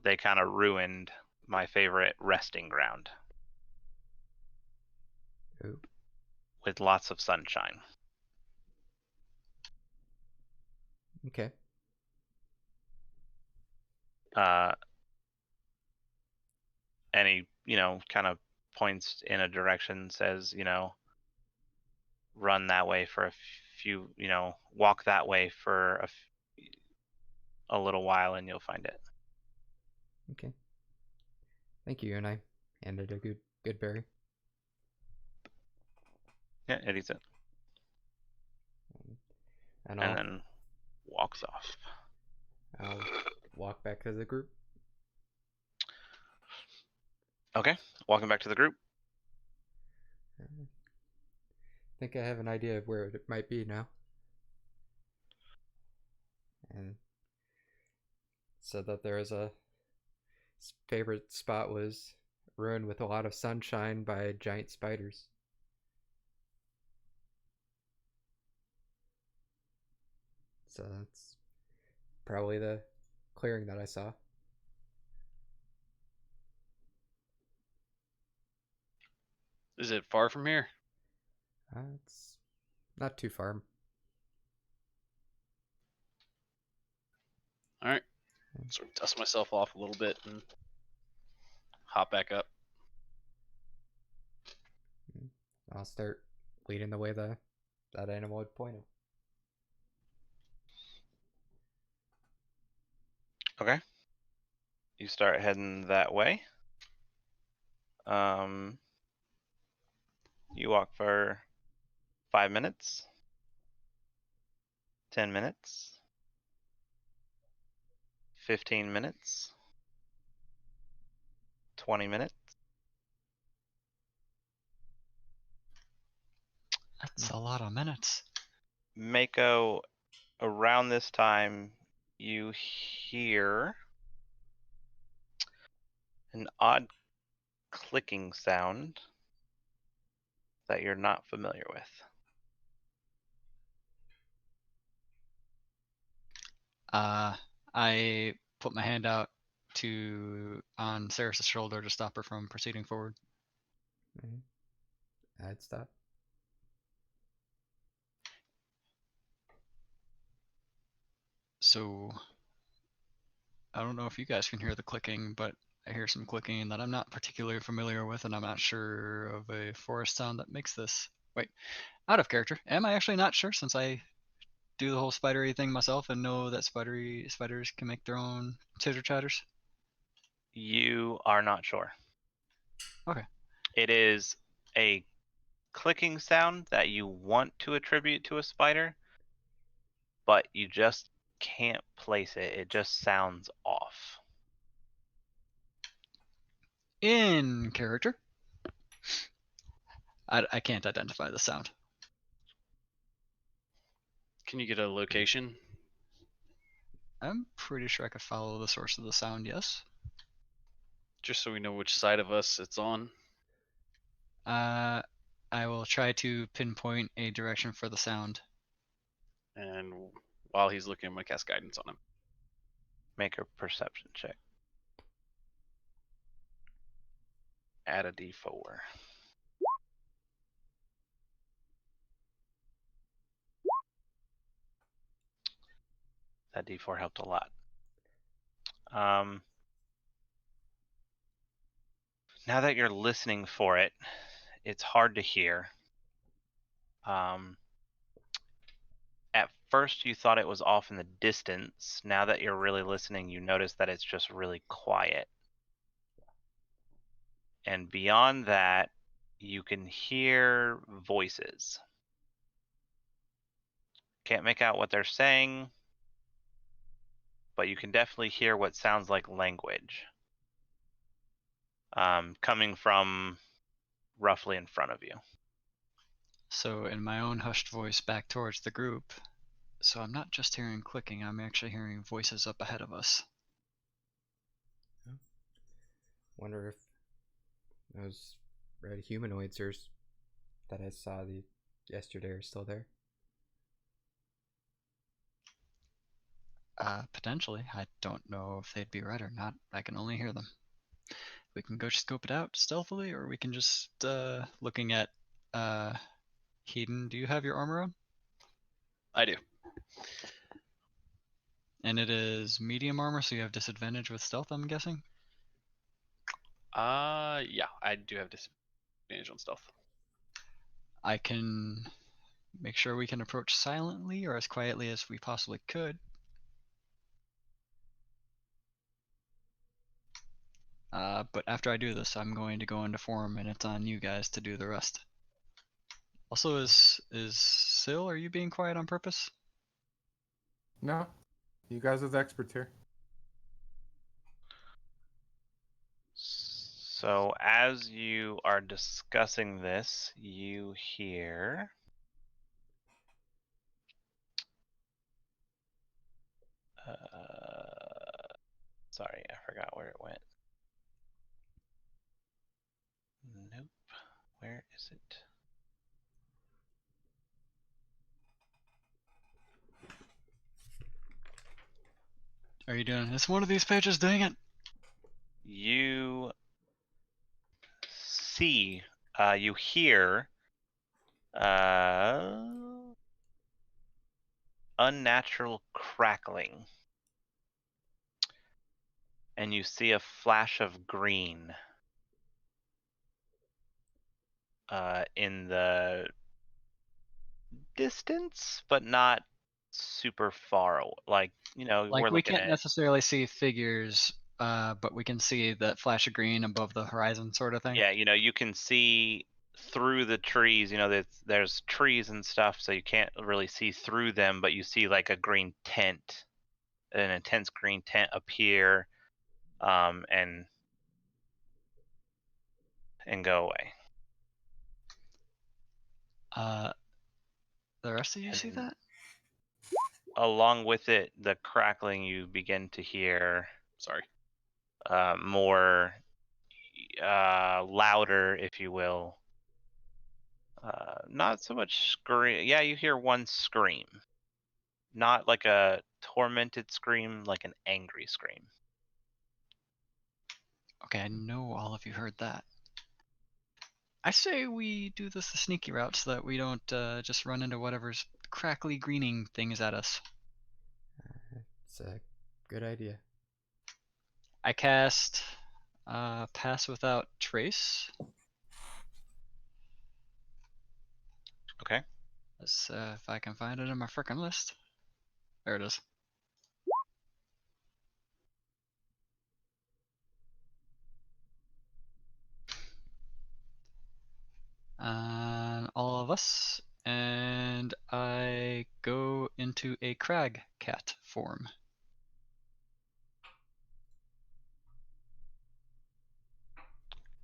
They kind of ruined my favorite resting ground Ooh. with lots of sunshine. Okay. And he, kind of points in a direction, says, run that way for a few, walk that way for a little while and you'll find it. Okay. Thank you, and I handed a good berry. Yeah, it eats it. And And then walks off. I'll walk back to the group. Okay, walking back to the group. I think I have an idea of where it might be now. And said that there was his favorite spot was ruined with a lot of sunshine by giant spiders. So that's probably the clearing that I saw. Is it far from here? It's not too far. All right. So dust myself off a little bit and hop back up. I'll start leading the way that animal had pointed. Okay. You start heading that way. You walk for 5 minutes, 10 minutes, 15 minutes, 20 minutes. That's a lot of minutes. Mako, around this time, you hear an odd clicking sound that you're not familiar with. I put my hand out on Saris's shoulder to stop her from proceeding forward. I'd stop. So I don't know if you guys can hear the clicking, but I hear some clicking that I'm not particularly familiar with, and I'm not sure of a forest sound that makes this. Wait, out of character. Am I actually not sure, since I do the whole spidery thing myself and know that spiders can make their own chitter chatters? You are not sure. Okay. It is a clicking sound that you want to attribute to a spider, but you just can't place it. It just sounds off. In character. I can't identify the sound. Can you get a location? I'm pretty sure I could follow the source of the sound, yes. Just so we know which side of us it's on. I will try to pinpoint a direction for the sound. And while he's looking, I'm gonna cast guidance on him. Make a perception check. Add a d4. That d4 helped a lot. Now that you're listening for it, it's hard to hear. At first you thought it was off in the distance. Now that you're really listening, you notice that it's just really quiet. And beyond that, you can hear voices. Can't make out what they're saying, but you can definitely hear what sounds like language. Coming from roughly in front of you. So in my own hushed voice back towards the group, so I'm not just hearing clicking, I'm actually hearing voices up ahead of us. Wonder if those red humanoids that I saw yesterday are still there. Potentially. I don't know if they'd be right or not. I can only hear them. We can go scope it out stealthily, or we can just looking at Heaton. Do you have your armor on? I do. And it is medium armor, so you have disadvantage with stealth, I'm guessing? Yeah, I do have disadvantage on stealth. I can make sure we can approach silently or as quietly as we possibly could. But after I do this, I'm going to go into form, and it's on you guys to do the rest. Also, is Syl, are you being quiet on purpose? No, you guys are the experts here. So as you are discussing this, you hear sorry, I forgot where it went. Nope. Where is it? Are you doing? It's one of these pages, dang it! You see, you hear unnatural crackling. And you see a flash of green in the distance, but not super far away. Like, Like, we're we looking can't at, necessarily see figures, but we can see that flash of green above the horizon sort of thing. yeah, you can see through the trees. There's trees and stuff, so you can't really see through them, but you see like a green tent, an intense green tent appear, and go away. The rest of you see And that? along with it, the crackling, you begin to hear Sorry. more louder, if you will. Not so much scream. Yeah, you hear one scream. Not like a tormented scream, like an angry scream. Okay, I know all of you heard that. I say we do this the sneaky route so that we don't just run into whatever's crackly greening things at us. It's a good idea. I cast Pass Without Trace. Okay. Let's if I can find it in my frickin' list. There it is. On all of us, and I go into a crag cat form.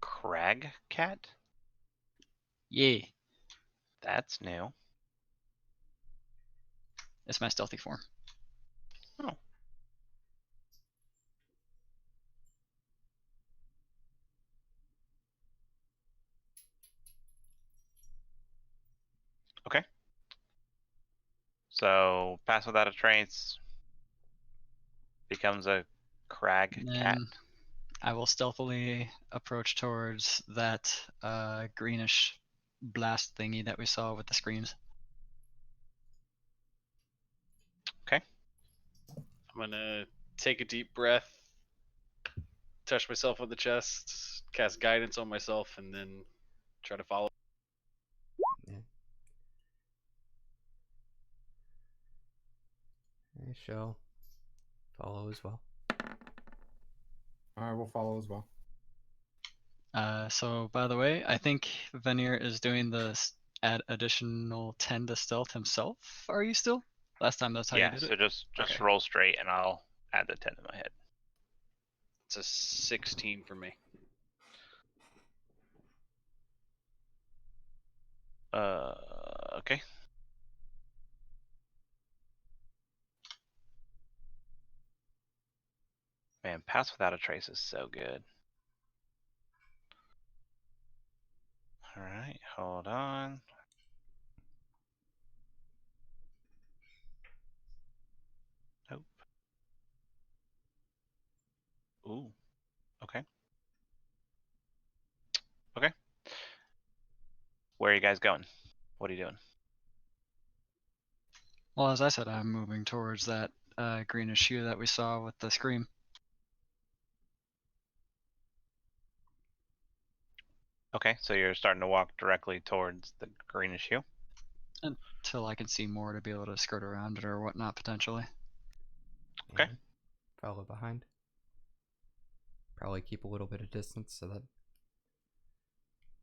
Crag cat? Yeah, That's new. it's my stealthy form. Oh. Okay. So pass without a trace becomes a crag And cat. then I will stealthily approach towards that greenish blast thingy that we saw with the screams. I'm gonna take a deep breath, touch myself on the chest, cast guidance on myself, and then try to follow. Yeah. I shall follow as well. I will follow as well. So by the way, I think Veneer is doing the add additional 10 to stealth himself. Are you still? Last time that's how you Yeah, did so it. just Okay. roll straight and I'll add the 10 in my head. It's a 16 for me. Okay. Man, pass without a trace is so good. Alright, hold on. Nope. Ooh. Okay. Okay. Where are you guys going? What are you doing? Well, as I said, I'm moving towards that greenish hue that we saw with the scream. Okay, so you're starting to walk directly towards the greenish hue. Until I can see more to be able to skirt around it or whatnot potentially. Okay. And follow behind. Probably keep a little bit of distance so that,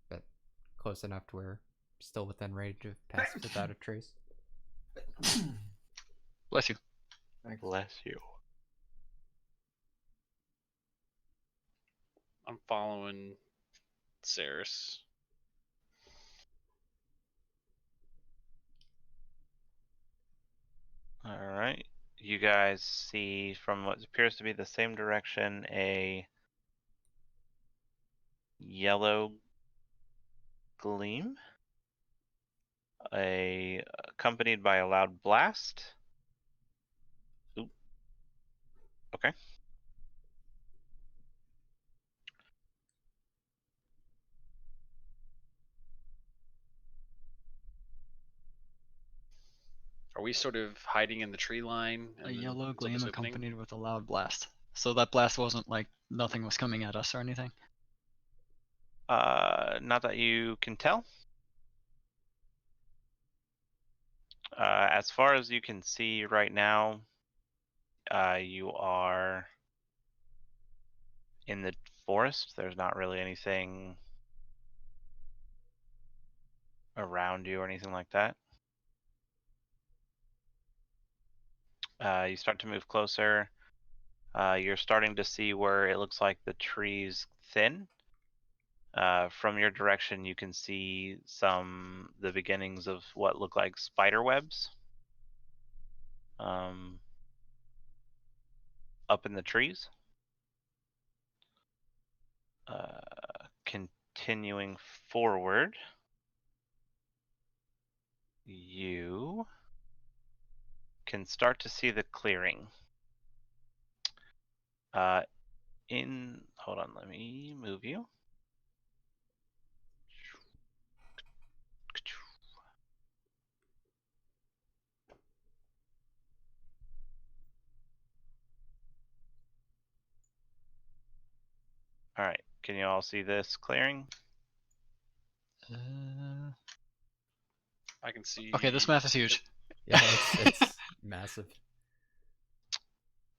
but close enough to where still within range of pass without a trace. Bless you. Thanks. Bless you. I'm following Saris. Alright. You guys see from what appears to be the same direction a yellow gleam, accompanied by a loud blast. Oop. Okay. Are we sort of hiding in the tree line? A And yellow until gleam this opening? accompanied with a loud blast. So that blast wasn't like nothing was coming at us or anything. Not that you can tell. As far as you can see right now, you are in the forest. There's not really anything around you or anything like that. You start to move closer. You're starting to see where it looks like the trees thin. From your direction, you can see the beginnings of what look like spider webs up in the trees. Continuing forward, you can start to see the clearing. Hold on, let me move you. All right, can you all see this clearing? I can see. Okay, this map is huge. Yeah, it's massive.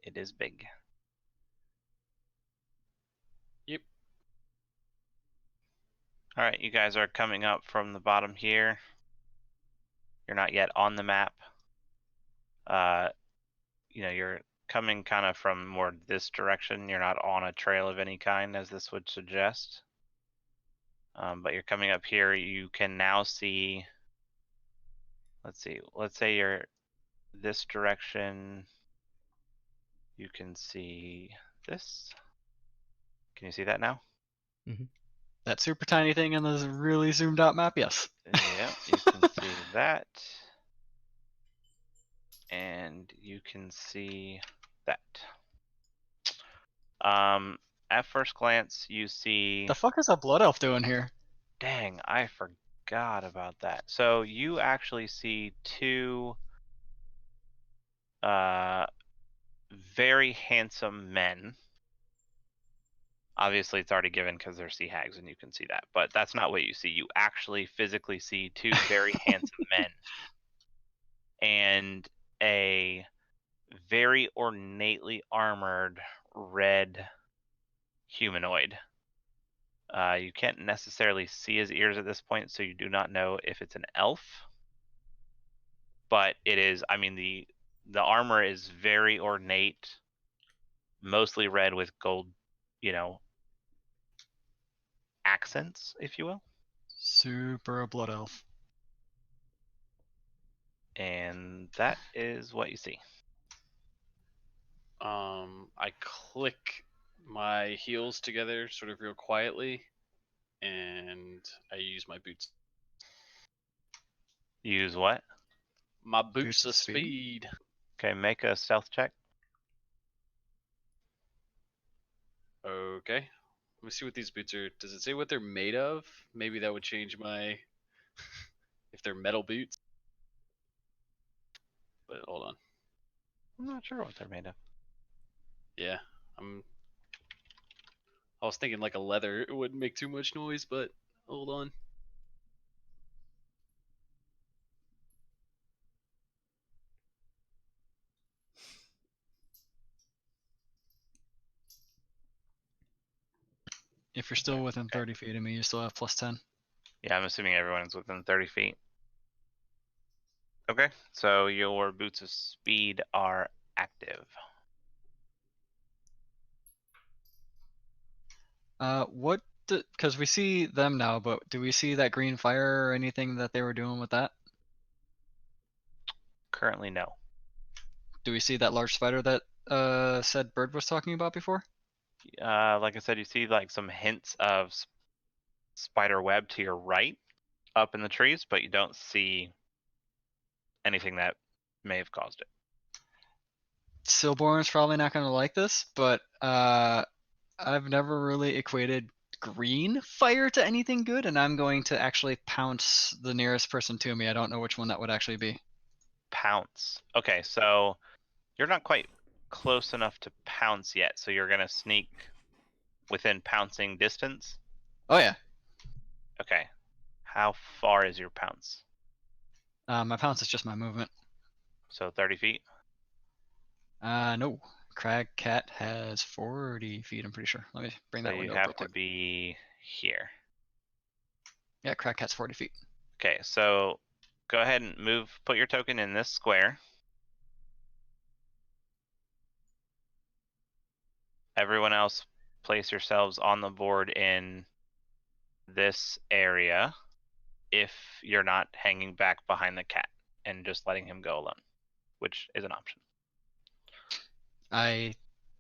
It is big. Yep. All right, you guys are coming up from the bottom here. You're not yet on the map. You're coming kind of from more this direction. You're not on a trail of any kind, as this would suggest. But you're coming up here. You can now see. Let's see. Let's say you're this direction. You can see this. Can you see that now? That super tiny thing in this really zoomed out map, yes. Yeah, you can see that. and you can see that. At first glance, you see. The fuck is a blood elf doing here? Dang, I forgot about that. So you actually see two very handsome men. Obviously, it's already given because they're sea hags, and you can see that. But that's not what you see. You actually physically see two very handsome men and a very ornately armored red humanoid. You can't necessarily see his ears at this point, so you do not know if it's an elf. But it is. I mean, the armor is very ornate, mostly red with gold, accents, if you will. Super a blood elf. And that is what you see. I click my heels together sort of real quietly, and I use my boots. Use what? My boots Boots of of speed. Okay, make a stealth check. Okay. Let me see what these boots are. Does it say what they're made of? Maybe that would change my. If they're metal boots. But hold on. I'm not sure what they're made of. Yeah, I was thinking like a leather. It wouldn't make too much noise, but hold on. If you're still within 30 feet of me, you still have +10. Yeah, I'm assuming everyone's within 30 feet. Okay, so your boots of speed are active. What? Because we see them now, but do we see that green fire or anything that they were doing with that? Currently, no. Do we see that large spider that said Bird was talking about before? Like I said, you see like some hints of spider web to your right up in the trees, but you don't see anything that may have caused it. Silborn's probably not gonna like this, but I've never really equated green fire to anything good, and I'm going to actually pounce the nearest person to me. I don't know which one that would actually be. Pounce. Okay, so you're not quite close enough to pounce yet, so you're gonna sneak within pouncing distance. Oh yeah. Okay. How far is your pounce? My pounce is just my movement. So 30 feet? No. Crag Cat has 40 feet, I'm pretty sure. Let me bring So that you window up have real to quick. be here. Yeah, Crag Cat's 40 feet. Okay, so go ahead and put your token in this square. Everyone else, place yourselves on the board in this area if you're not hanging back behind the cat and just letting him go alone, which is an option. I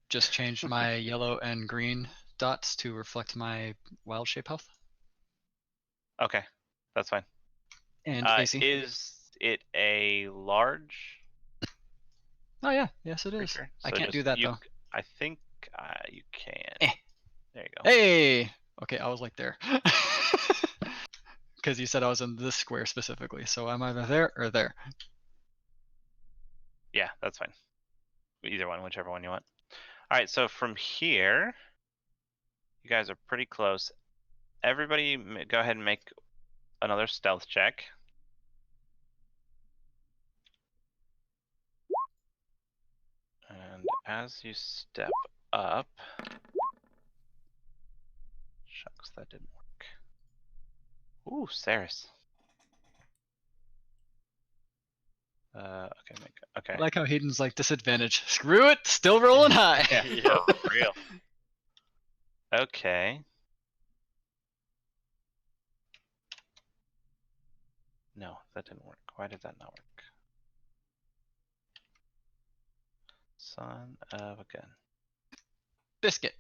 just changed my yellow and green dots to reflect my wild shape health Okay, that's fine. and AC. Is it a large Oh yeah, yes it is. creature? I So can't do just that though. I think you can. Eh. There you go. Hey! Okay, I was like there. Because you said I was in this square specifically, so I'm either there or there. Yeah, that's fine. Either one, whichever one you want. All right, so from here, you guys are pretty close. Everybody, go ahead and make another stealth check. And as you step up, shucks, that didn't work. Ooh, Saris. Okay, okay. I like how Hayden's like disadvantage. Screw it, still rolling high. Yeah, Yeah. for real. Okay. No, that didn't work. Why did that not work? Son of a gun. Biscuit.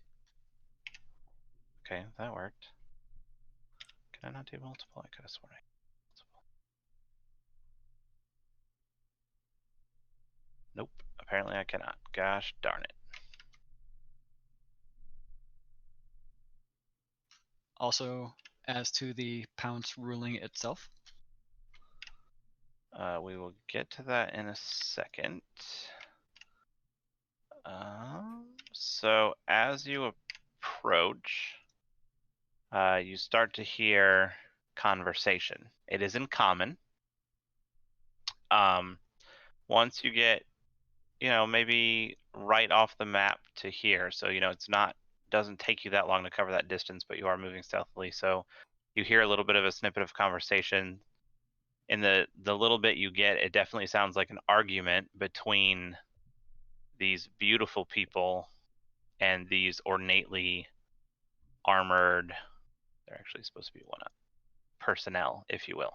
Okay, that worked. Can I not do multiple? I could have sworn I multiple. Nope. Apparently I cannot. Gosh darn it. Also, as to the pounce ruling itself, We will get to that in a second. So as you approach, you start to hear conversation. It is in common. Once you get, maybe right off the map to here, so it's not doesn't take you that long to cover that distance, but you are moving stealthily. So you hear a little bit of a snippet of conversation. In the little bit you get, it definitely sounds like an argument between these beautiful people and these ornately armored, they're actually supposed to be one up, personnel, if you will.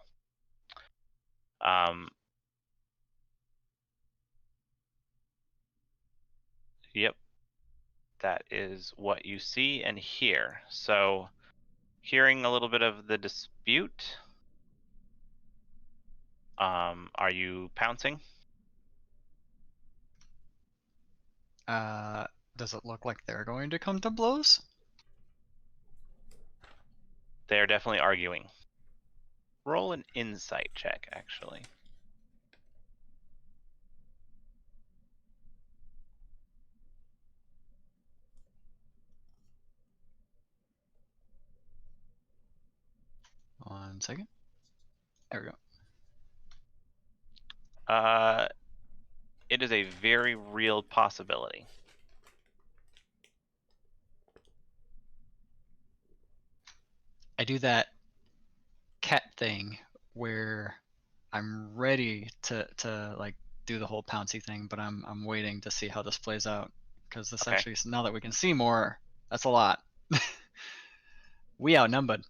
Yep, that is what you see and hear. So hearing a little bit of the dispute, are you pouncing? does it look like they're going to come to blows? They're definitely arguing. Roll an insight check, actually. One second. There we go. It is a very real possibility. I do that cat thing where I'm ready to like do the whole pouncy thing, but I'm waiting to see how this plays out, because this Okay. actually, now that we can see more, that's a lot. We outnumbered.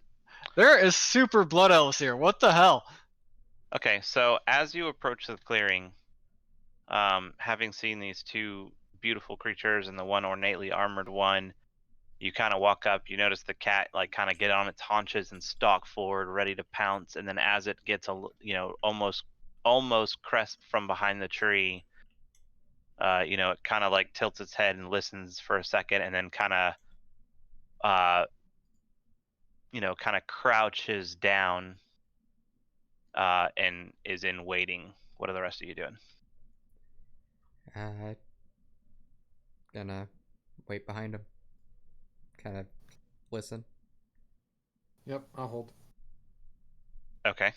There is super blood elves here. What the hell? Okay, so as you approach the clearing, having seen these two beautiful creatures and the one ornately armored one, you kind of walk up, you notice the cat like kind of get on its haunches and stalk forward ready to pounce, and then as it gets almost crest from behind the tree, it kind of like tilts its head and listens for a second, and then kind of crouches down and is in waiting. What are the rest of you doing? Gonna wait behind him. Kind of listen. Yep, I'll hold. Okay.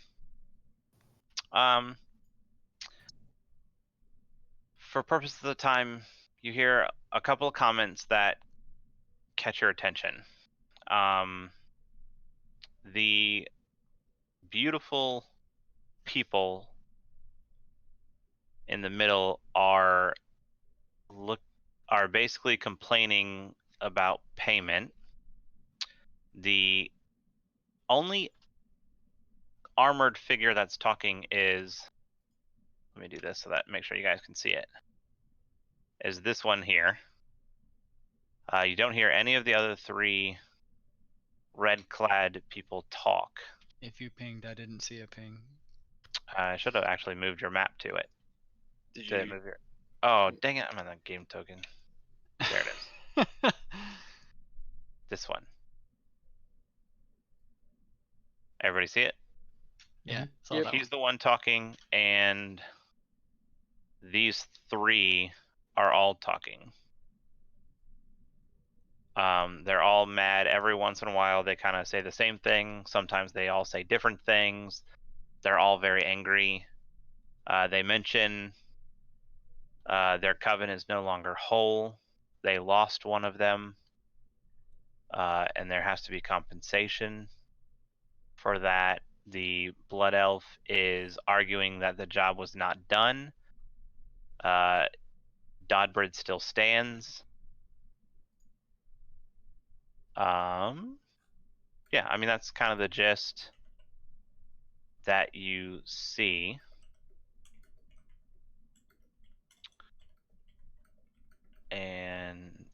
For purpose of the time, you hear a couple of comments that catch your attention. The beautiful people in the middle are basically complaining about payment. The only armored figure that's talking is, let me do this so that make sure you guys can see it, is this one here. You don't hear any of the other three red clad people talk. If you pinged, I didn't see a ping. I should have actually moved your map to it. Did Did it you? move your? Oh dang it! I'm on the game token. There it is. This one. Everybody see it? Yeah, saw Yep. that He's one. the one talking, and these three are all talking. They're all mad. Every once in a while, they kind of say the same thing. Sometimes they all say different things. They're all very angry. They mention their coven is no longer whole. They lost one of them, and there has to be compensation for that. The Blood Elf is arguing that the job was not done. Dodbrid still stands. Yeah, I mean that's kind of the gist that you see. And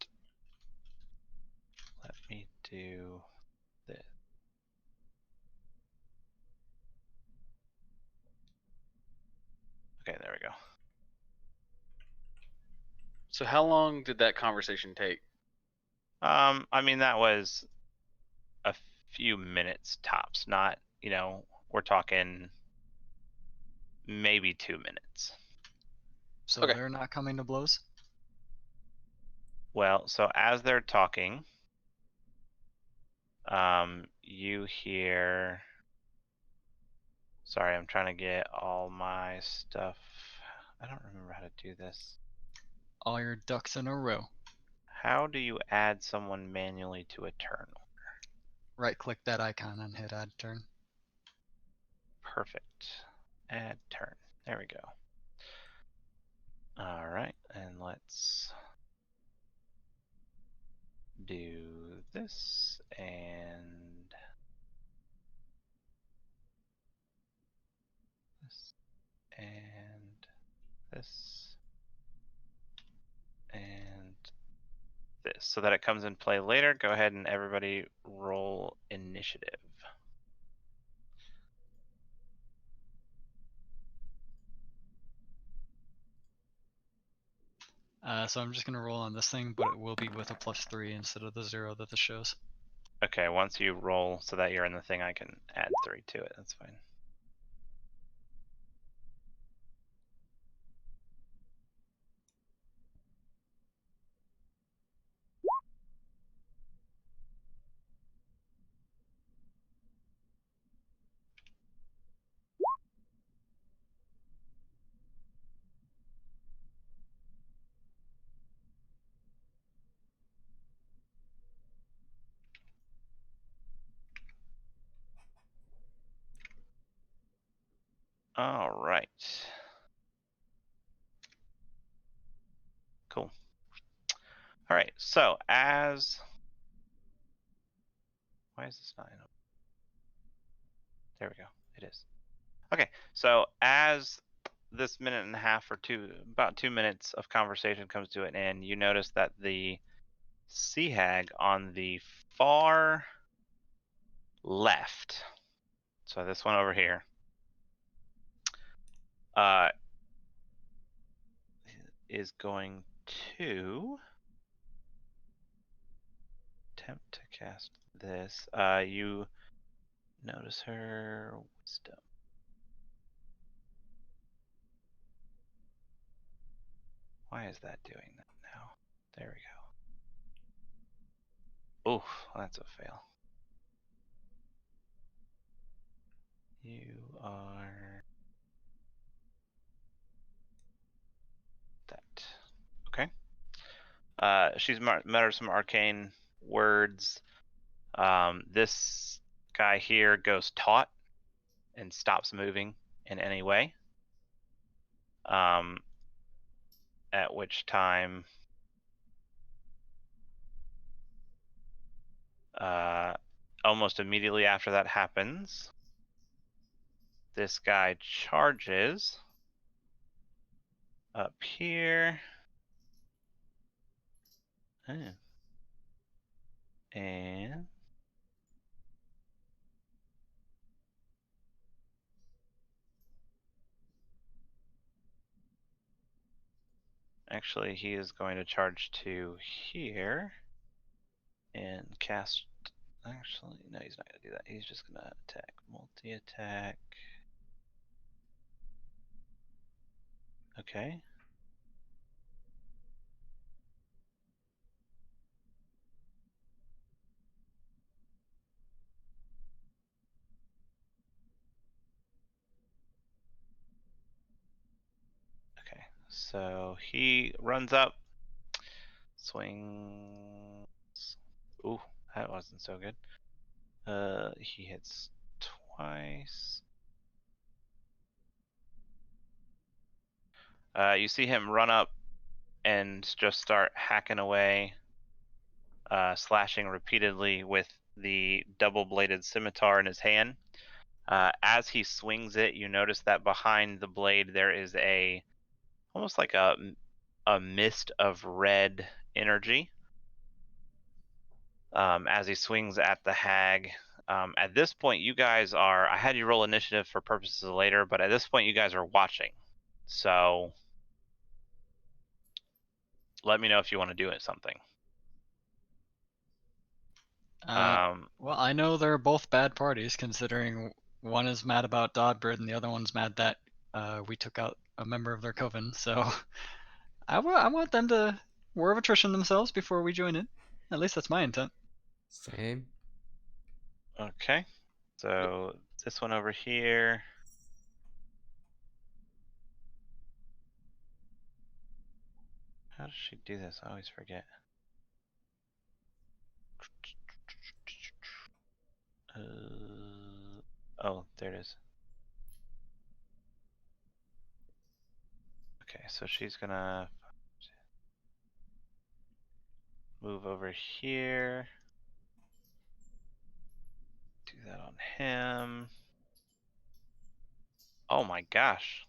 let me do this. Okay, there we go. So how long did that conversation take? I mean, that was a few minutes tops, not, we're talking maybe 2 minutes. So Okay. they're not coming to blows? Well, so as they're talking, you hear. Sorry, I'm trying to get all my stuff. I don't remember how to do this. All your ducks in a row. How do you add someone manually to a turn? Right click that icon and hit add turn. Perfect. Add turn. There we go. All right, and let's do this and this and this and this, so that it comes in play later. Go ahead and everybody roll initiative. So I'm just gonna roll on this thing, but it will be with a +3 instead of the 0 that this shows. Okay, once you roll so that you're in the thing, I can add 3 to it. That's fine. All right. Cool. All right, so why is this not in? There we go. It is. Okay, so as this minute and a half or about 2 minutes of conversation comes to an end, you notice that the sea hag on the far left, so this one over here, is going to attempt to cast this. You notice her wisdom. Why is that doing that now? There we go. Oof, that's a fail. You are that. Okay. She's muttered some arcane words. This guy here goes taut and stops moving in any way. At which time, almost immediately after that happens, this guy charges up here. Oh. And actually, he is going to charge to here and cast. Actually, no, he's not going to do that. He's just going to attack. Multi-attack. Okay. Okay, so he runs up, swings. Ooh, that wasn't so good. He hits twice. You see him run up and just start hacking away, slashing repeatedly with the double-bladed scimitar in his hand. As he swings it, you notice that behind the blade there is almost like a mist of red energy. As he swings at the hag. At this point, you guys are. I had you roll initiative for purposes of later, but at this point, you guys are watching. So let me know if you want to do it something. Well, I know they're both bad parties, considering one is mad about Dodbrid and the other one's mad that we took out a member of their coven. So I want them to war of attrition themselves before we join in. At least that's my intent. Same. Okay, so this one over here. How does she do this? I always forget. Oh, there it is. Okay, so she's gonna move over here. Do that on him. Oh my gosh.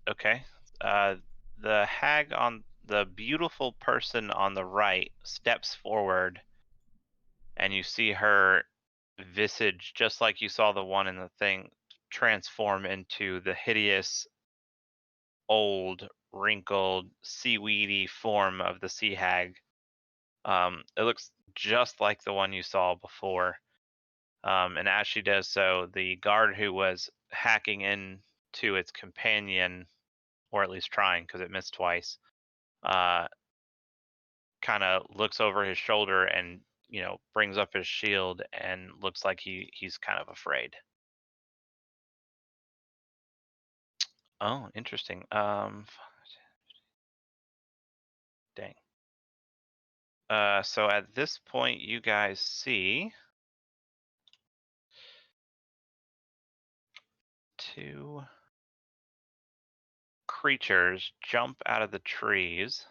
Okay. The hag on the beautiful person on the right steps forward, and you see her visage, just like you saw the one in the thing, transform into the hideous, old, wrinkled, seaweedy form of the sea hag. It looks just like the one you saw before. And as she does so, the guard who was hacking into its companion, or at least trying because it missed twice, kind of looks over his shoulder and brings up his shield and looks like he's kind of afraid. Oh, interesting. Dang. So at this point, you guys see two creatures jump out of the trees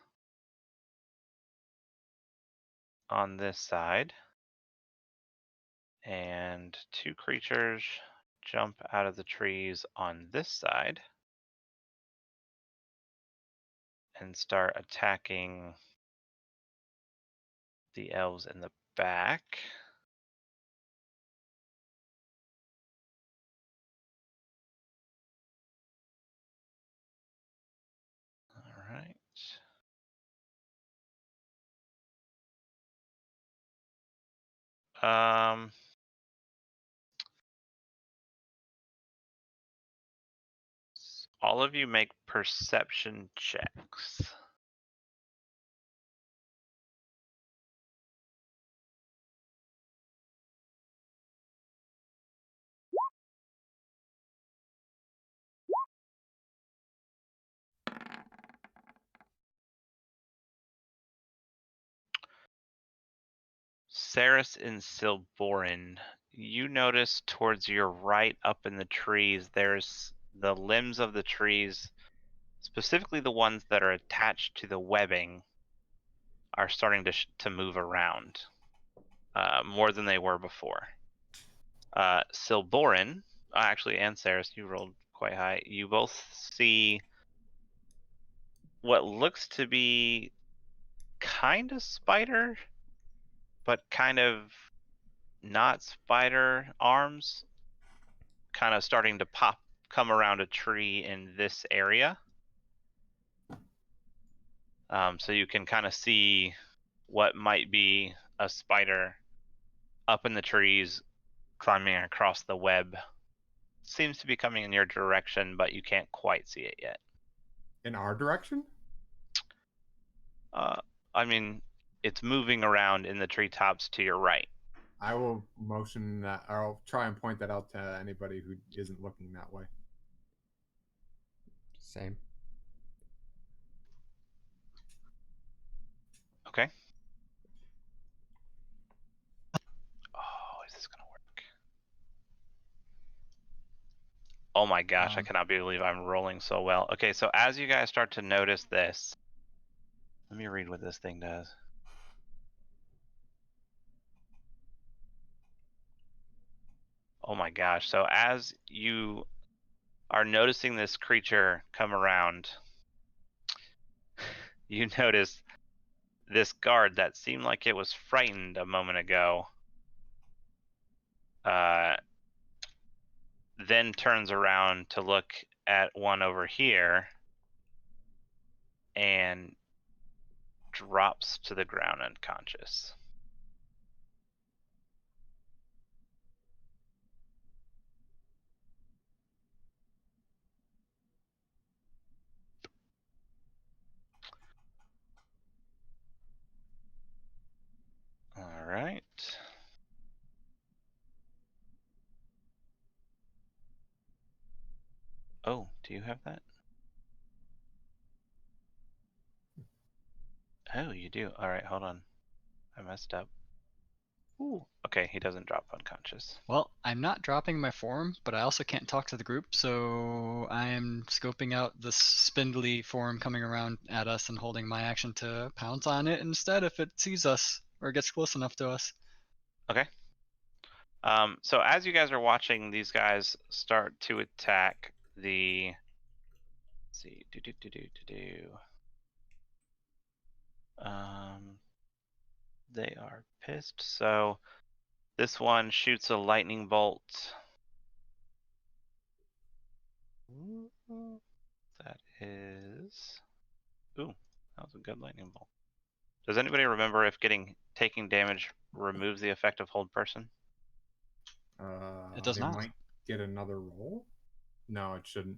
on this side, and two creatures jump out of the trees on this side and start attacking the elves in the back. All right. All of you make perception checks. Saris and Silborin, you notice towards your right up in the trees, there's the limbs of the trees, specifically the ones that are attached to the webbing, are starting to move around more than they were before. Silborin, actually, and Saris, you rolled quite high. You both see what looks to be kind of spider, but kind of not spider arms, kind of starting to come around a tree in this area. So you can kind of see what might be a spider up in the trees, climbing across the web. Seems to be coming in your direction, but you can't quite see it yet. In our direction? I mean, it's moving around in the treetops to your right. I will motion that, or I'll try and point that out to anybody who isn't looking that way. Same. Okay. Oh, is this gonna work? Oh my gosh, I cannot believe I'm rolling so well. Okay, so as you guys start to notice this, let me read what this thing does. Oh my gosh, so as you are noticing this creature come around, you notice this guard that seemed like it was frightened a moment ago, then turns around to look at one over here and drops to the ground unconscious. All right. Oh, do you have that? Oh, you do. All right, hold on. I messed up. Ooh. Okay, he doesn't drop unconscious. Well, I'm not dropping my form, but I also can't talk to the group, so I'm scoping out this spindly form coming around at us and holding my action to pounce on it instead if it sees us or gets close enough to us. Okay. So as you guys are watching these guys start to attack the, let's see, they are pissed. So this one shoots a lightning bolt. That is, ooh, that was a good lightning bolt. Does anybody remember if taking damage removes the effect of hold person? It does It not. might get another roll. No, it shouldn't.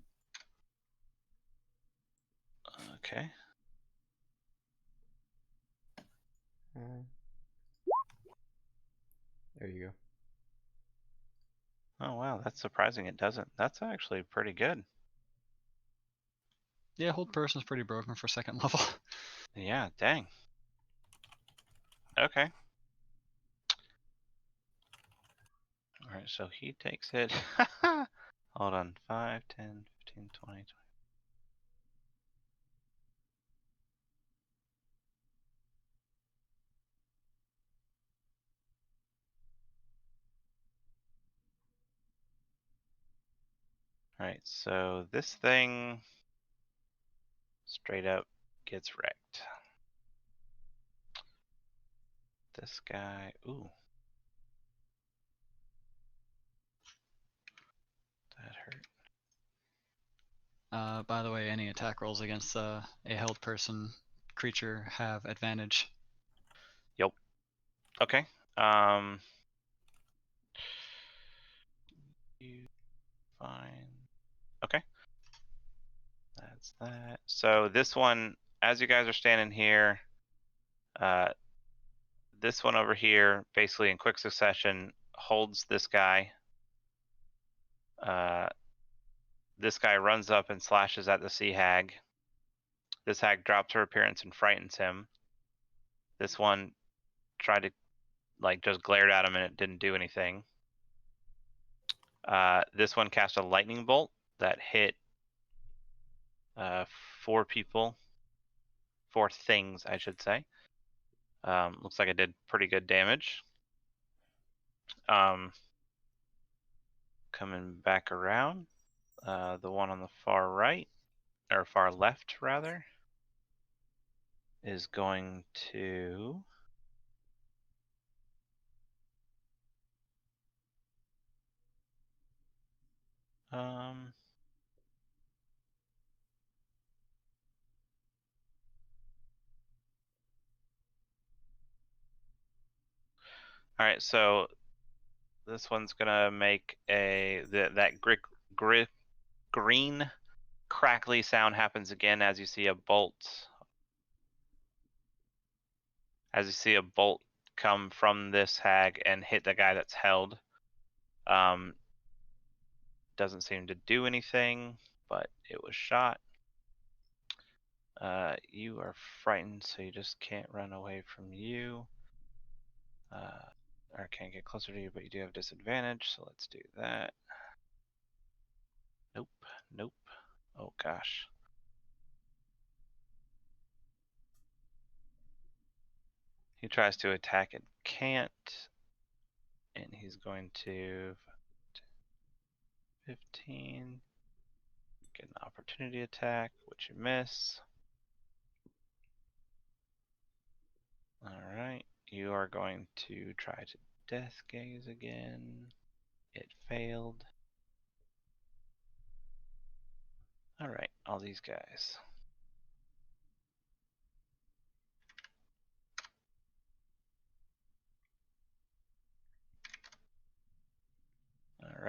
Okay. There you go. Oh wow, that's surprising it doesn't. That's actually pretty good. Yeah, hold person's pretty broken for second level. Yeah, dang. Okay. Alright, so he takes it. Hold on. 5, 10, 15, 20. Alright, so this thing straight up gets wrecked. This guy, ooh. That hurt. By the way, any attack rolls against a held person creature have advantage. Yep. Okay. You fine. Okay. That's that. So this one, as you guys are standing here, this one over here, basically in quick succession, holds this guy. This guy runs up and slashes at the sea hag. This hag drops her appearance and frightens him. This one tried to just glared at him and it didn't do anything. This one cast a lightning bolt that hit 4 people, 4 things, I should say. Looks like it did pretty good damage. Coming back around, the one on the far right, or far left rather, is going to all right, so this one's gonna make that green crackly sound happens again as you see a bolt. As you see a bolt come from this hag and hit the guy that's held. Doesn't seem to do anything, but it was shot. You are frightened, so you just can't run away from you. Or can't get closer to you, but you do have disadvantage, so let's do that. Nope, nope. Oh gosh. He tries to attack and can't. And he's going to 15. Get an opportunity attack, which you miss. Alright, you are going to try to death gaze again. It failed. Alright, all these guys.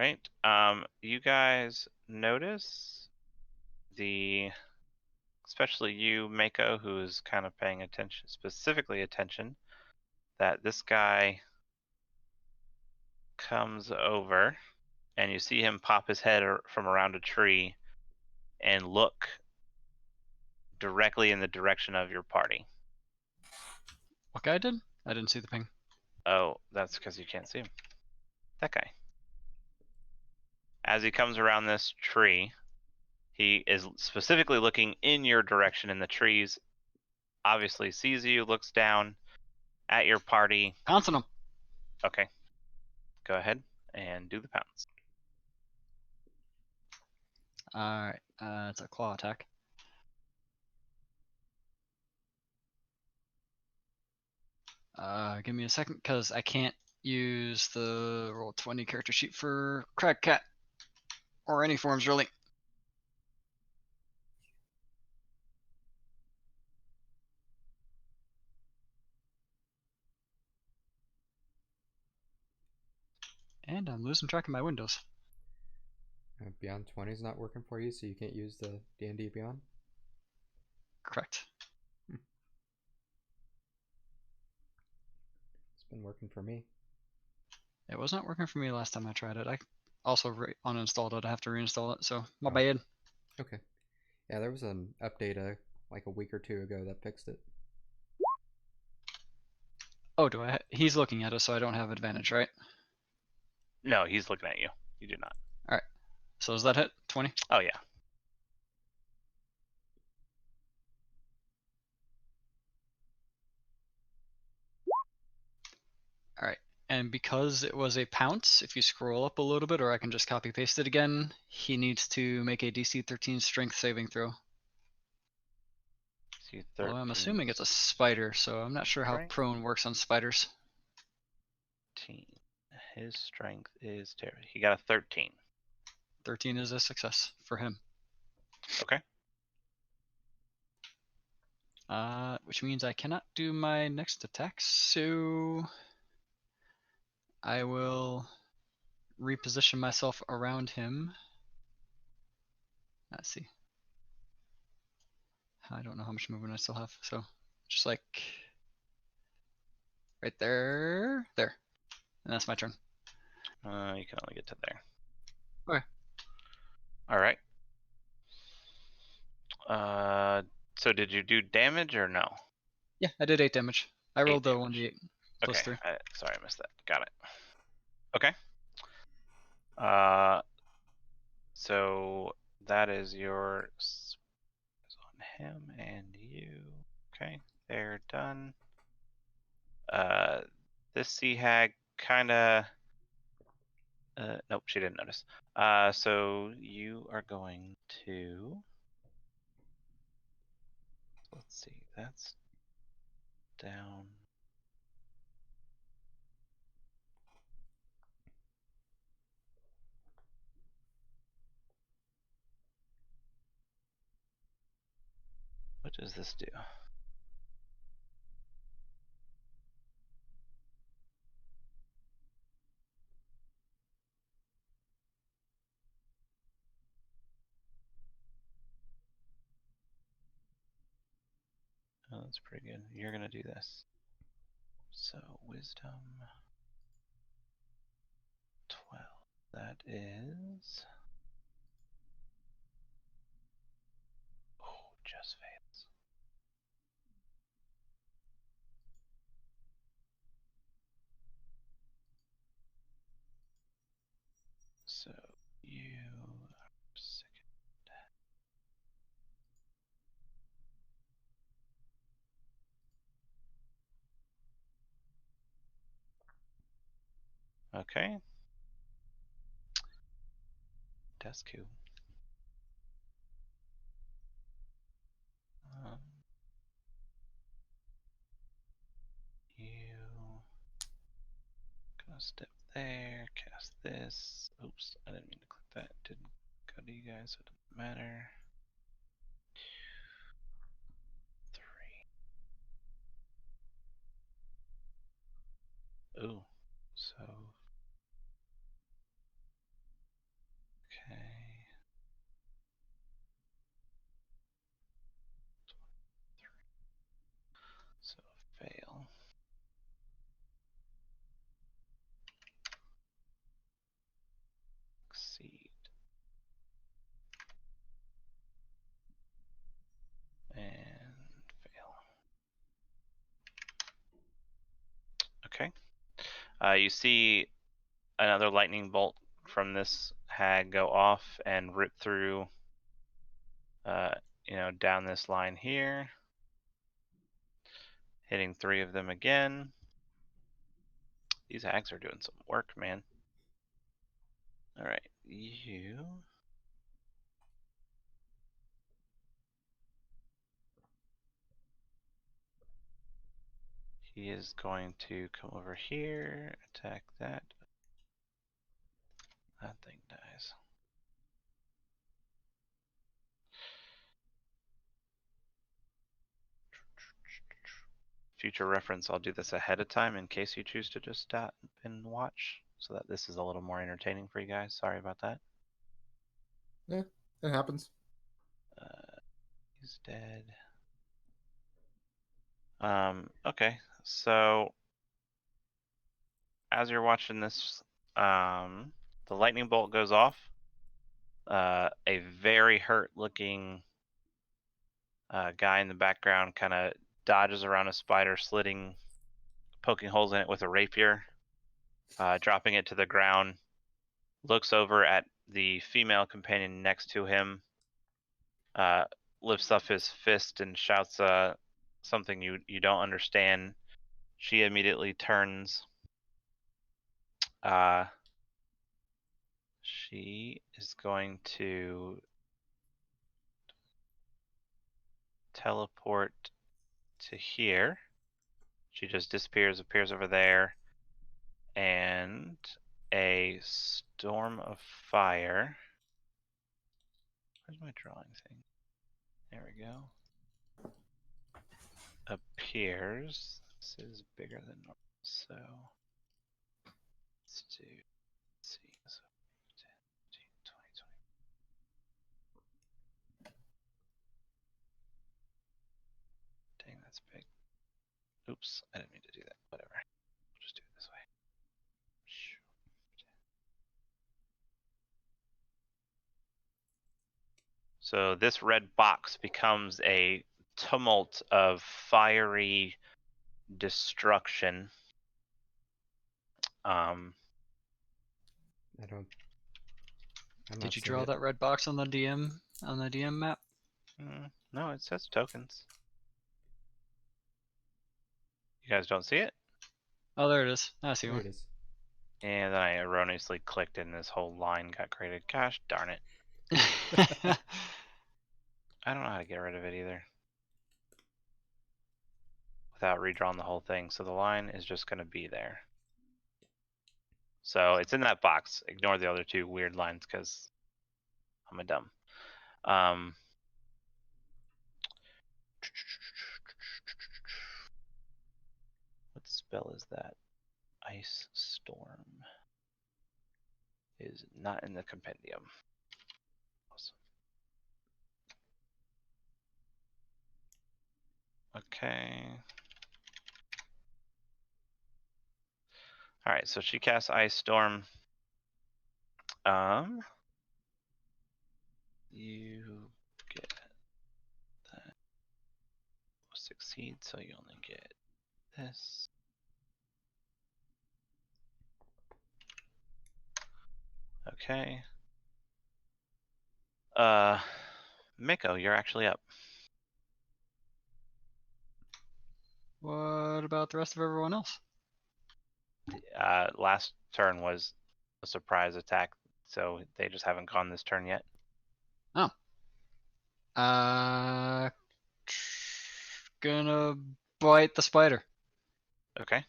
right. You guys notice especially you, Mako, who is kind of paying attention, specifically attention, that this guy comes over and you see him pop his head from around a tree and look directly in the direction of your party. What guy did? I didn't see the ping. Oh, that's because you can't see him. That guy. As he comes around this tree, he is specifically looking in your direction in the trees, obviously sees you, looks down at your party. Pouncing him. Okay. Go ahead and do the pounce. Alright, it's a claw attack. Give me a second, because I can't use the Roll20 character sheet for Crag Cat. Or any forms, really. And I'm losing track of my windows. Beyond 20 is not working for you, so you can't use the D&D Beyond? Correct. It's been working for me. It was not working for me last time I tried it. I also uninstalled it. I have to reinstall it, so my Oh. bad. Okay. Yeah, there was an update like a week or two ago that fixed it. Oh, do I? He's looking at us, so I don't have advantage, right? No, he's looking at you. You do not. Alright. So does that hit? 20? Oh, yeah. Alright. And because it was a pounce, if you scroll up a little bit, or I can just copy paste it again, he needs to make a DC 13 strength saving throw. See, Although I'm 13. assuming it's a spider, so I'm not sure how Strength. prone works on spiders. 13. His strength is terrible. He got a 13. 13 is a success for him. Okay. Which means I cannot do my next attack, so I will reposition myself around him. Let's see. I don't know how much movement I still have, so just like right there, there, and that's my turn. You can only get to there. Okay. All right. So did you do damage or no? Yeah, I did 8 damage. I rolled the damage. 1d8 plus Okay. 3. Sorry, I missed that. Got it. Okay. So that is your on him and you. Okay, they're done. This sea hag kind of. Nope, she didn't notice. So you are going to. Let's see. That's down. What does this do? Oh, that's pretty good. You're gonna do this. So wisdom 12. That is. Oh, just fails. So you are second. Okay. That's cool. You gonna step there, cast this. Oops, I didn't mean to click that. Didn't go to you guys, so it doesn't matter. 3. Ooh, so You see another lightning bolt from this hag go off and rip through, down this line here, hitting 3 of them again. These hags are doing some work, man. All right, you. He is going to come over here, attack that. That thing dies. Future reference, I'll do this ahead of time in case you choose to just stop and watch, so that this is a little more entertaining for you guys. Sorry about that. Yeah, it happens. He's dead. Okay, so as you're watching this, the lightning bolt goes off. A very hurt looking guy in the background kind of dodges around a spider, poking holes in it with a rapier, dropping it to the ground, looks over at the female companion next to him, lifts up his fist and shouts something you don't understand. She immediately turns. She is going to teleport to here. She just disappears, appears over there, and a storm of fire. Where's my drawing thing? There we go. Appears. This is bigger than normal, so let's see. So 10, 15, 20, 20. Dang, that's big. Oops, I didn't mean to do that. Whatever. We'll just do it this way. So this red box becomes a tumult of fiery destruction. I don't. I'm Did not you seeing draw it. that red box on the DM map? No, it says tokens. You guys don't see it? Oh, there it is. I see There one. it is. And then I erroneously clicked and this whole line got created. Gosh darn it. I don't know how to get rid of it either. Without redrawing the whole thing. So the line is just going to be there. So it's in that box. Ignore the other 2 weird lines because I'm a dumb. What spell is that? Ice Storm is not in the compendium. Awesome. Okay. Alright, so she casts Ice Storm. You get that. Succeed, so you only get this. Okay. Miko, you're actually up. What about the rest of everyone else? Last turn was a surprise attack, so they just haven't gone this turn yet. Oh. Gonna bite the spider. Okay.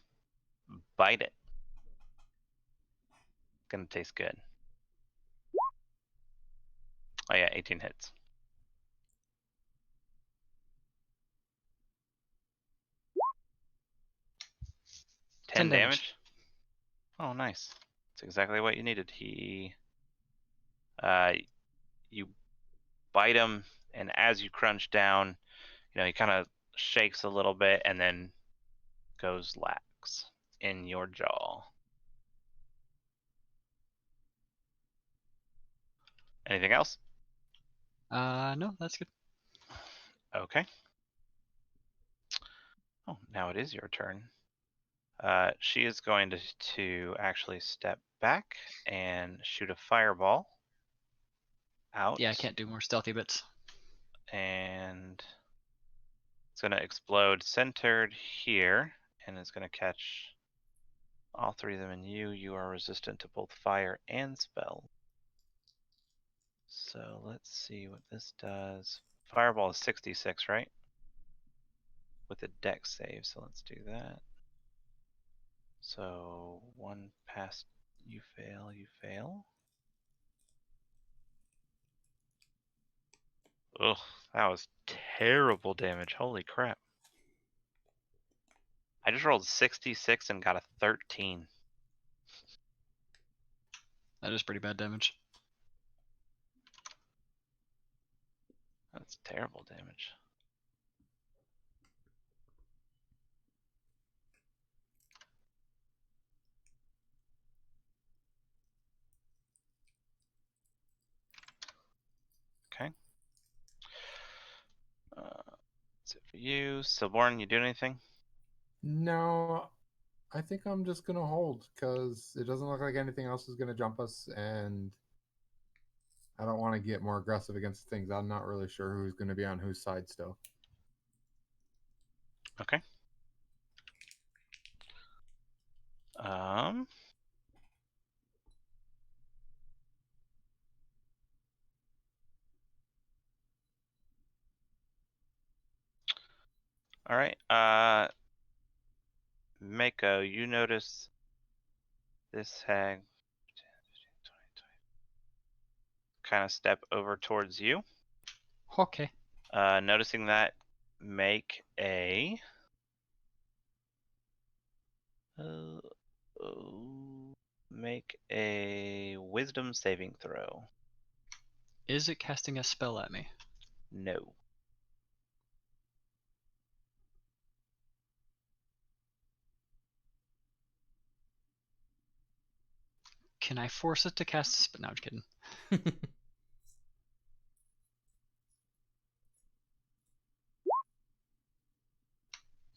Bite it. Gonna taste good. Oh yeah, 18 hits. 10 damage. Oh, nice. That's exactly what you needed. You bite him, and as you crunch down, he kind of shakes a little bit and then goes lax in your jaw. Anything else? No, that's good. Okay. Oh, now it is your turn. She is going to actually step back and shoot a fireball out. Yeah, I can't do more stealthy bits. And it's going to explode centered here, and it's going to catch all three of them in you. You are resistant to both fire and spell. So let's see what this does. Fireball is 66, right? With a dex save, so let's do that. So one pass, you fail, you fail. Ugh, that was terrible damage. Holy crap. I just rolled 66 and got a 13. That is pretty bad damage. That's terrible damage. Okay. That's it for you. Silborn, you doing anything? No, I think I'm just gonna hold because it doesn't look like anything else is gonna jump us, and I don't want to get more aggressive against things. I'm not really sure who's gonna be on whose side still. Okay. All right. Mako, you notice this hag kind of step over towards you. Okay. Noticing that, make a uh, make a wisdom saving throw. Is it casting a spell at me? No. Can I force it to cast a spell? No, I'm just kidding.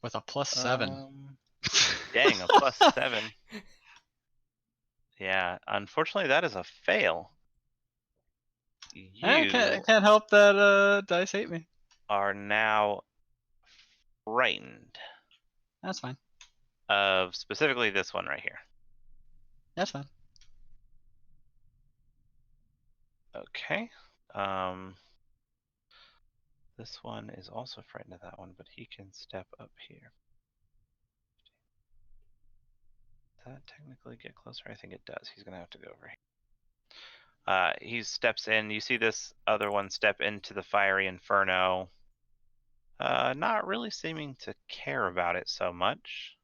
With a +7. Dang, a +7. Yeah, unfortunately that is a fail. I You can't help that dice hate me. are now frightened That's fine. of specifically this one right here. That's fine. Okay. This one is also frightened of that one, but he can step up here. Does that technically get closer? I think it does. He's gonna have to go over here. He steps in. You see this other one step into the fiery inferno. Not really seeming to care about it so much.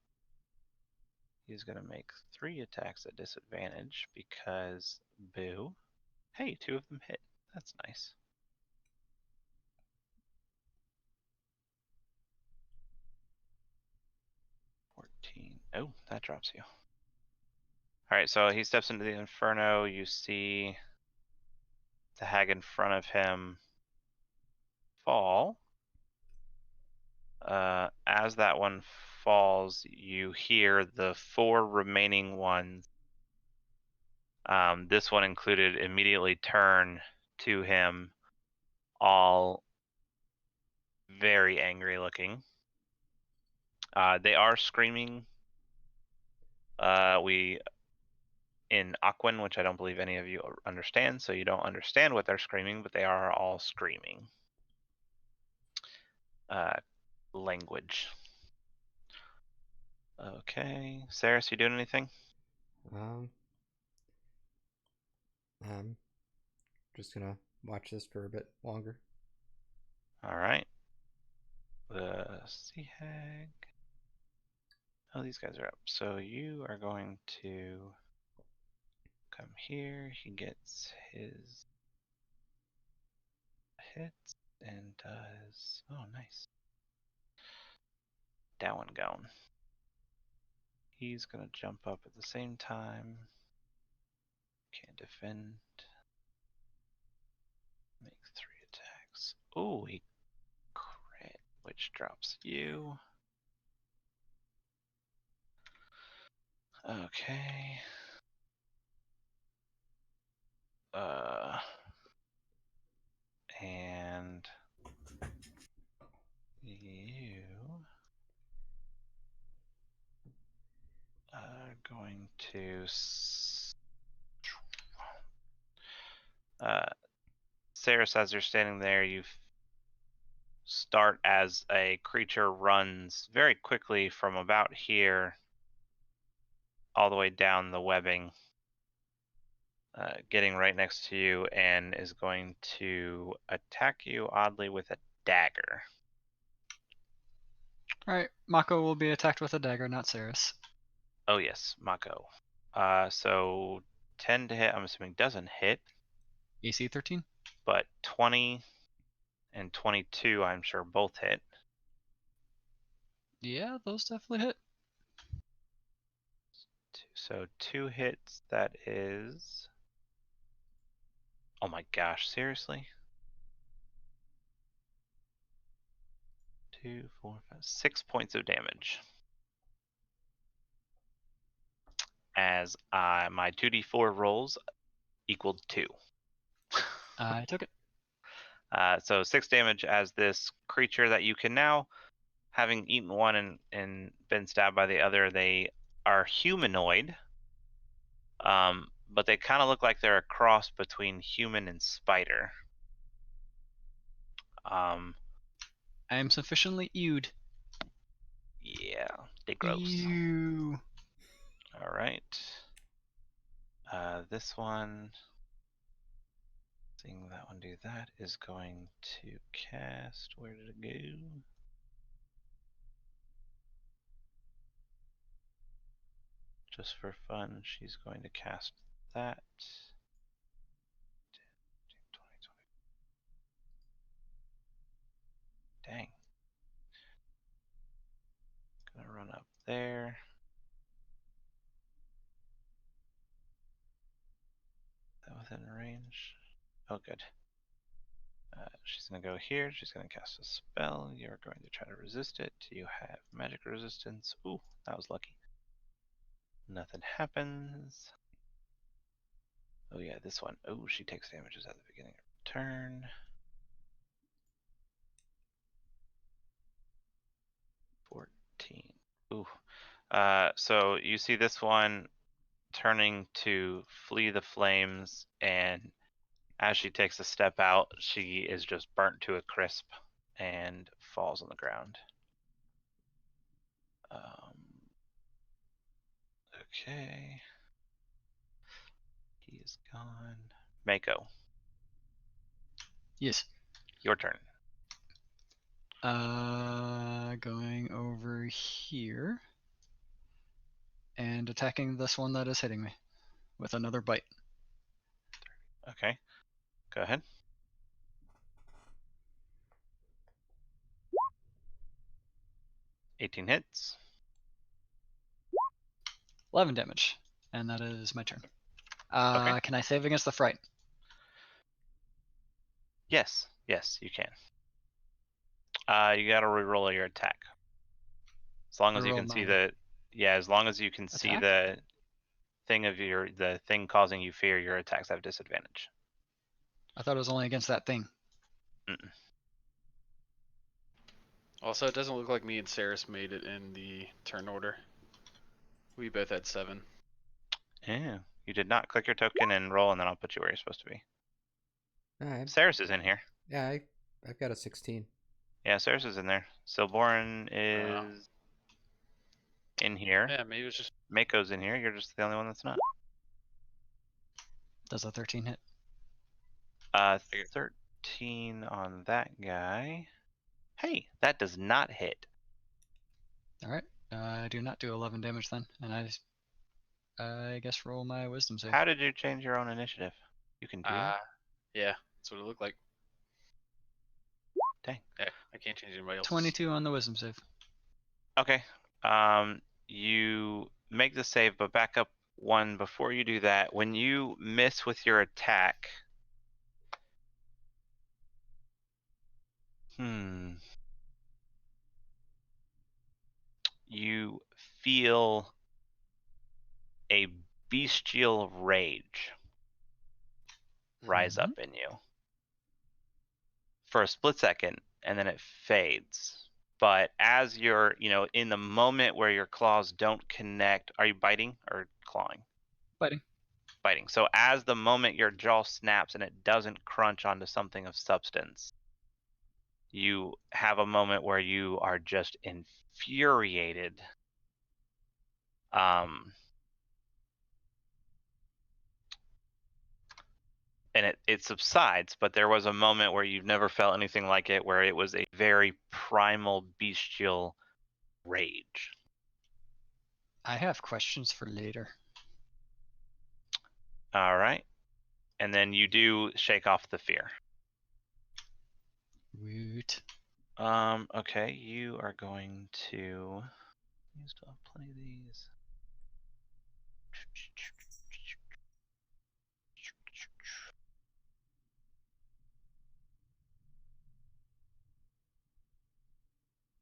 He's gonna make 3 attacks at disadvantage because boo. Hey, 2 of them hit. That's nice. Oh, that drops you. Alright, so he steps into the inferno. You see the hag in front of him fall. As that one falls, you hear the 4 remaining ones, this one included, immediately turn to him, all very angry looking. They are screaming. We in Aquan, which I don't believe any of you understand, so you don't understand what they're screaming, but they are all screaming. Language. Okay, Saris, you doing anything? I'm just gonna watch this for a bit longer. All right. The sea hag. Oh, these guys are up. So you are going to come here. He gets his hits and does. Oh, nice. Down gone. He's gonna jump up at the same time. Can't defend. Make 3 attacks. Oh, he crit, which drops you. Okay. And you are going to Saris, as you're standing there, you start as a creature runs very quickly from about here all the way down the webbing, getting right next to you, and is going to attack you oddly with a dagger. Alright, Mako will be attacked with a dagger, not Saris. Oh yes, Mako. So 10 to hit, I'm assuming doesn't hit, AC 13? but 20 and 22 I'm sure both hit. Yeah, those definitely hit. So 2 hits, that is... Oh my gosh, seriously? 2, 4, 5, 6 points of damage. As my 2d4 rolls equaled 2. I took it. So 6 damage as this creature that you can now, having eaten one and been stabbed by the other, they are humanoid. But they kind of look like they're a cross between human and spider. I am sufficiently ewed. Yeah, they gross. Ew. All right. This one, seeing that one do that, is going to cast. Where did it go? Just for fun, she's going to cast that. 10, 20, 20. Dang. Gonna run up there. Is that within range? Oh, good. She's going to go here. She's going to cast a spell. You're going to try to resist it. You have magic resistance. Ooh, that was lucky. Nothing happens. Oh yeah, this one. Oh, she takes damages at the beginning of her turn. 14. Ooh. So you see this one turning to flee the flames, and as she takes a step out, she is just burnt to a crisp and falls on the ground. Okay. He is gone. Mako, Yes. your turn. Going over here and attacking this one that is hitting me with another bite. Okay. Go ahead. 18 hits. 11 damage, and that is my turn. Okay. Can I save against the fright? Yes, you can. You gotta reroll your attack. As long as you Reroll can see my as long as you can see attack? the thing causing you fear, your attacks have disadvantage. I thought it was only against that thing. Mm-mm. Also, it doesn't look like me and Saris made it in the turn order. We both had 7. Yeah, you did not click your token and roll, and then I'll put you where you're supposed to be. Alright. Saris is in here. Yeah, I've got a 16. Yeah, Saris is in there. Silborin is in here. Yeah, maybe it was just. Mako's in here. You're just the only one that's not. Does a 13 hit? 13 on that guy. Hey, that does not hit. Alright. I do not do 11 damage then, and I guess roll my wisdom save. How did you change your own initiative? You can do that? Yeah, that's what it looked like. Dang. Yeah, I can't change anybody else's. 22 on the wisdom save. Okay. You make the save, but back up one before you do that. When you miss with your attack, you feel a bestial rage rise up in you for a split second, and then it fades. But as you're, in the moment where your claws don't connect, are you biting or clawing? Biting. Biting. So as the moment your jaw snaps and it doesn't crunch onto something of substance, you have a moment where you are just infuriated. And it subsides, but there was a moment where you've never felt anything like it, where it was a very primal, bestial rage. I have questions for later. All right. And then you do shake off the fear. Woot. Okay, you are going to. You still have plenty of these.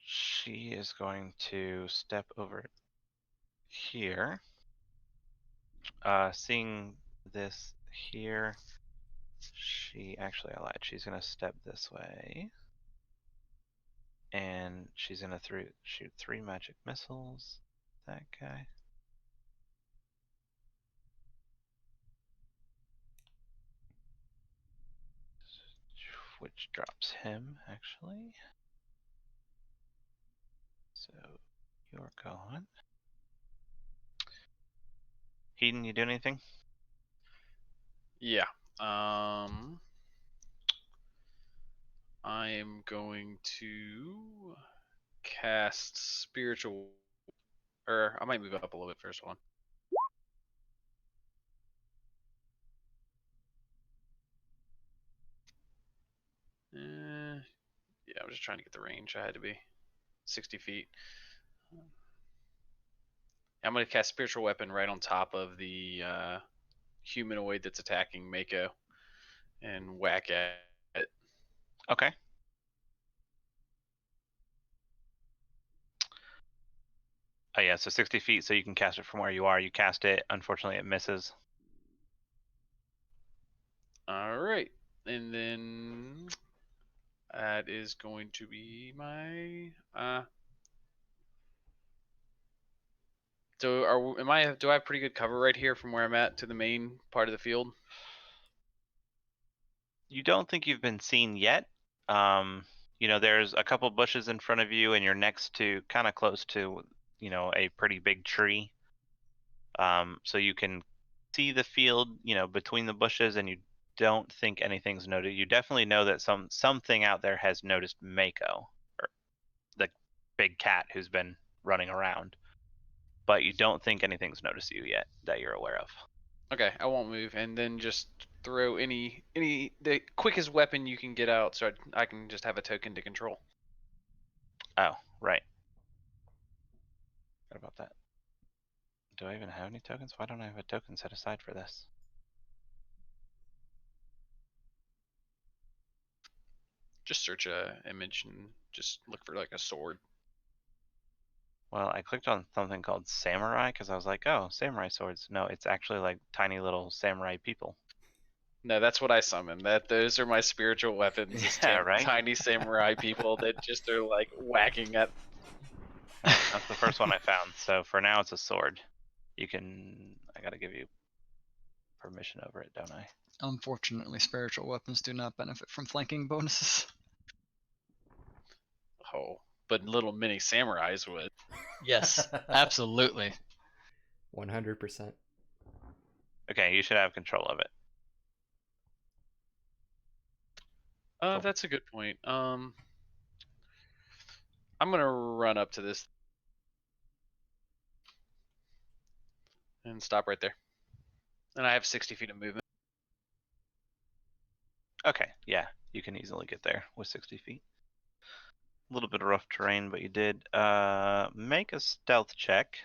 She is going to step over here. Seeing this here, I lied. She's gonna step this way. And she's gonna shoot 3 magic missiles. That guy. Which drops him, actually. So you're gone. Heaton, you do anything? Yeah. I am going to cast spiritual, or I might move up a little bit first. One. Yeah, I'm just trying to get the range. I had to be 60 feet. I'm going to cast spiritual weapon right on top of the humanoid that's attacking Mako, and whack at it. Okay. Oh yeah, so 60 feet, so you can cast it from where you are. You cast it. Unfortunately, it misses. All right, and then that is going to be my. So do I have pretty good cover right here from where I'm at to the main part of the field? You don't think you've been seen yet. There's a couple bushes in front of you, and you're next to, kind of close to, a pretty big tree. So you can see the field, between the bushes, and you don't think anything's noted. You definitely know that something out there has noticed Mako, or the big cat who's been running around. But you don't think anything's noticed you yet that you're aware of. Okay, I won't move, and then just throw the quickest weapon you can get out, so I can just have a token to control. Oh, right. What about that? Do I even have any tokens? Why don't I have a token set aside for this? Just search a image and just look for like a sword. Well, I clicked on something called samurai because I was like, oh, samurai swords. No, it's actually like tiny little samurai people. No, that's what I summon. Those are my spiritual weapons. Is Yeah, right? Tiny samurai people that just are like whacking at. That's the first one I found. So for now, it's a sword. I gotta give you permission over it, don't I? Unfortunately, spiritual weapons do not benefit from flanking bonuses. Oh, but little mini samurais would. Yes, absolutely. 100%. Okay, you should have control of it. Cool. That's a good point. I'm gonna run up to this and stop right there. And I have 60 feet of movement. Okay, yeah, you can easily get there with 60 feet. A little bit of rough terrain, but you did. Make a stealth check.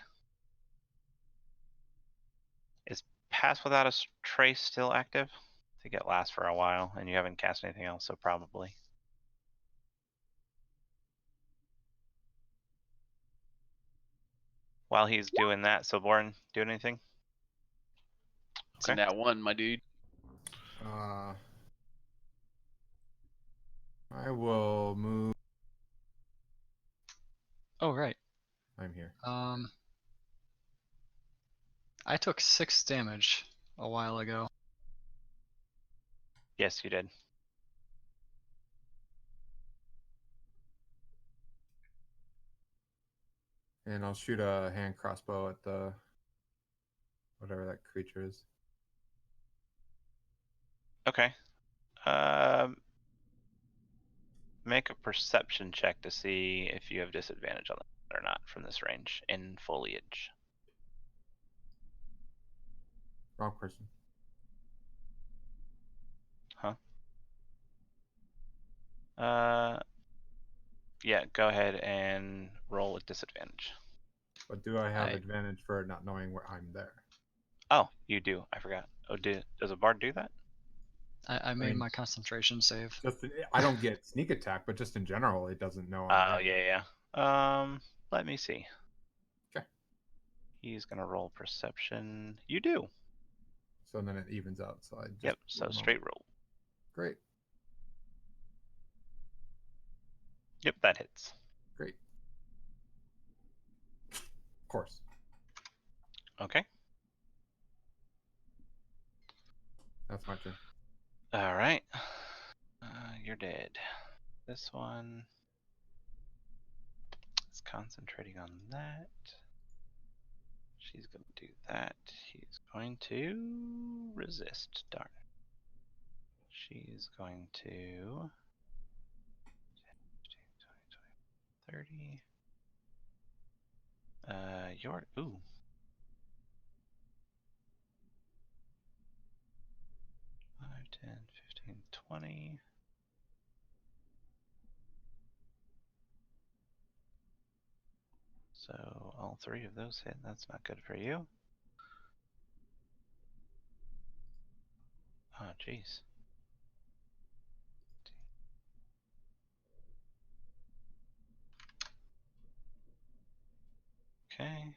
Is Pass Without a Trace still active? I think it lasts for a while, and you haven't cast anything else, so probably. While he's doing that, Soborn, do anything? It's a Okay. nat 1, my dude. I will move. Oh right. I'm here. I took 6 damage a while ago. Yes, you did. And I'll shoot a hand crossbow at the whatever that creature is. Okay. Make a perception check to see if you have disadvantage on it or not from this range in foliage. Wrong person. Yeah, go ahead and roll with disadvantage. But do I have I- advantage for not knowing where I'm there? Oh, you do. I forgot. Oh, does a bard do that? I made mean, my concentration save. Just I don't get sneak attack, but just in general, it doesn't know I'm Oh, there. yeah. Let me see. Okay. He's gonna roll perception. You do. So then it evens out. So I just Yep. So straight roll. Great, Yep, that hits. great. Of course. Okay. That's my turn. All right. You're dead. This one is concentrating on that. She's gonna do that. He's going to resist. Darn it. She's going to 30. Your ooh. Five, 10, 15, 20. So all 3 of those hit. That's not good for you. Oh, jeez. Okay.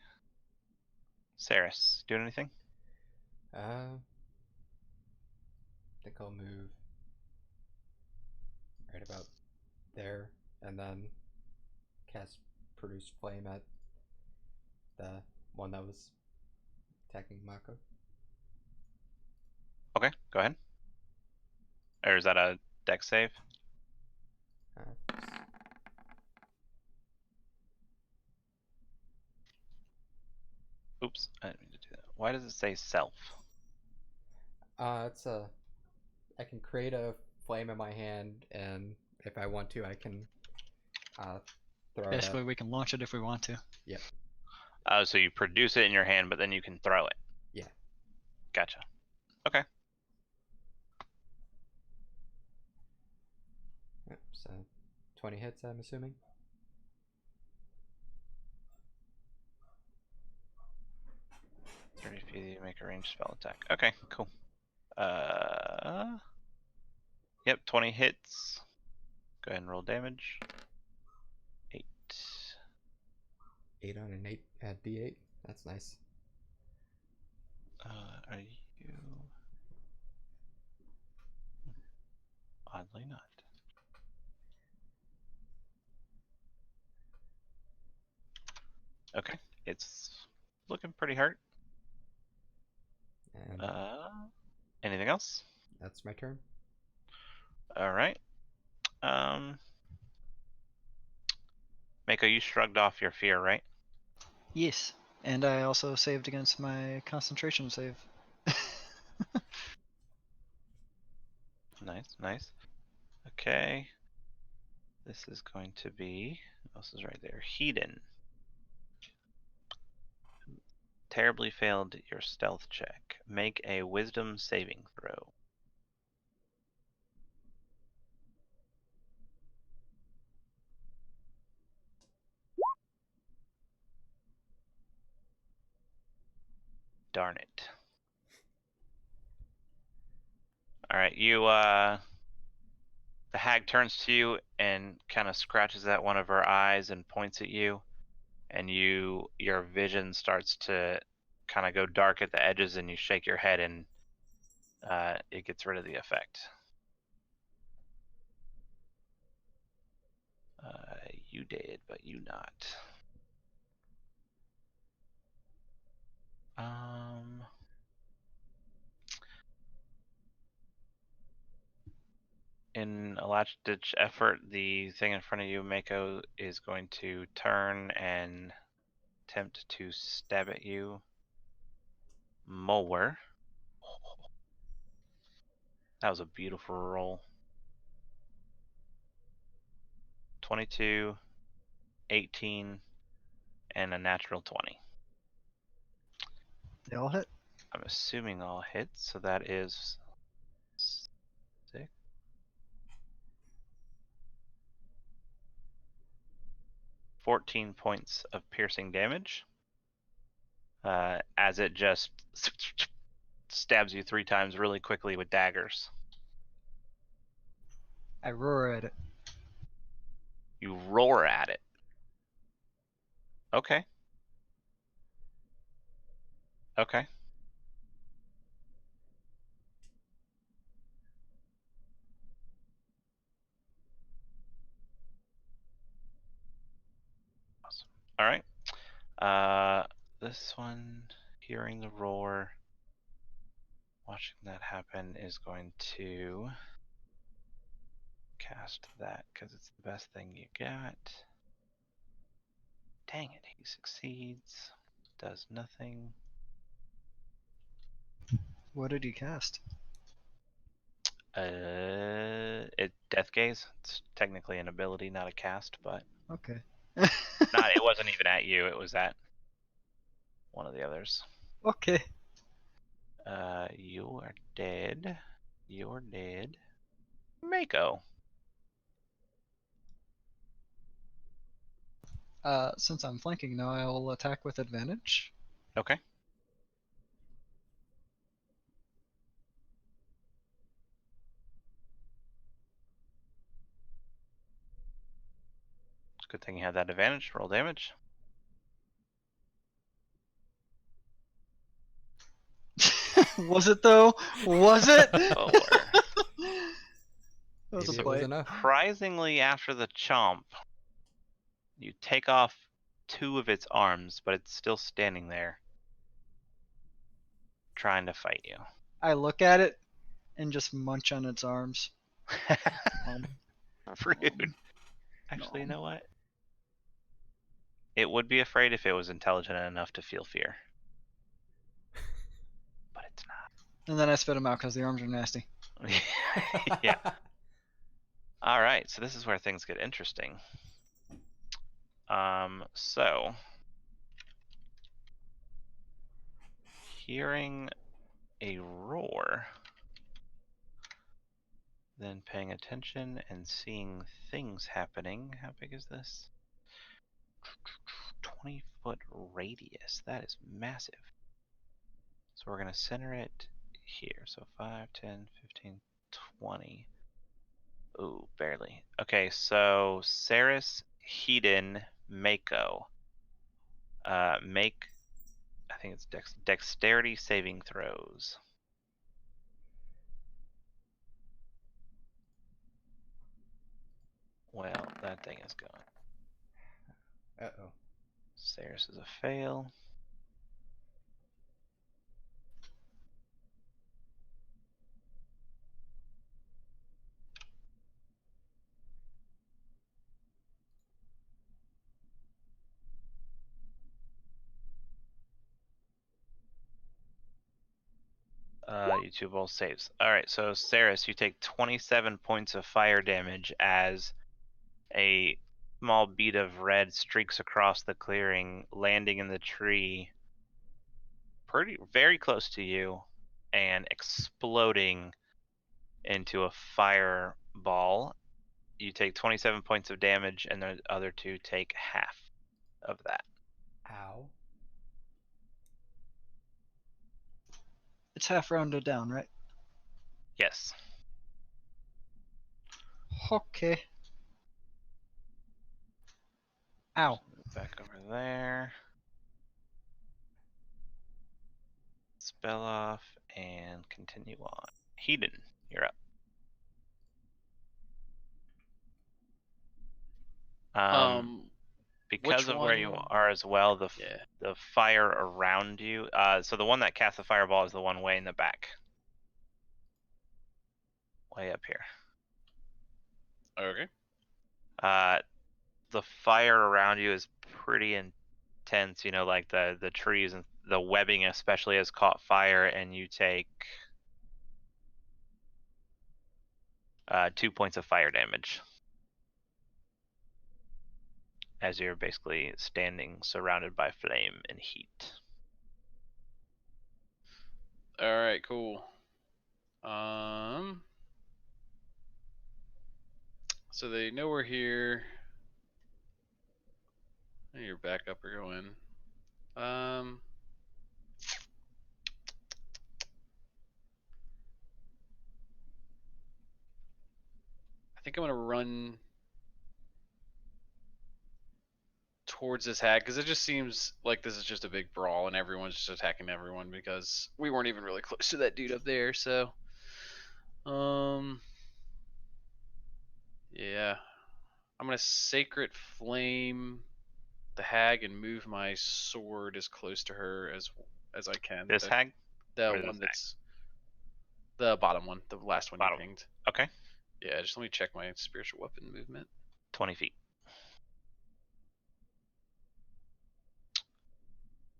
Saris, doing anything? I think I'll move right about there and then cast Produce Flame at the one that was attacking Mako. Okay, go ahead. Or is that a dex save? Uh, Oops, I didn't mean to do that. Why does it say self? it's a. I can create a flame in my hand, and if I want to, I can throw it Basically, at. we can launch it if we want to. Yep. Oh, so you produce it in your hand, but then you can throw it. Yeah. Gotcha. Okay. Yep. So 20 hits, I'm assuming. If you make a ranged spell attack. Okay, cool. Yep, 20 hits. Go ahead and roll damage. 8. 8 on an 8 at D8. That's nice. Are you? Oddly not. Okay, it's looking pretty hurt. And Anything else? that's my turn. All right. Mako, you shrugged off your fear, right? Yes, and I also saved against my concentration save. Nice, nice. Okay. This is going to be, what else is right there? Hedon. Terribly failed your stealth check. Make a wisdom saving throw. Darn it. Alright, the hag turns to you and kind of scratches at one of her eyes and points at you, and your vision starts to kind of go dark at the edges, and you shake your head, and it gets rid of the effect. You did, but you not. In a last-ditch effort, the thing in front of you, Mako, is going to turn and attempt to stab at you more. That was a beautiful roll. 22, 18, and a natural 20. They all hit. I'm assuming all hits, so that is 6. 14 points of piercing damage. As it just stabs you 3 times really quickly with daggers. I roar at it. You roar at it. Okay. Okay. Awesome. All right. This one, hearing the roar, watching that happen, is going to cast that because it's the best thing you got. Dang it, he succeeds. Does nothing. What did he cast? Death Gaze. It's technically an ability, not a cast, but Okay. it wasn't even at you. It was at one of the others. Okay. You are dead. You're dead. Mako. Since I'm flanking now, I will attack with advantage. Okay. It's a good thing you have that advantage. Roll damage. Was it though? Was it? Oh, That was Maybe a it was bite. enough. surprisingly, after the chomp, you take off 2 of its arms, but it's still standing there, trying to fight you. I look at it and just munch on its arms. Rude. Actually, you know what? It would be afraid if it was intelligent enough to feel fear. But it's And then I spit them out because the arms are nasty. not. Yeah. Alright, so this is where things get interesting. So hearing a roar, then paying attention and seeing things happening. How big is this? 20-foot radius. That is massive. So we're going to center it here. So 5, 10, 15, 20. Ooh, barely. Okay, so Saris, Hedon, Mako. Make, I think it's dexterity saving throws. Well, that thing is gone. Uh-oh. Saris is a fail. You 2 both saves. Alright, so Saris, you take 27 points of fire damage as a small bead of red streaks across the clearing, landing in the tree very close to you and exploding into a fireball. You take 27 points of damage, and the other 2 take half of that. Ow. It's half rounded down, right? Yes. Okay. Ow. Move back over there. It's spell off and continue on. Hedon, you're up. Because Which of where you one? are as well, the Yeah. the fire around you. So the one that casts the fireball is the one way in the back, way up here. Okay. The fire around you is pretty intense. You know, like the trees and the webbing especially has caught fire, and you take 2 points of fire damage as you're basically standing surrounded by flame and heat. All right. Cool. So they know we're here. You're back up or go in. I think I'm gonna run towards this hag because it just seems like this is just a big brawl and everyone's just attacking everyone because we weren't even really close to that dude up there. So, yeah, I'm gonna sacred flame the hag and move my sword as close to her as I can. This hag? The Or this one hag? that's the bottom one, the last one you Bottom. pinged. Okay, Yeah, just let me check my spiritual weapon movement. 20 feet.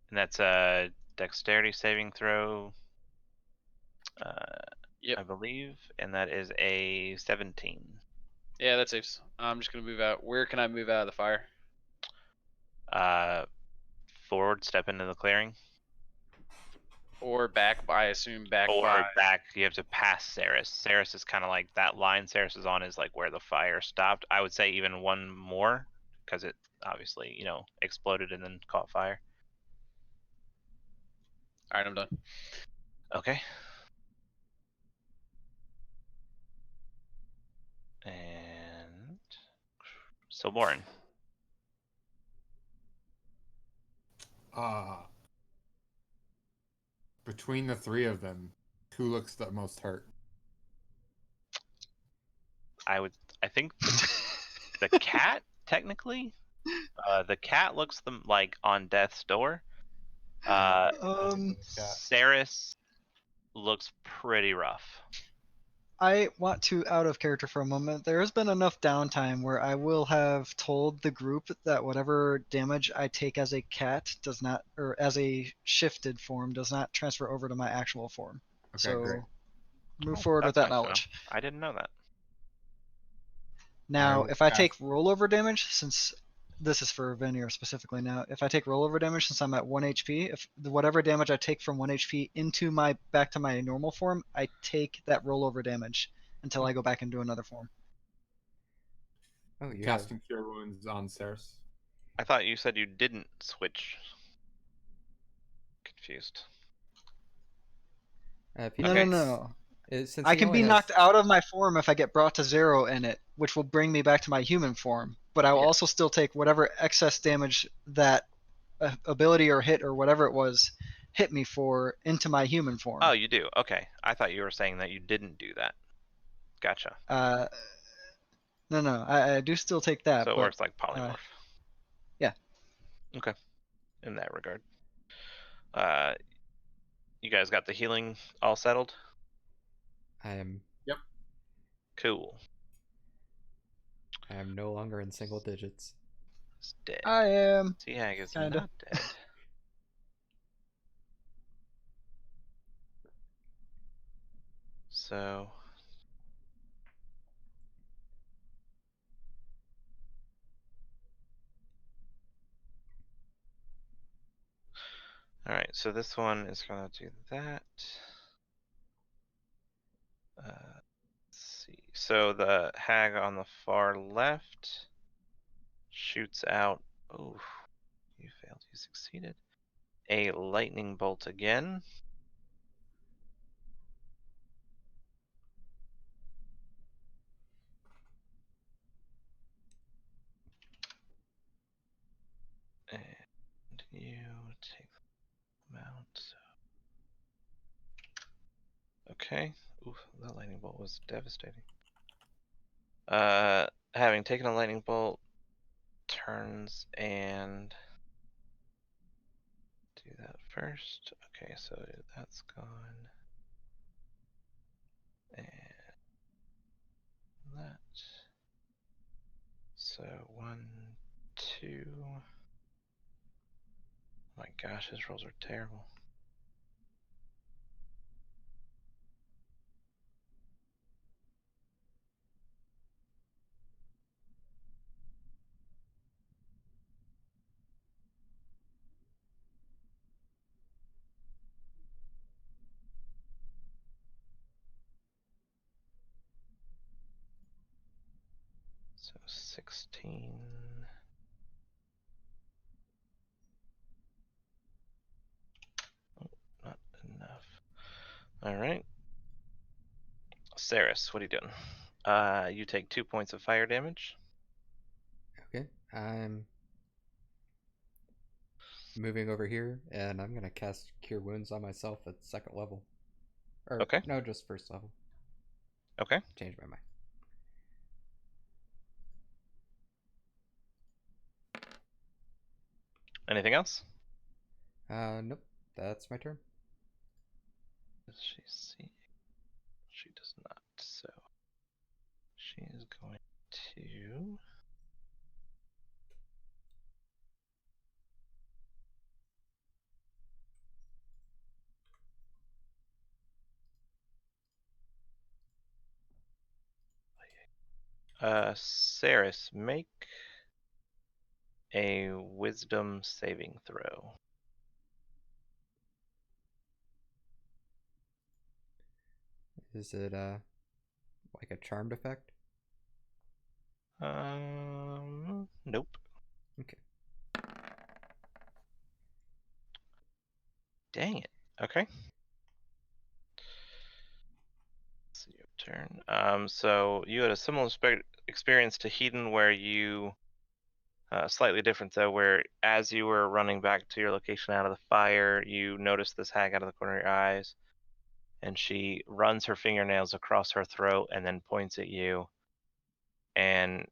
And that's a dexterity saving throw, Yep. I believe, and that is a 17. Yeah, that saves. I'm just gonna move out. Where can I move out of the fire? Forward, step into the clearing. Or back? I assume back Or by. back, you have to pass Saris. Saris is kind of like that line Saris is on is like where the fire stopped. I would say even one more because it obviously, you know, exploded and then caught fire. All right, I'm done. Okay. And Silborin. Between the three of them, who looks the most hurt? I think the cat technically. The cat looks like on death's door. Saris looks pretty rough. I want to out of character for a moment. There has been enough downtime where I will have told the group that whatever damage I take as a cat does not, or as a shifted form, does not transfer over to my actual form. Okay, So great. move Oh, forward with that's that nice to know. knowledge. I didn't know that. Now, will if I cast- take rollover damage, since this is for Veneer specifically now, if I take rollover damage since I'm at 1 HP, if whatever damage I take from 1 HP into my back to my normal form, I take that rollover damage until I go back into another form. Oh, you have. Casting Cure Wounds on Ceres. I thought you said you didn't switch. Confused. If he No, Okay. no. Since I he can only be has, knocked out of my form if I get brought to 0 in it, which will bring me back to my human form. But I will Yeah. also still take whatever excess damage that ability or hit or whatever it was hit me for into my human form. Oh, you do. Okay. I thought you were saying that you didn't do that. Gotcha. No, I do still take that. So it but, works like polymorph. Yeah. Okay. In that regard. You guys got the healing all settled? I am Cool. no longer in single digits. It's dead. I am. T-Hag is Kinda. not dead. So all right, so this one is gonna do that. Let's see. So the hag on the far left shoots out. Oh, you failed. You succeeded. A lightning bolt again. And you take the mount. Okay. Oof, that lightning bolt was devastating. Having taken a lightning bolt, turns and do that first. Okay, so that's gone. And that. So 1, 2. Oh my gosh, his rolls are terrible. So 16. Oh, not enough. All right. Saris, what are you doing? You take 2 points of fire damage. Okay, I'm moving over here, and I'm gonna cast Cure Wounds on myself at 2nd level. Or, Okay. no, just 1st level. Okay. Change my mind. Anything else? Nope, that's my turn. Does she see? She does not. So she is going to. Saris, make a wisdom saving throw. Is it, like a charmed effect? Nope. Okay. Dang it. Okay. It's your turn. So you had a similar experience to Hedon where you, slightly different though, where as you were running back to your location out of the fire, you noticed this hag out of the corner of your eyes, and she runs her fingernails across her throat and then points at you, and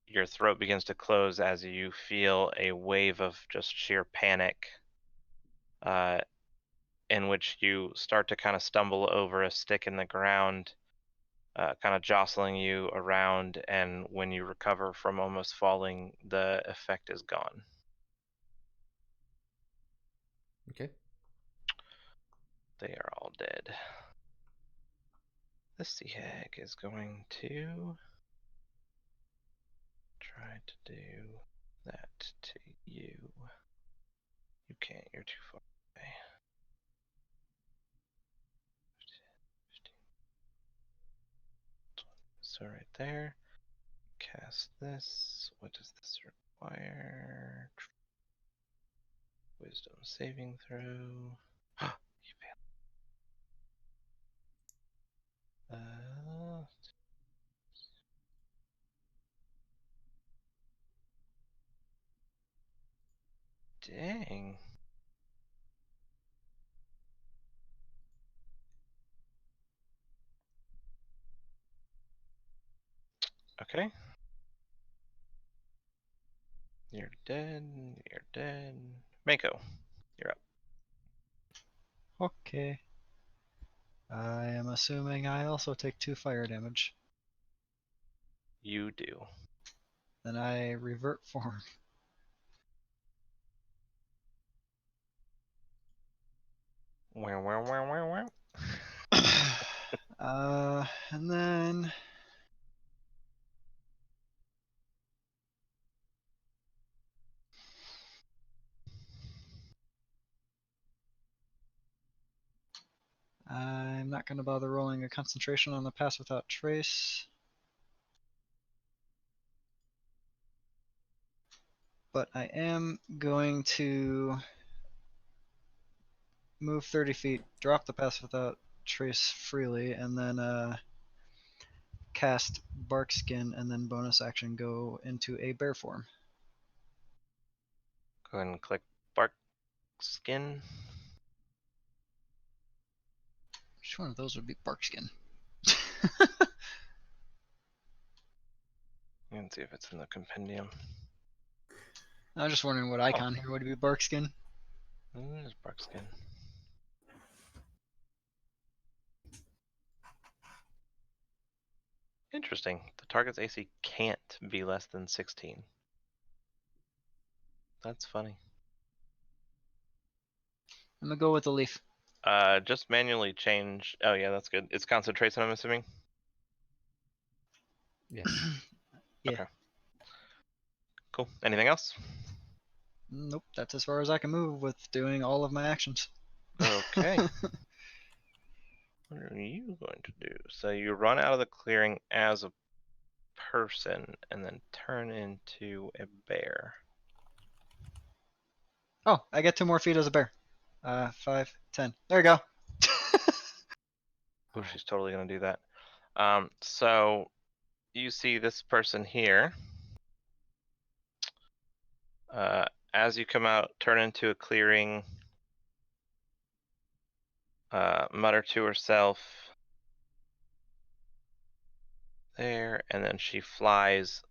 your throat begins to close as you feel a wave of just sheer panic, uh, in which you start to kind of stumble over a stick in the ground, kind of jostling you around, and when you recover from almost falling, the effect is gone. Okay. They are all dead. The sea hag is going to try to do that to you. You can't, you're too far away. 15, 20. So right there. Cast this. What does this require? Wisdom saving throw. You failed. Dang. Okay. You're dead. You're dead. Mako, you're up. Okay. I am assuming I also take 2 fire damage. You do. Then I revert form. Wow, wow, wow, wow, wow. And then I'm not going to bother rolling a concentration on the pass without trace. But I am going to move 30 feet, drop the pass without trace freely, and then cast bark skin, and then bonus action go into a bear form. Go ahead and click bark skin. Which one of those would be Barkskin? You can see if it's in the compendium. I was just wondering what icon here would be Barkskin. There's Barkskin. Interesting. The target's AC can't be less than 16. That's funny. I'm gonna go with the leaf. Just manually change. Oh yeah, that's good. It's concentration, I'm assuming. Yes. Yeah. Okay. Cool. Anything else? Nope, that's as far as I can move with doing all of my actions. Okay. What are you going to do? So you run out of the clearing as a person and then turn into a bear. Oh, I get 2 more feet as a bear. 5, 10. There you go. Oh, she's totally gonna do that. So you see this person here. As you come out, turn into a clearing. Mutter to herself. There, and then she flies.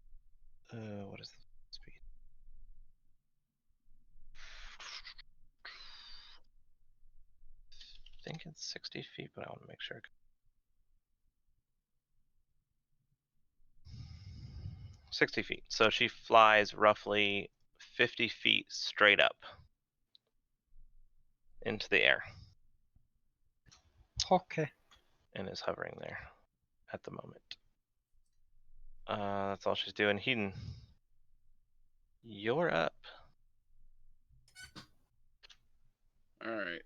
What is the speed? I think it's 60 feet, but I want to make sure. 60 feet. So she flies roughly 50 feet straight up into the air Okay. and is hovering there at the moment. That's all she's doing. Hedon, you're up. All right.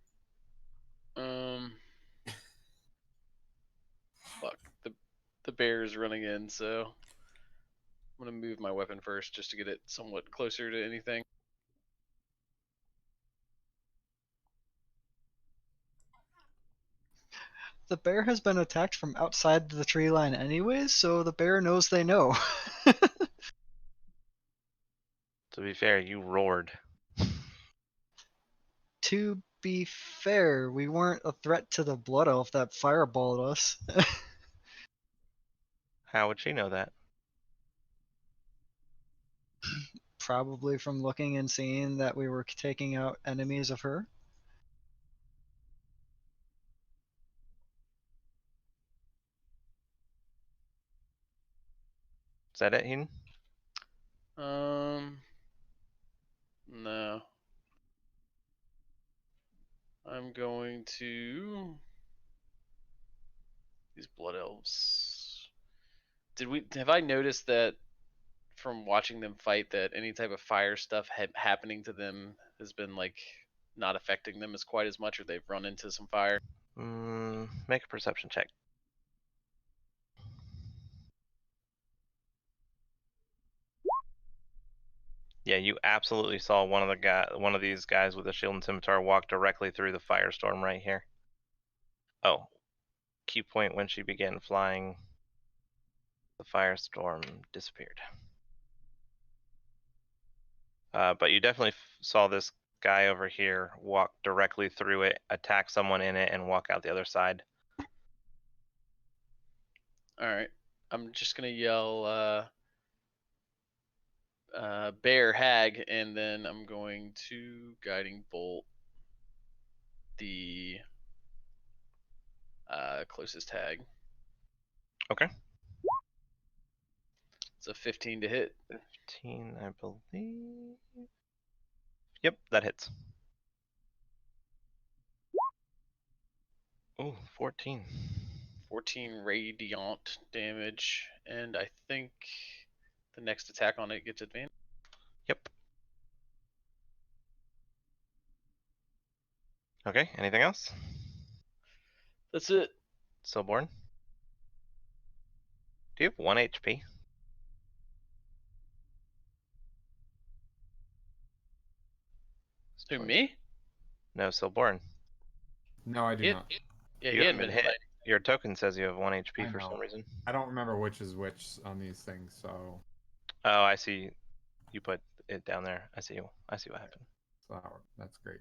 Fuck. The bear is running in, so I'm gonna move my weapon first just to get it somewhat closer to anything. The bear has been attacked from outside the tree line anyways, so the bear knows they know. To be fair, you roared. To be fair, we weren't a threat to the blood elf that fireballed us. How would she know that? Probably from looking and seeing that we were taking out enemies of her. Is that it, Hedon? No. I'm going to these blood elves. Have I noticed that from watching them fight that any type of fire stuff happening to them has been like not affecting them as quite as much, or they've run into some fire? Make a perception check. Yeah, you absolutely saw one of these guys with a shield and scimitar walk directly through the firestorm right here. Oh, key point: when she began flying, the firestorm disappeared. But you definitely saw this guy over here walk directly through it, attack someone in it, and walk out the other side. All right, I'm just gonna yell bear hag, and then I'm going to guiding bolt the closest hag. Okay. It's a 15 to hit. 15, I believe. Yep, that hits. Oh, 14. 14 radiant damage, and I think the next attack on it gets advantage. Yep. Okay, anything else? That's it. Stillborn? Do you have 1 HP? Who, me? No, Stillborn. No, I do It, not. yeah, You he haven't hadn't been been hit. Your token says you have 1 I HP for some know. reason. I don't remember which is which on these things, so Oh, I see. You put it down there. I see. I see what happened. that's great.